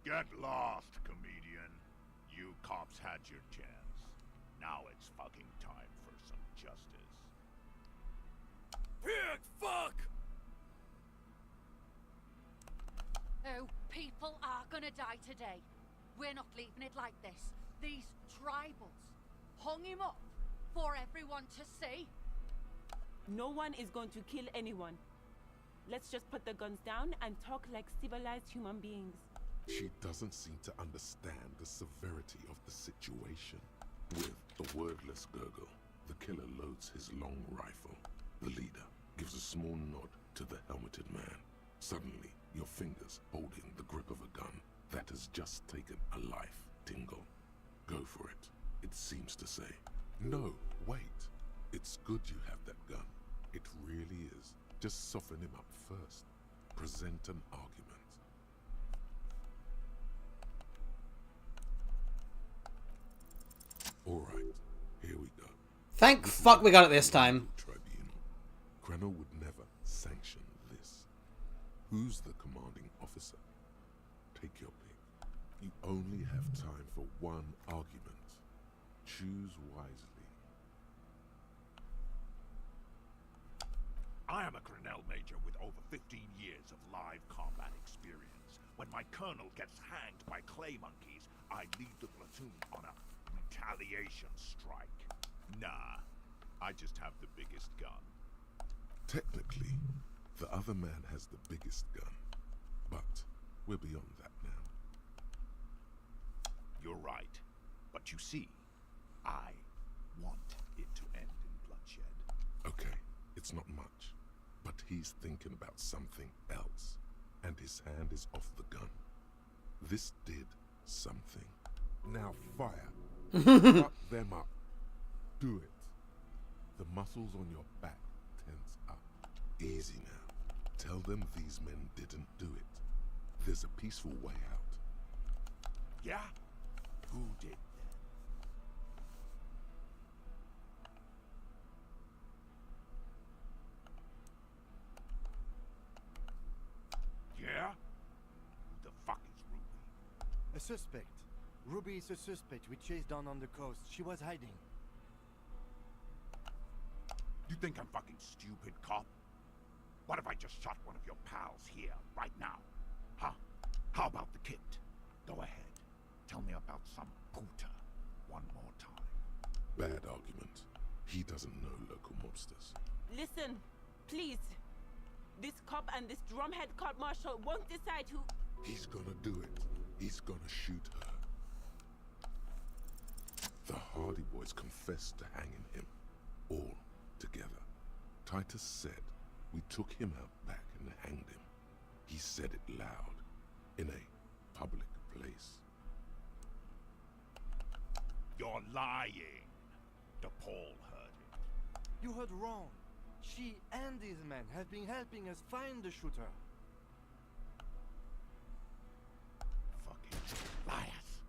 Get lost, comedian. You cops had your chance. Now it's fucking time for some justice. Pig fuck! Oh, people are gonna die today. We're not leaving it like this. These tribals hung him up for everyone to see. No one is going to kill anyone. Let's just put the guns down and talk like civilized human beings. She doesn't seem to understand the severity of the situation. With a wordless gurgle, the killer loads his long rifle. The leader gives a small nod to the helmeted man. Suddenly, your fingers holding the grip of a gun that has just taken a life tingle. Go for it, it seems to say. No, wait. It's good you have that gun. It really is. Just soften him up first. Present an argument. Alright, here we go. Thank fuck we got it this time. Tribunal. Krenner would never sanction this. Who's the commanding officer? Take your pick. You only have time for one argument. Choose wisely. I am a Grinnell major with over 15 years of live combat experience. When my colonel gets hanged by clay monkeys, I lead the platoon on a retaliation strike. Nah, I just have the biggest gun. Technically, the other man has the biggest gun, but we're beyond that now. You're right, but you see, I want it to end in bloodshed. Okay, it's not much, but he's thinking about something else, and his hand is off the gun. This did something. Now fire. Fuck them up. Do it. The muscles on your back tense up. Easy now. Tell them these men didn't do it. There's a peaceful way out. Yeah? Who did then? Yeah? Who the fuck is Ruby? A suspect. Ruby is a suspect we chased down on the coast. She was hiding. You think I'm fucking stupid, cop? What if I just shot one of your pals here, right now? Huh? How about the kid? Go ahead. Tell me about some puta one more time. Bad argument. He doesn't know local mobsters. Listen, please. This cop and this drumhead cop marshal won't decide who... He's gonna do it. He's gonna shoot her. The Hardy Boys confessed to hanging him. All together. Titus said we took him out back and hanged him. He said it loud. In a public place. You're lying. DePaul heard it. You heard wrong. She and these men have been helping us find the shooter. Fucking liars.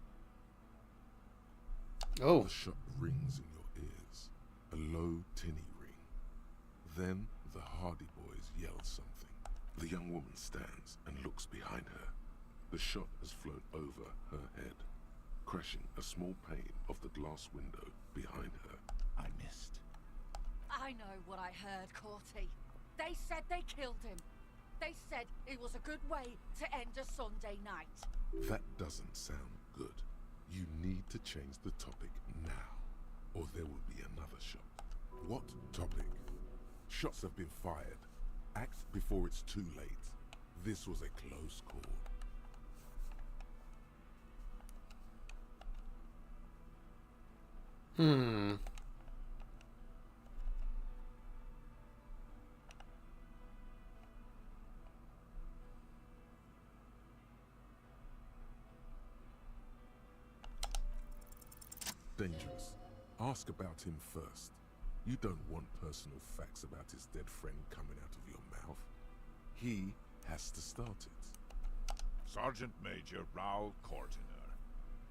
Oh. The shot rings in your ears. A low, tinny ring. Then the Hardy Boys yell something. The young woman stands and looks behind her. The shot has flown over her head, crashing a small pane of the glass window behind her. I missed. I know what I heard, Corty. They said they killed him. They said it was a good way to end a Sunday night. That doesn't sound good. You need to change the topic now, or there will be another shot. What topic? Shots have been fired. Act before it's too late. This was a close call. Dangerous. Ask about him first. You don't want personal facts about his dead friend coming out of your mouth. He has to start it. Sergeant Major Raoul Cortiner,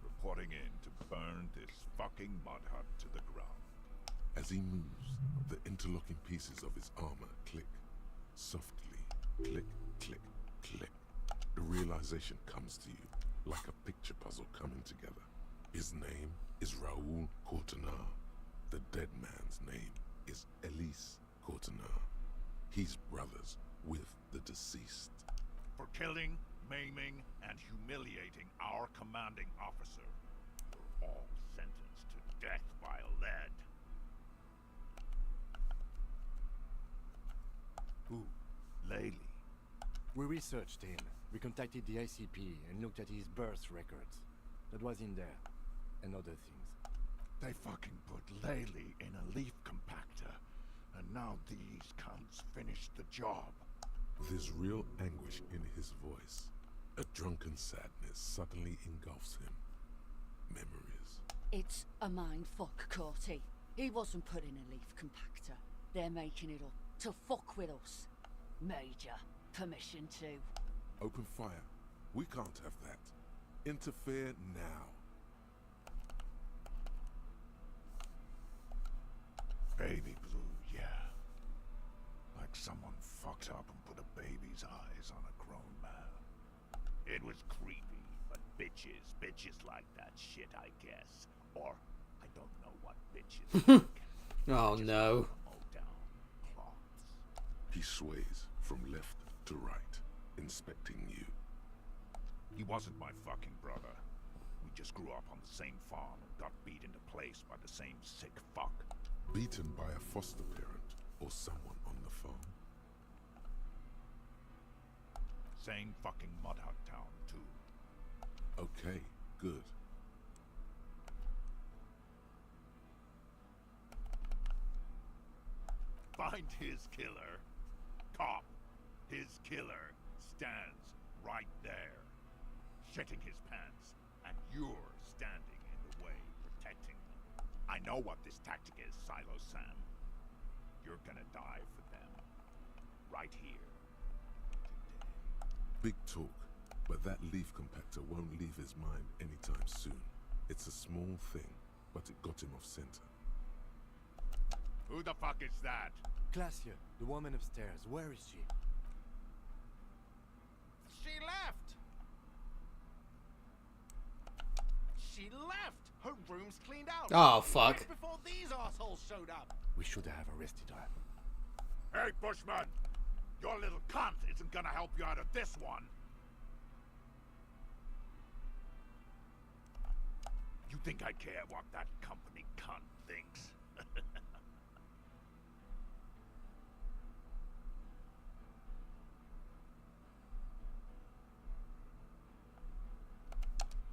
reporting in to burn this fucking mud hut to the ground. As he moves, the interlocking pieces of his armor click. Softly. Click, click, click. The realization comes to you, like a picture puzzle coming together. His name is Raoul Cortiner. The dead man's name is Elise Cortiner. He's brothers with the deceased. For killing, maiming, and humiliating our commanding officer, you're all sentenced to death by lead. Who? Laley? We researched him. We contacted the ICP and looked at his birth records. That was in there. And other things. They fucking put Laley in a leaf compactor, and now these cunts finished the job. There's real anguish in his voice. A drunken sadness suddenly engulfs him. Memories. It's a mind fuck, Corty. He wasn't put in a leaf compactor. They're making it up to fuck with us. Major, permission to. Open fire. We can't have that. Interfere now. Baby blue, yeah. Like someone fucked up and put a baby's eyes on a grown man. It was creepy, but bitches like that shit, I guess. Or, I don't know what bitches like. Oh no. He sways from left to right, inspecting you. He wasn't my fucking brother. We just grew up on the same farm and got beat into place by the same sick fuck. Beaten by a foster parent or someone on the farm. Same fucking mud hut town, too. Okay, good. Find his killer. Cop. His killer stands right there, shitting his pants, and you're standing in the way, protecting them. I know what this tactic is, Silo Sam. You're gonna die for them. right here. Big talk, but that leaf compactor won't leave his mind anytime soon. It's a small thing, but it got him off center. Who the fuck is that? Glacia, the woman upstairs. Where is she? She left! She left! Her room's cleaned out! Oh, fuck. Right before these assholes showed up! We should have arrested her. Hey, Bushman! Your little cunt isn't gonna help you out of this one! You think I care what that company cunt thinks?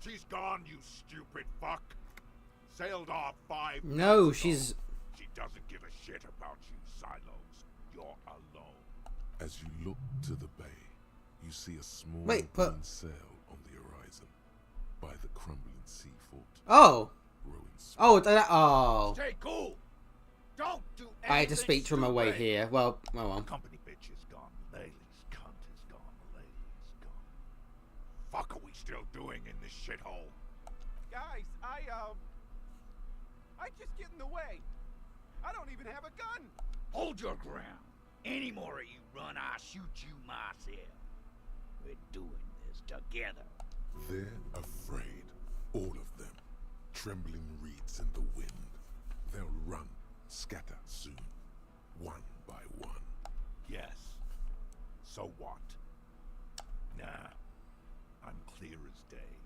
She's gone, you stupid fuck. Sailed off 5 No, months she's... ago. She doesn't give a shit about you, Silos. You're alone. As you look to the bay, you see a small Wait, but... green sail on the horizon by the crumbling sea fort. Oh. Growing Oh, oh. Stay cool. Don't do anything I had to speak to him away stupid. here. Well, oh well. Company bitch is gone. Lady's cunt is gone. Lady's gone. Fuck are we still doing in this shithole? Guys, I just get in the way. I don't even have a gun. Hold your ground. Any more of you run, I'll shoot you myself. We're doing this together. They're afraid, all of them. Trembling reeds in the wind. They'll run, scatter soon, one by one. Yes. So what? Nah. I'm clear as day.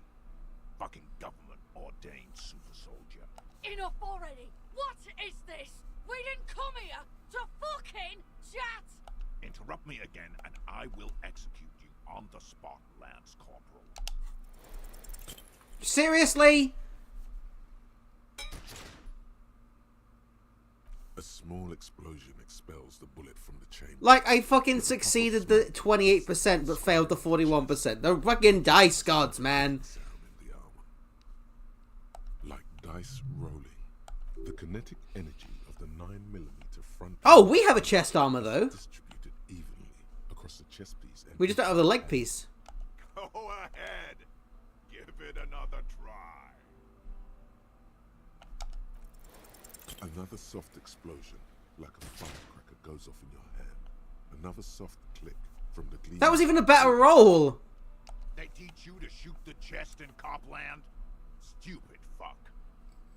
Fucking government-ordained super soldier. Enough already! What is this? We didn't come here to fucking chat! Interrupt me again and I will execute you on the spot, Lance Corporal. Seriously? A small explosion expels the bullet from the chamber. Like, I fucking succeeded the 28% but failed the 41%. They're fucking dice gods, man. Like dice rolling, the kinetic energy of the 9mm front. Oh, we have a chest armor, though. Distributed evenly across the chest piece. And We just don't have the leg piece. Go ahead. Give it another try. Another soft explosion, like a firecracker, goes off in your hand. Another soft click from the gleam. That was even a better roll. They teach you to shoot the chest in Copland? Stupid fuck.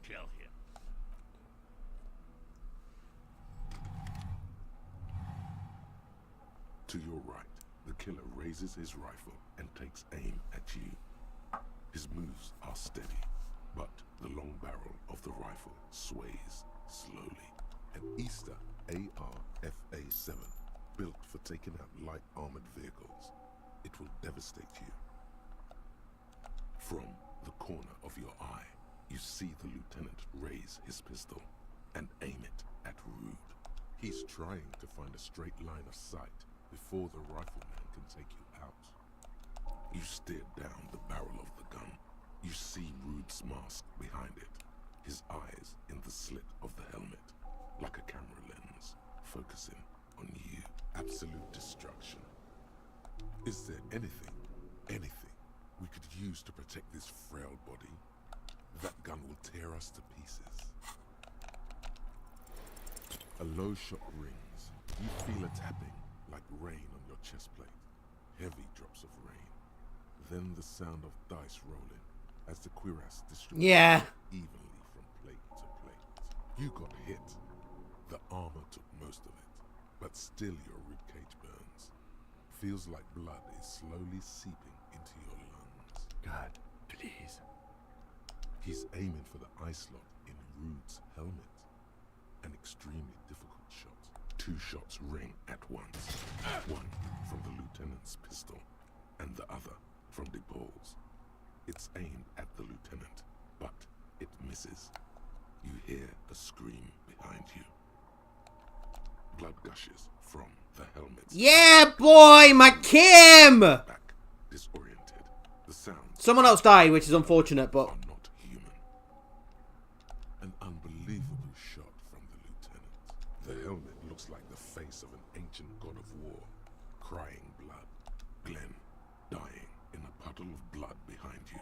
Kill him. To your right, the killer raises his rifle and takes aim at you. His moves are steady, but the long barrel of the rifle sways slowly. An Easter AR-FA-7, built for taking out light armored vehicles. It will devastate you. From the corner of your eye, you see the lieutenant raise his pistol and aim it at Rude. He's trying to find a straight line of sight before the rifleman can take you out. You stare down the barrel of the gun. You see Rude's mask behind it, his eyes in the slit of the helmet, like a camera lens, focusing on you. Absolute destruction. Is there anything we could use to protect this frail body? That gun will tear us to pieces. A low shot rings. You feel a tapping, like rain on your chest plate. Heavy drops of rain. Then the sound of dice rolling as the cuirass distributes evenly from plate to plate. You got hit. The armor took most of it, but still your ribcage burns. Feels like blood is slowly seeping into your lungs. God, please. He's aiming for the eye slot in Rude's helmet. An extremely difficult shot. 2 shots ring at once. One from the lieutenant's pistol, and the other from the balls. It's aimed at the lieutenant, but it misses. You hear a scream behind you. Blood gushes from the helmet. Yeah, boy, my Kim! Back, disoriented. The sound. Someone else died, which is unfortunate, but... not human. An unbelievable shot from the lieutenant. The helmet looks like the face face of an ancient god of war, crying blood. Glenn, dying in a puddle of blood behind you.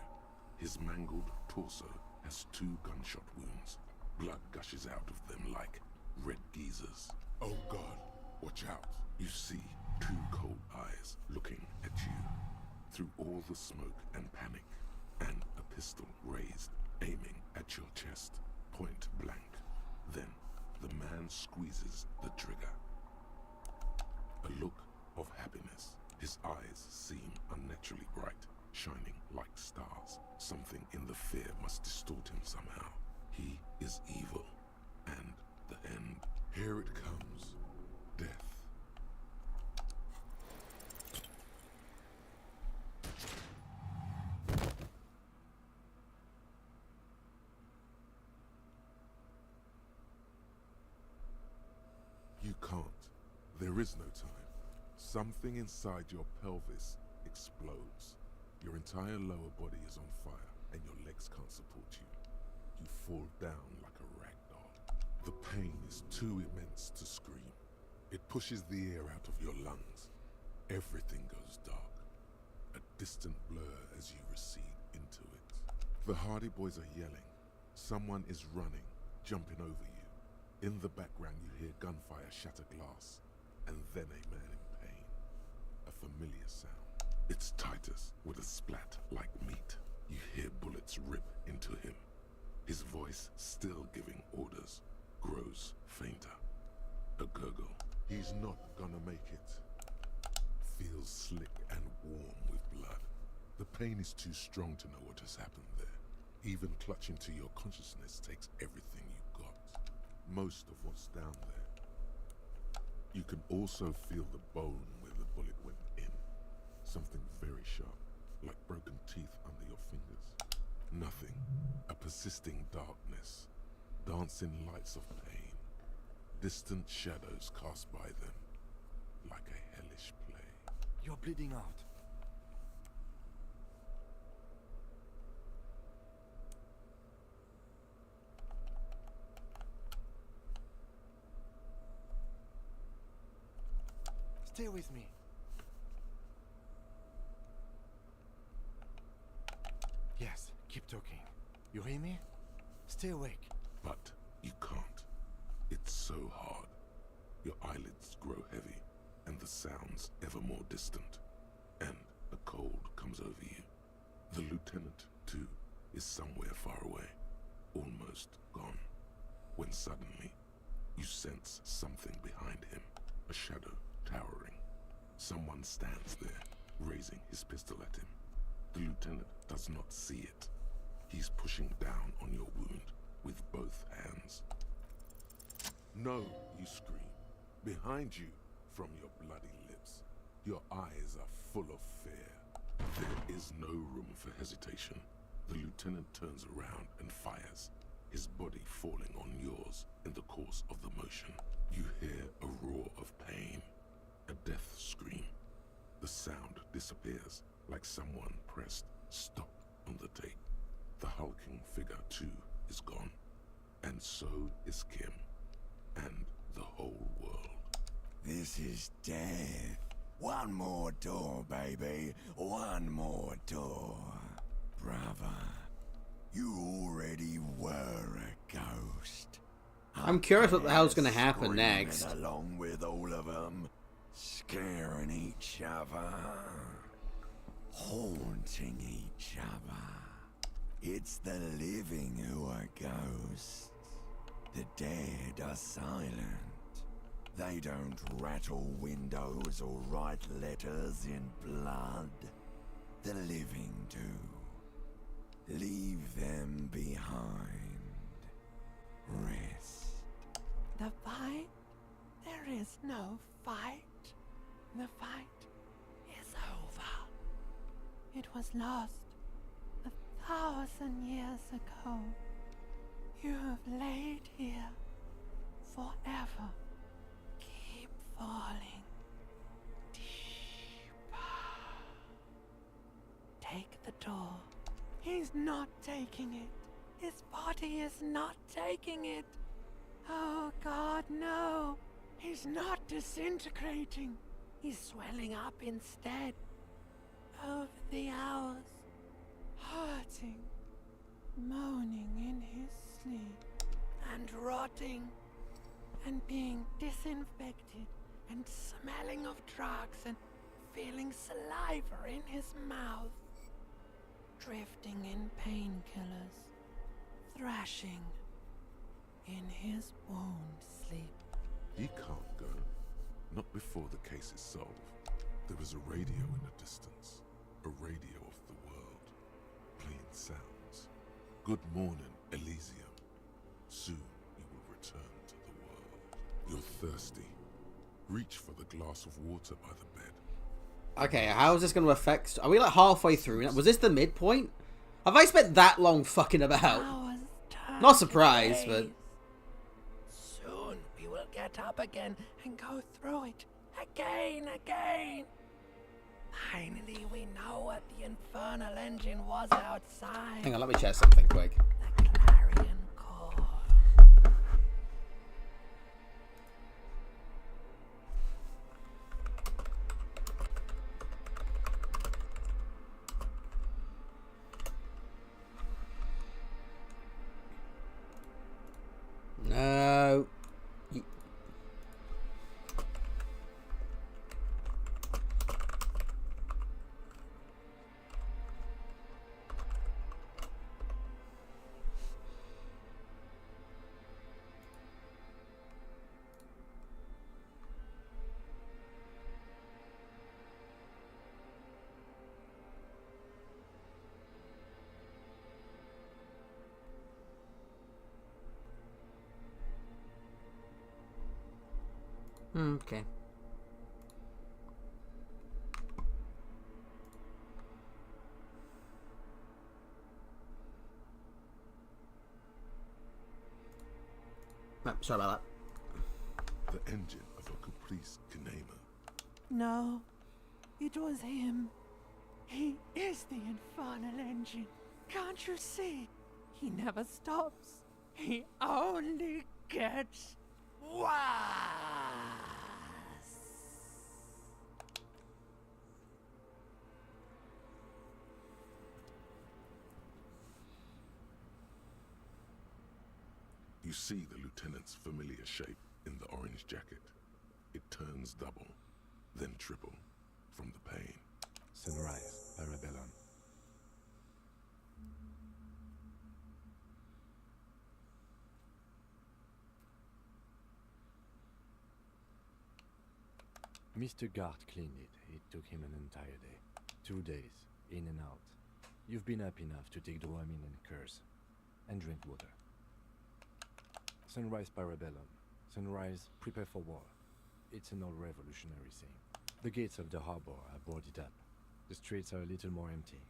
His mangled torso has 2 gunshot wounds. Blood gushes out of them like red geysers. Oh God, watch out. You see 2 cold eyes looking at you through all the smoke and panic, and a pistol raised, aiming at your chest, point blank. Then the man squeezes the trigger. A look of happiness. His eyes seem unnaturally bright, shining like stars. Something in the fear must distort him somehow. He is evil, and the end. Here it comes. Death. You can't. There is no time. Something inside your pelvis explodes. Your entire lower body is on fire, and your legs can't support you. You fall down like a rag doll. The pain is too immense to scream. It pushes the air out of your lungs. Everything goes dark. A distant blur as you recede into it. The Hardy Boys are yelling. Someone is running, jumping over you. In the background you hear gunfire shatter glass, and then a man in pain. A familiar sound. It's Titus with a splat like meat. You hear bullets rip into him. His voice, still giving orders, grows fainter. A gurgle. He's not gonna make it. Feels slick and warm with blood. The pain is too strong to know what has happened there. Even clutching to your consciousness takes everything you got. Most of what's down there. You can also feel the bone where the bullet went in. Something very sharp, like broken teeth under your fingers. Nothing. A persisting darkness. Dancing lights of pain. Distant shadows cast by them. Like a hellish play. You're bleeding out. Stay with me. Yes, keep talking. You hear me? Stay awake. But you can't. It's so hard. Your eyelids grow heavy, and the sounds ever more distant. And a cold comes over you. The lieutenant, too, is somewhere far away, almost gone. When suddenly, you sense something behind him, a shadow towering. Someone stands there, raising his pistol at him. The lieutenant does not see it. He's pushing down on your wound with both hands. No, you scream. Behind you, from your bloody lips, your eyes are full of fear. There is no room for hesitation. The lieutenant turns around and fires, his body falling on yours in the course of the motion. You hear a roar of pain, a death scream. The sound disappears like someone pressed stop on the tape. The hulking figure, too, is gone. And so is Kim. And the whole world. This is death. One more door, baby. One more door. Brother, you already were a ghost. I'm curious what the hell's going to happen Screaming next. Along with all of them, scaring each other, haunting each other. It's the living who are ghosts. The dead are silent. They don't rattle windows or write letters in blood. The living do. Leave them behind. Rest. The fight? There is no fight. The fight is over. It was lost 1,000 years ago. You have laid here forever. Keep falling deeper. Take the door. He's not taking it. His body is not taking it. Oh God, no. He's not disintegrating. He's swelling up instead. Over the hours, hurting, moaning in his sleep, and rotting, and being disinfected, and smelling of drugs, and feeling saliva in his mouth, drifting in painkillers, thrashing in his wound sleep. He can't go. Not before the case is solved. There is a radio in the distance. A radio of the world. Playing sounds. Good morning, Elysium. Soon you will return to the world. You're thirsty. Reach for the glass of water by the bed. Okay, how is this going to affect... Are we like halfway through? Was this the midpoint? Have I spent that long fucking about? Not surprised, but... Soon we will get up again and go through it. Again. Finally, we know what the infernal engine was outside. Hang on, let me check something quick. The clarion call. No. Okay. Sorry about that. The engine of a Caprice Canema. No, it was him. He is the infernal engine. Can't you see? He never stops. He only gets worse. You see the lieutenant's familiar shape in the orange jacket. It turns double, then triple, from the pain. Sunrise, Parabellum. Mr. Gart cleaned it. It took him an entire day. 2 days, in and out. You've been up enough to take Dramamine and curse. And drink water. Sunrise, Parabellum. Sunrise, prepare for war. It's an old revolutionary saying. The gates of the harbor are boarded up. The streets are a little more empty.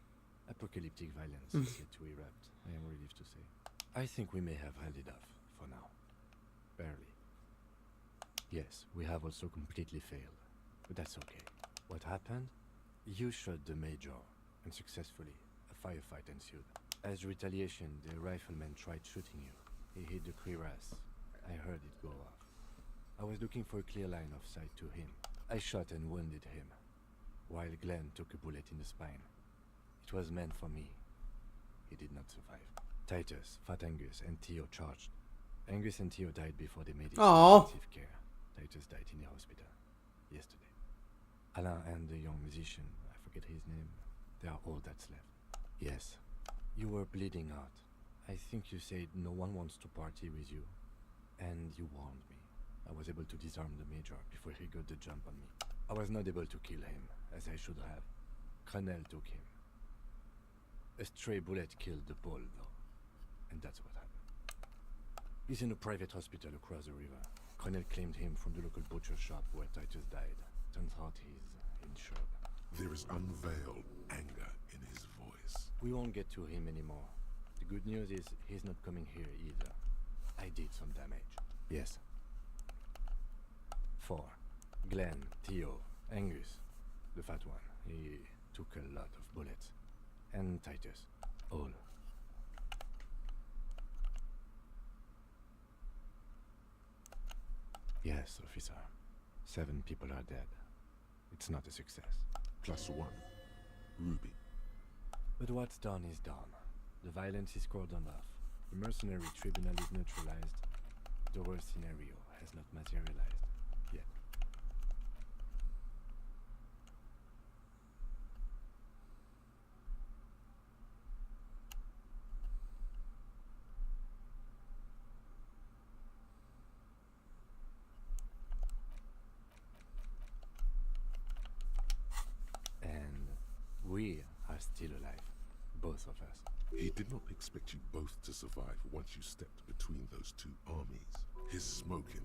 Apocalyptic violence is yet to erupt, I am relieved to say. I think we may have held it off, for now. Barely. Yes, we have also completely failed. But that's okay. What happened? You shot the major, and successfully, a firefight ensued. As retaliation, the rifleman tried shooting you. He hit the cuirass. I heard it go off. I was looking for a clear line of sight to him. I shot and wounded him, while Glenn took a bullet in the spine. It was meant for me. He did not survive. Titus, Fat Angus, and Theo charged. Angus and Theo died before they made it to intensive care. Titus died in the hospital yesterday. Alain and the young musician, I forget his name, they are all that's left. Yes, you were bleeding out. I think you said no one wants to party with you, and you warned me. I was able to disarm the major before he got the jump on me. I was not able to kill him, as I should have. Crenel took him. A stray bullet killed the Paul, though, and that's what happened. He's in a private hospital across the river. Crenel claimed him from the local butcher shop where Titus died. Turns out he's insured. There is unveiled anger in his voice. We won't get to him anymore. The good news is he's not coming here either. I did some damage. Yes. 4. Glenn, Theo, Angus, the fat one. He took a lot of bullets. And Titus. All. Yes, officer. 7 people are dead. It's not a success. +1. Ruby. But what's done is done. The violence is cordoned off. The mercenary tribunal is neutralized. The worst scenario has not materialized yet. And we are still alive. Both of us. He did not expect you both to survive once you stepped between those two armies. His smoking,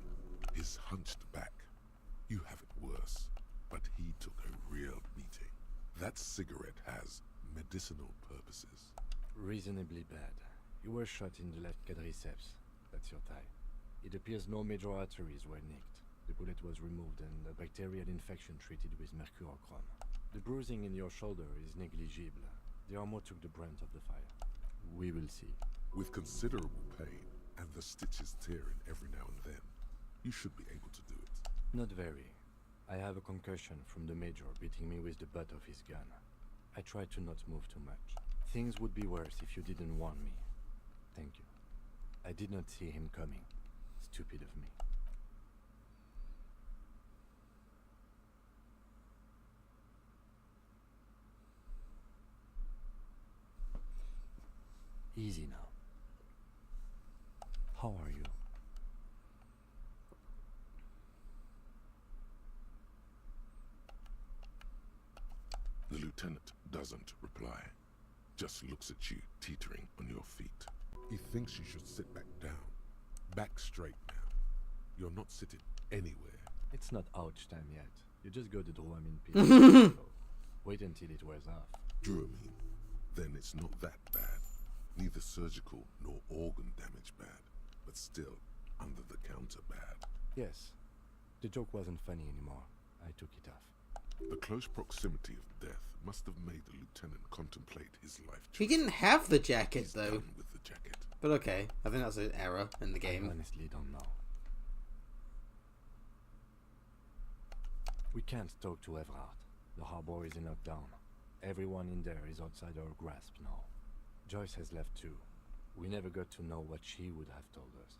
his hunched back. You have it worse, but he took a real beating. That cigarette has medicinal purposes. Reasonably bad. You were shot in the left quadriceps. That's your thigh. It appears no major arteries were nicked. The bullet was removed and a bacterial infection treated with mercurochrome. The bruising in your shoulder is negligible. The armor took the brunt of the fire. We will see. With considerable pain, and the stitches tearing every now and then, you should be able to do it. Not very. I have a concussion from the major beating me with the butt of his gun. I tried to not move too much. Things would be worse if you didn't warn me. Thank you. I did not see him coming. Stupid of me. Easy now. How are you? The lieutenant doesn't reply. Just looks at you, teetering on your feet. He thinks you should sit back down. Back straight now. You're not sitting anywhere. It's not ouch time yet. You just got the Dramamine pill. So wait until it wears off. Dramamine? Then it's not that bad. Neither surgical nor organ damage bad, but still under the counter bad. Yes. The joke wasn't funny anymore. I took it off. The close proximity of death must have made the lieutenant contemplate his life choice. He didn't have the jacket, He's though. done with the jacket. But okay, I think that's an error in the game. I honestly don't know. We can't talk to Everard. The harbor is in lockdown. Everyone in there is outside our grasp now. Joyce has left too. We never got to know what she would have told us.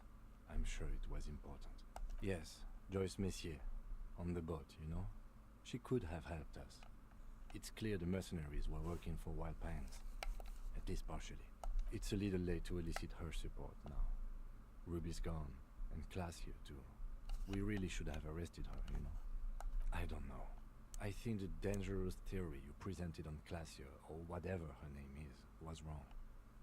I'm sure it was important. Yes, Joyce Messier. On the boat, you know? She could have helped us. It's clear the mercenaries were working for Wild Pines. At least partially. It's a little late to elicit her support now. Ruby's gone, and Classier too. We really should have arrested her, you know? I don't know. I think the dangerous theory you presented on Classier, or whatever her name is, was wrong.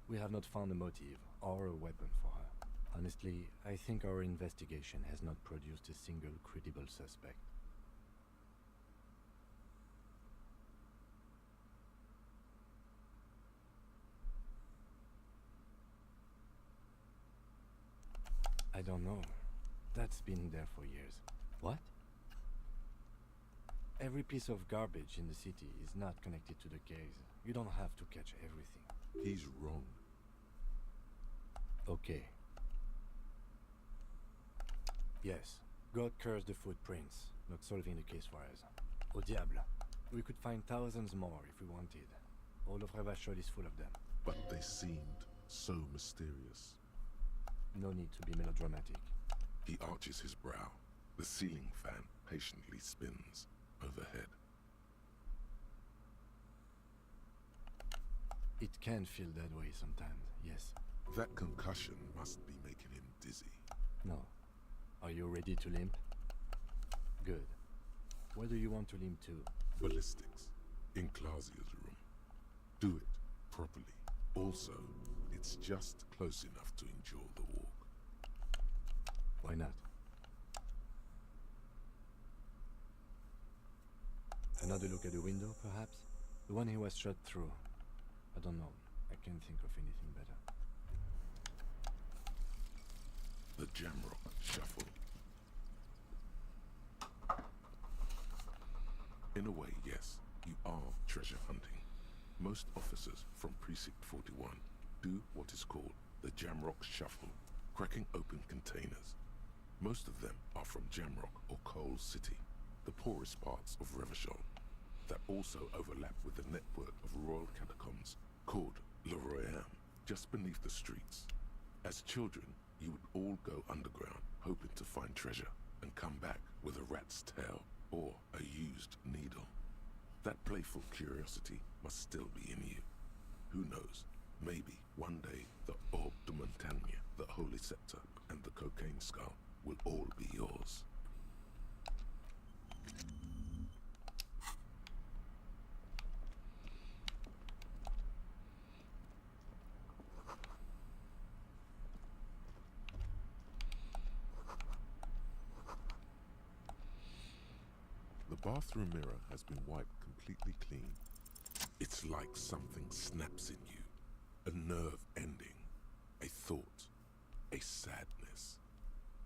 We have not found a motive or a weapon for her. Honestly, I think our investigation has not produced a single credible suspect. I don't know. That's been there for years. What? Every piece of garbage in the city is not connected to the case. You don't have to catch everything. He's wrong. Okay. Yes, God cursed the footprints, not solving the case for us. Au diable. We could find thousands more if we wanted. All of Revachol is full of them. But they seemed so mysterious. No need to be melodramatic. He arches his brow. The ceiling fan patiently spins overhead. It can feel that way sometimes, yes. That concussion must be making him dizzy. No. Are you ready to limp? Good. Where do you want to limp to? Ballistics. In Clausia's room. Do it properly. Also, it's just close enough to endure the walk. Why not? Another look at the window, perhaps? The one he was shot through. I don't know. I can't think of anything better. The Jamrock Shuffle. In a way, yes, you are treasure hunting. Most officers from Precinct 41 do what is called the Jamrock Shuffle, cracking open containers. Most of them are from Jamrock or Coal City, the poorest parts of Revachol, that also overlap with the network of royal catacombs called Le Royaume, just beneath the streets. As children, you would all go underground, hoping to find treasure, and come back with a rat's tail or a used needle. That playful curiosity must still be in you. Who knows, maybe one day the Orbe de Montagne, the Holy Scepter, and the Cocaine Skull will all be yours. The bathroom mirror has been wiped completely clean. It's like something snaps in you. A nerve ending. A thought. A sadness.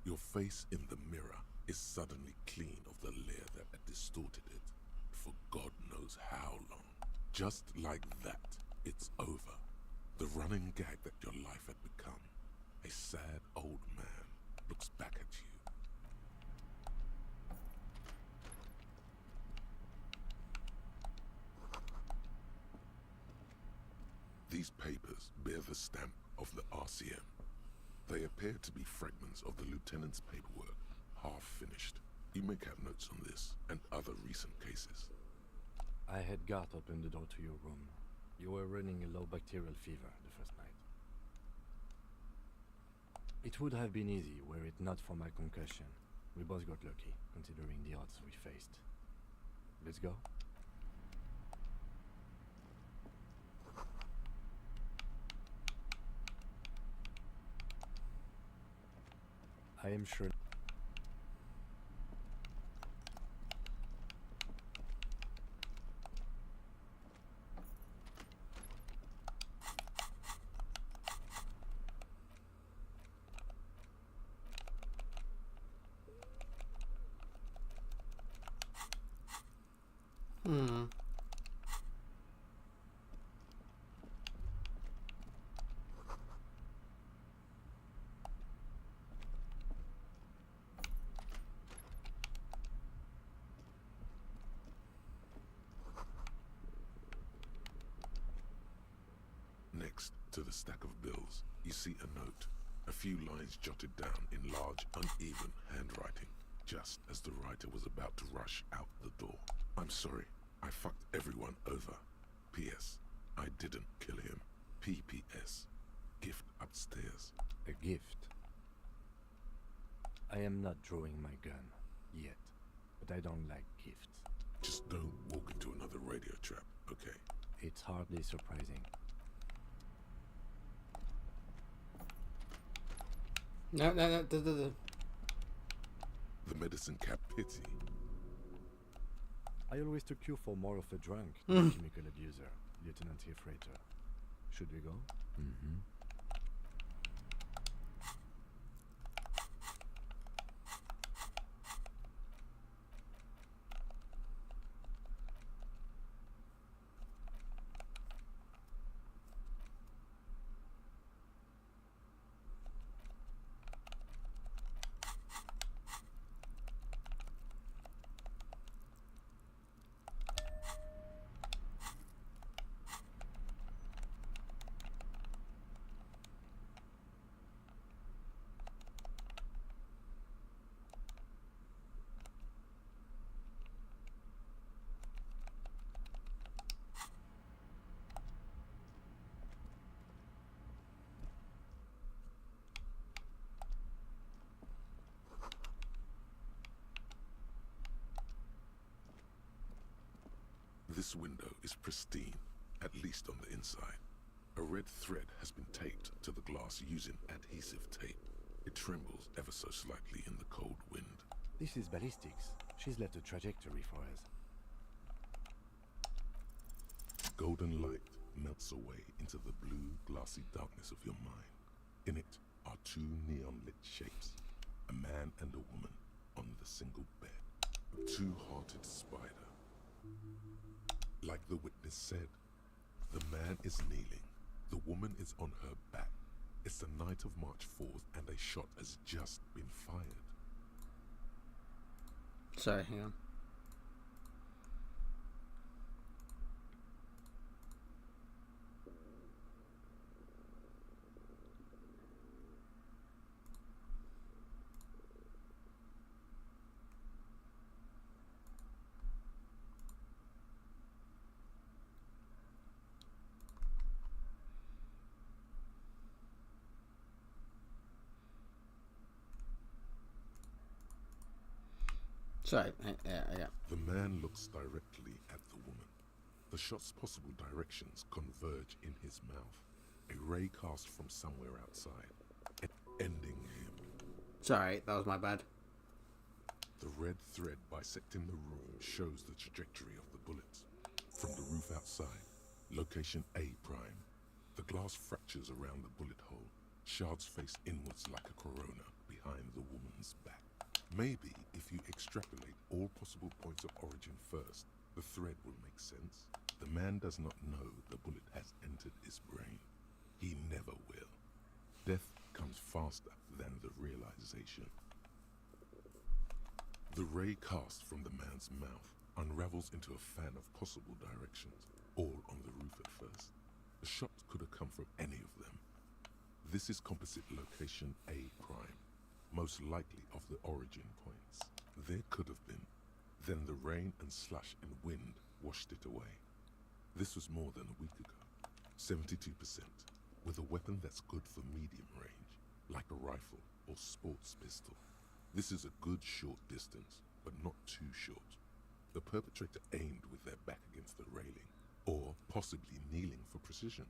Your face in the mirror is suddenly clean of the layer that had distorted it for God knows how long. Just like that, it's over. The running gag that your life had become. A sad old man looks back at you. These papers bear the stamp of the RCM. They appear to be fragments of the lieutenant's paperwork, half finished. You make out notes on this and other recent cases. I had Garth open the door to your room. You were running a low bacterial fever the first night. It would have been easy were it not for my concussion. We both got lucky, considering the odds we faced. Let's go. I am sure. Next to the stack of bills, you see a note, a few lines jotted down in large, uneven handwriting, just as the writer was about to rush out the door. I'm sorry, I fucked everyone over. P.S. I didn't kill him. P.P.S. Gift upstairs. A gift. I am not drawing my gun, yet, but I don't like gifts. Just don't walk into another radio trap, okay? It's hardly surprising. No. The medicine cap pity. I always took you for more of a drunk than a chemical abuser, Lieutenant Freighter. Should we go? Mm-hmm. This window is pristine, at least on the inside. A red thread has been taped to the glass using adhesive tape. It trembles ever so slightly in the cold wind. This is ballistics. She's left a trajectory for us. Golden light melts away into the blue, glassy darkness of your mind. In it are two neon-lit shapes, a man and a woman on the single bed. A two-hearted spider. Like the witness said, the man is kneeling, the woman is on her back. It's the night of March 4th and a shot has just been fired. Sorry, hang on. Sorry, yeah. The man looks directly at the woman. The shot's possible directions converge in his mouth. A ray cast from somewhere outside, ending him. Sorry, that was my bad. The red thread bisecting the room shows the trajectory of the bullets. From the roof outside, location A prime. The glass fractures around the bullet hole. Shards face inwards like a corona behind the woman's back. Maybe if you extrapolate all possible points of origin first, the thread will make sense. The man does not know the bullet has entered his brain. He never will. Death comes faster than the realization. The ray cast from the man's mouth unravels into a fan of possible directions, all on the roof at first. The shot could have come from any of them. This is composite location A prime, most likely of the origin points. There could have been. Then the rain and slush and wind washed it away. This was more than a week ago. 72%, with a weapon that's good for medium range, like a rifle or sports pistol. This is a good short distance, but not too short. The perpetrator aimed with their back against the railing, or possibly kneeling for precision.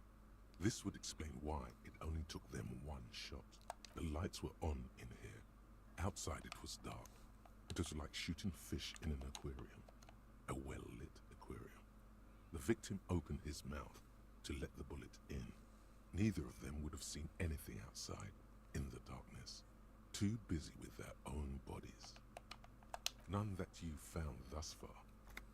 This would explain why it only took them one shot. The lights were on in here. Outside it was dark. It was like shooting fish in an aquarium, a well-lit aquarium. The victim opened his mouth to let the bullet in. Neither of them would have seen anything outside in the darkness, too busy with their own bodies. None that you've found thus far,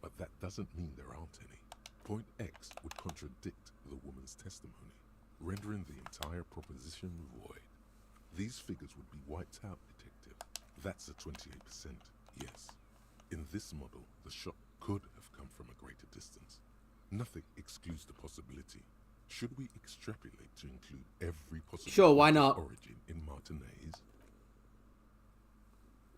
but that doesn't mean there aren't any. Point X would contradict the woman's testimony, rendering the entire proposition void. These figures would be wiped out, detective. That's a 28%, yes. In this model, the shot could have come from a greater distance. Nothing excludes the possibility. Should we extrapolate to include every possible Sure, why not? origin in Martinez?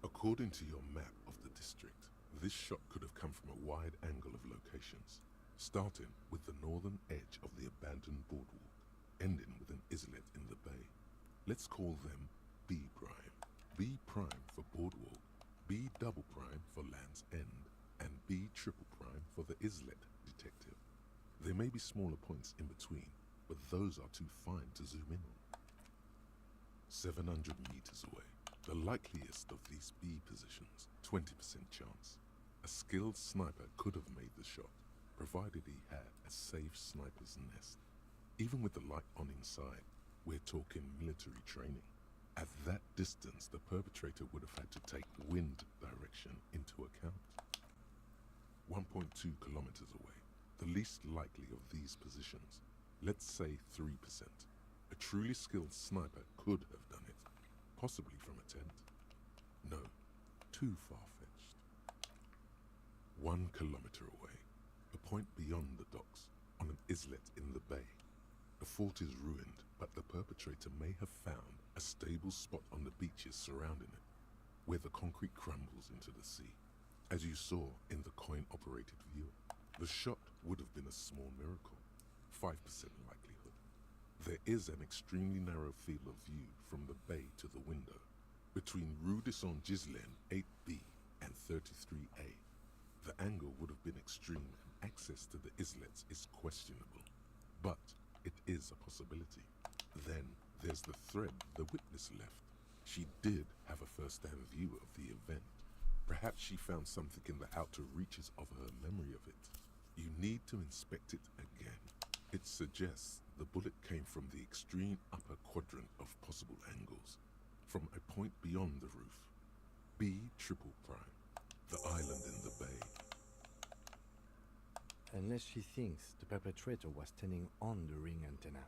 According to your map of the district, this shot could have come from a wide angle of locations, starting with the northern edge of the abandoned boardwalk, ending with an islet in the bay. Let's call them B prime. B prime for boardwalk, B double prime for Land's End, and B triple prime for the islet, detective. There may be smaller points in between, but those are too fine to zoom in on. 700 meters away. The likeliest of these B positions, 20% chance. A skilled sniper could have made the shot, provided he had a safe sniper's nest. Even with the light on inside, we're talking military training. At that distance, the perpetrator would have had to take wind direction into account. 1.2 kilometers away, the least likely of these positions, let's say 3%. A truly skilled sniper could have done it, possibly from a tent. No, too far-fetched. 1 kilometer away, a point beyond the docks, on an islet in the bay. The fort is ruined, but the perpetrator may have found a stable spot on the beaches surrounding it, where the concrete crumbles into the sea. As you saw in the coin-operated viewer, the shot would have been a small miracle, 5% likelihood. There is an extremely narrow field of view from the bay to the window, between Rue de Saint-Ghislain 8B and 33A. The angle would have been extreme and access to the islets is questionable, but it is a possibility. Then there's the thread the witness left. She did have a first-hand view of the event. Perhaps she found something in the outer reaches of her memory of it. You need to inspect it again. It suggests the bullet came from the extreme upper quadrant of possible angles, from a point beyond the roof. B triple prime, the island in the bay. Unless she thinks the perpetrator was standing on the ring antenna.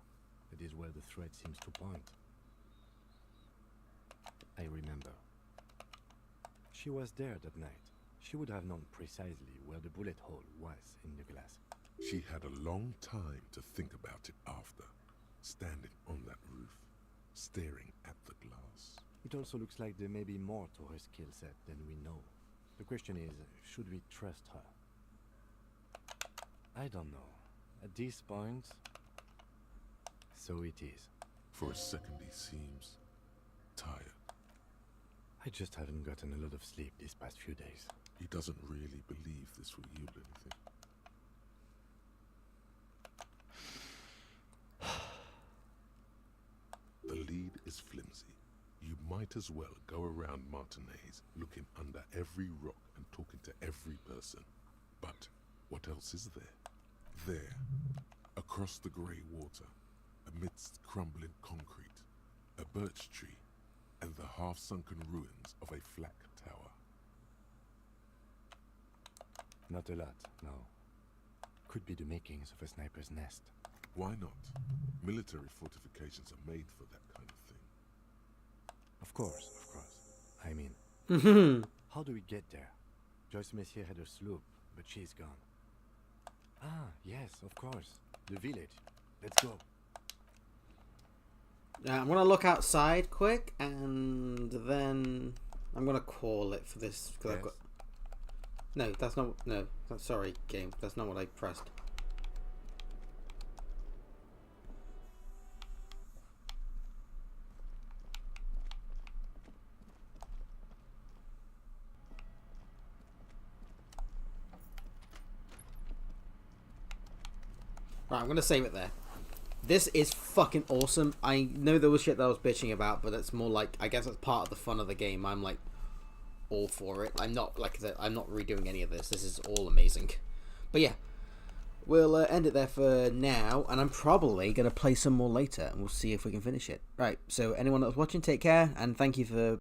That is where the thread seems to point. I remember. She was there that night, She would have known precisely where the bullet hole was in the glass. She had a long time to think about it after, standing on that roof, staring at the glass. It also looks like there may be more to her skill set than we know. The question is, should we trust her? I don't know. At this point, so it is. For a second he seems tired. I just haven't gotten a lot of sleep these past few days. He doesn't really believe this will yield anything. The lead is flimsy. You might as well go around Martinez looking under every rock and talking to every person. But what else is there? There, across the grey water, amidst crumbling concrete, a birch tree, and the half-sunken ruins of a flak tower. Not a lot, no. Could be the makings of a sniper's nest. Why not? Military fortifications are made for that kind of thing. Of course. I mean, how do we get there? Joyce Messier had a sloop, but she's gone. Ah, yes, of course. The village. Let's go. I'm gonna look outside quick, and then I'm gonna call it for this. Cause I've got... No, that's not. No, sorry, game. That's not what I pressed. Right, I'm gonna save it there. This is fucking awesome. I know there was shit that I was bitching about, but it's more like, I guess that's part of the fun of the game. I'm like all for it. I'm not, like I said, I'm not redoing any of this. This is all amazing. But yeah, we'll end it there for now, and I'm probably gonna play some more later, and we'll see if we can finish it. Right, so anyone that was watching, take care, and thank you for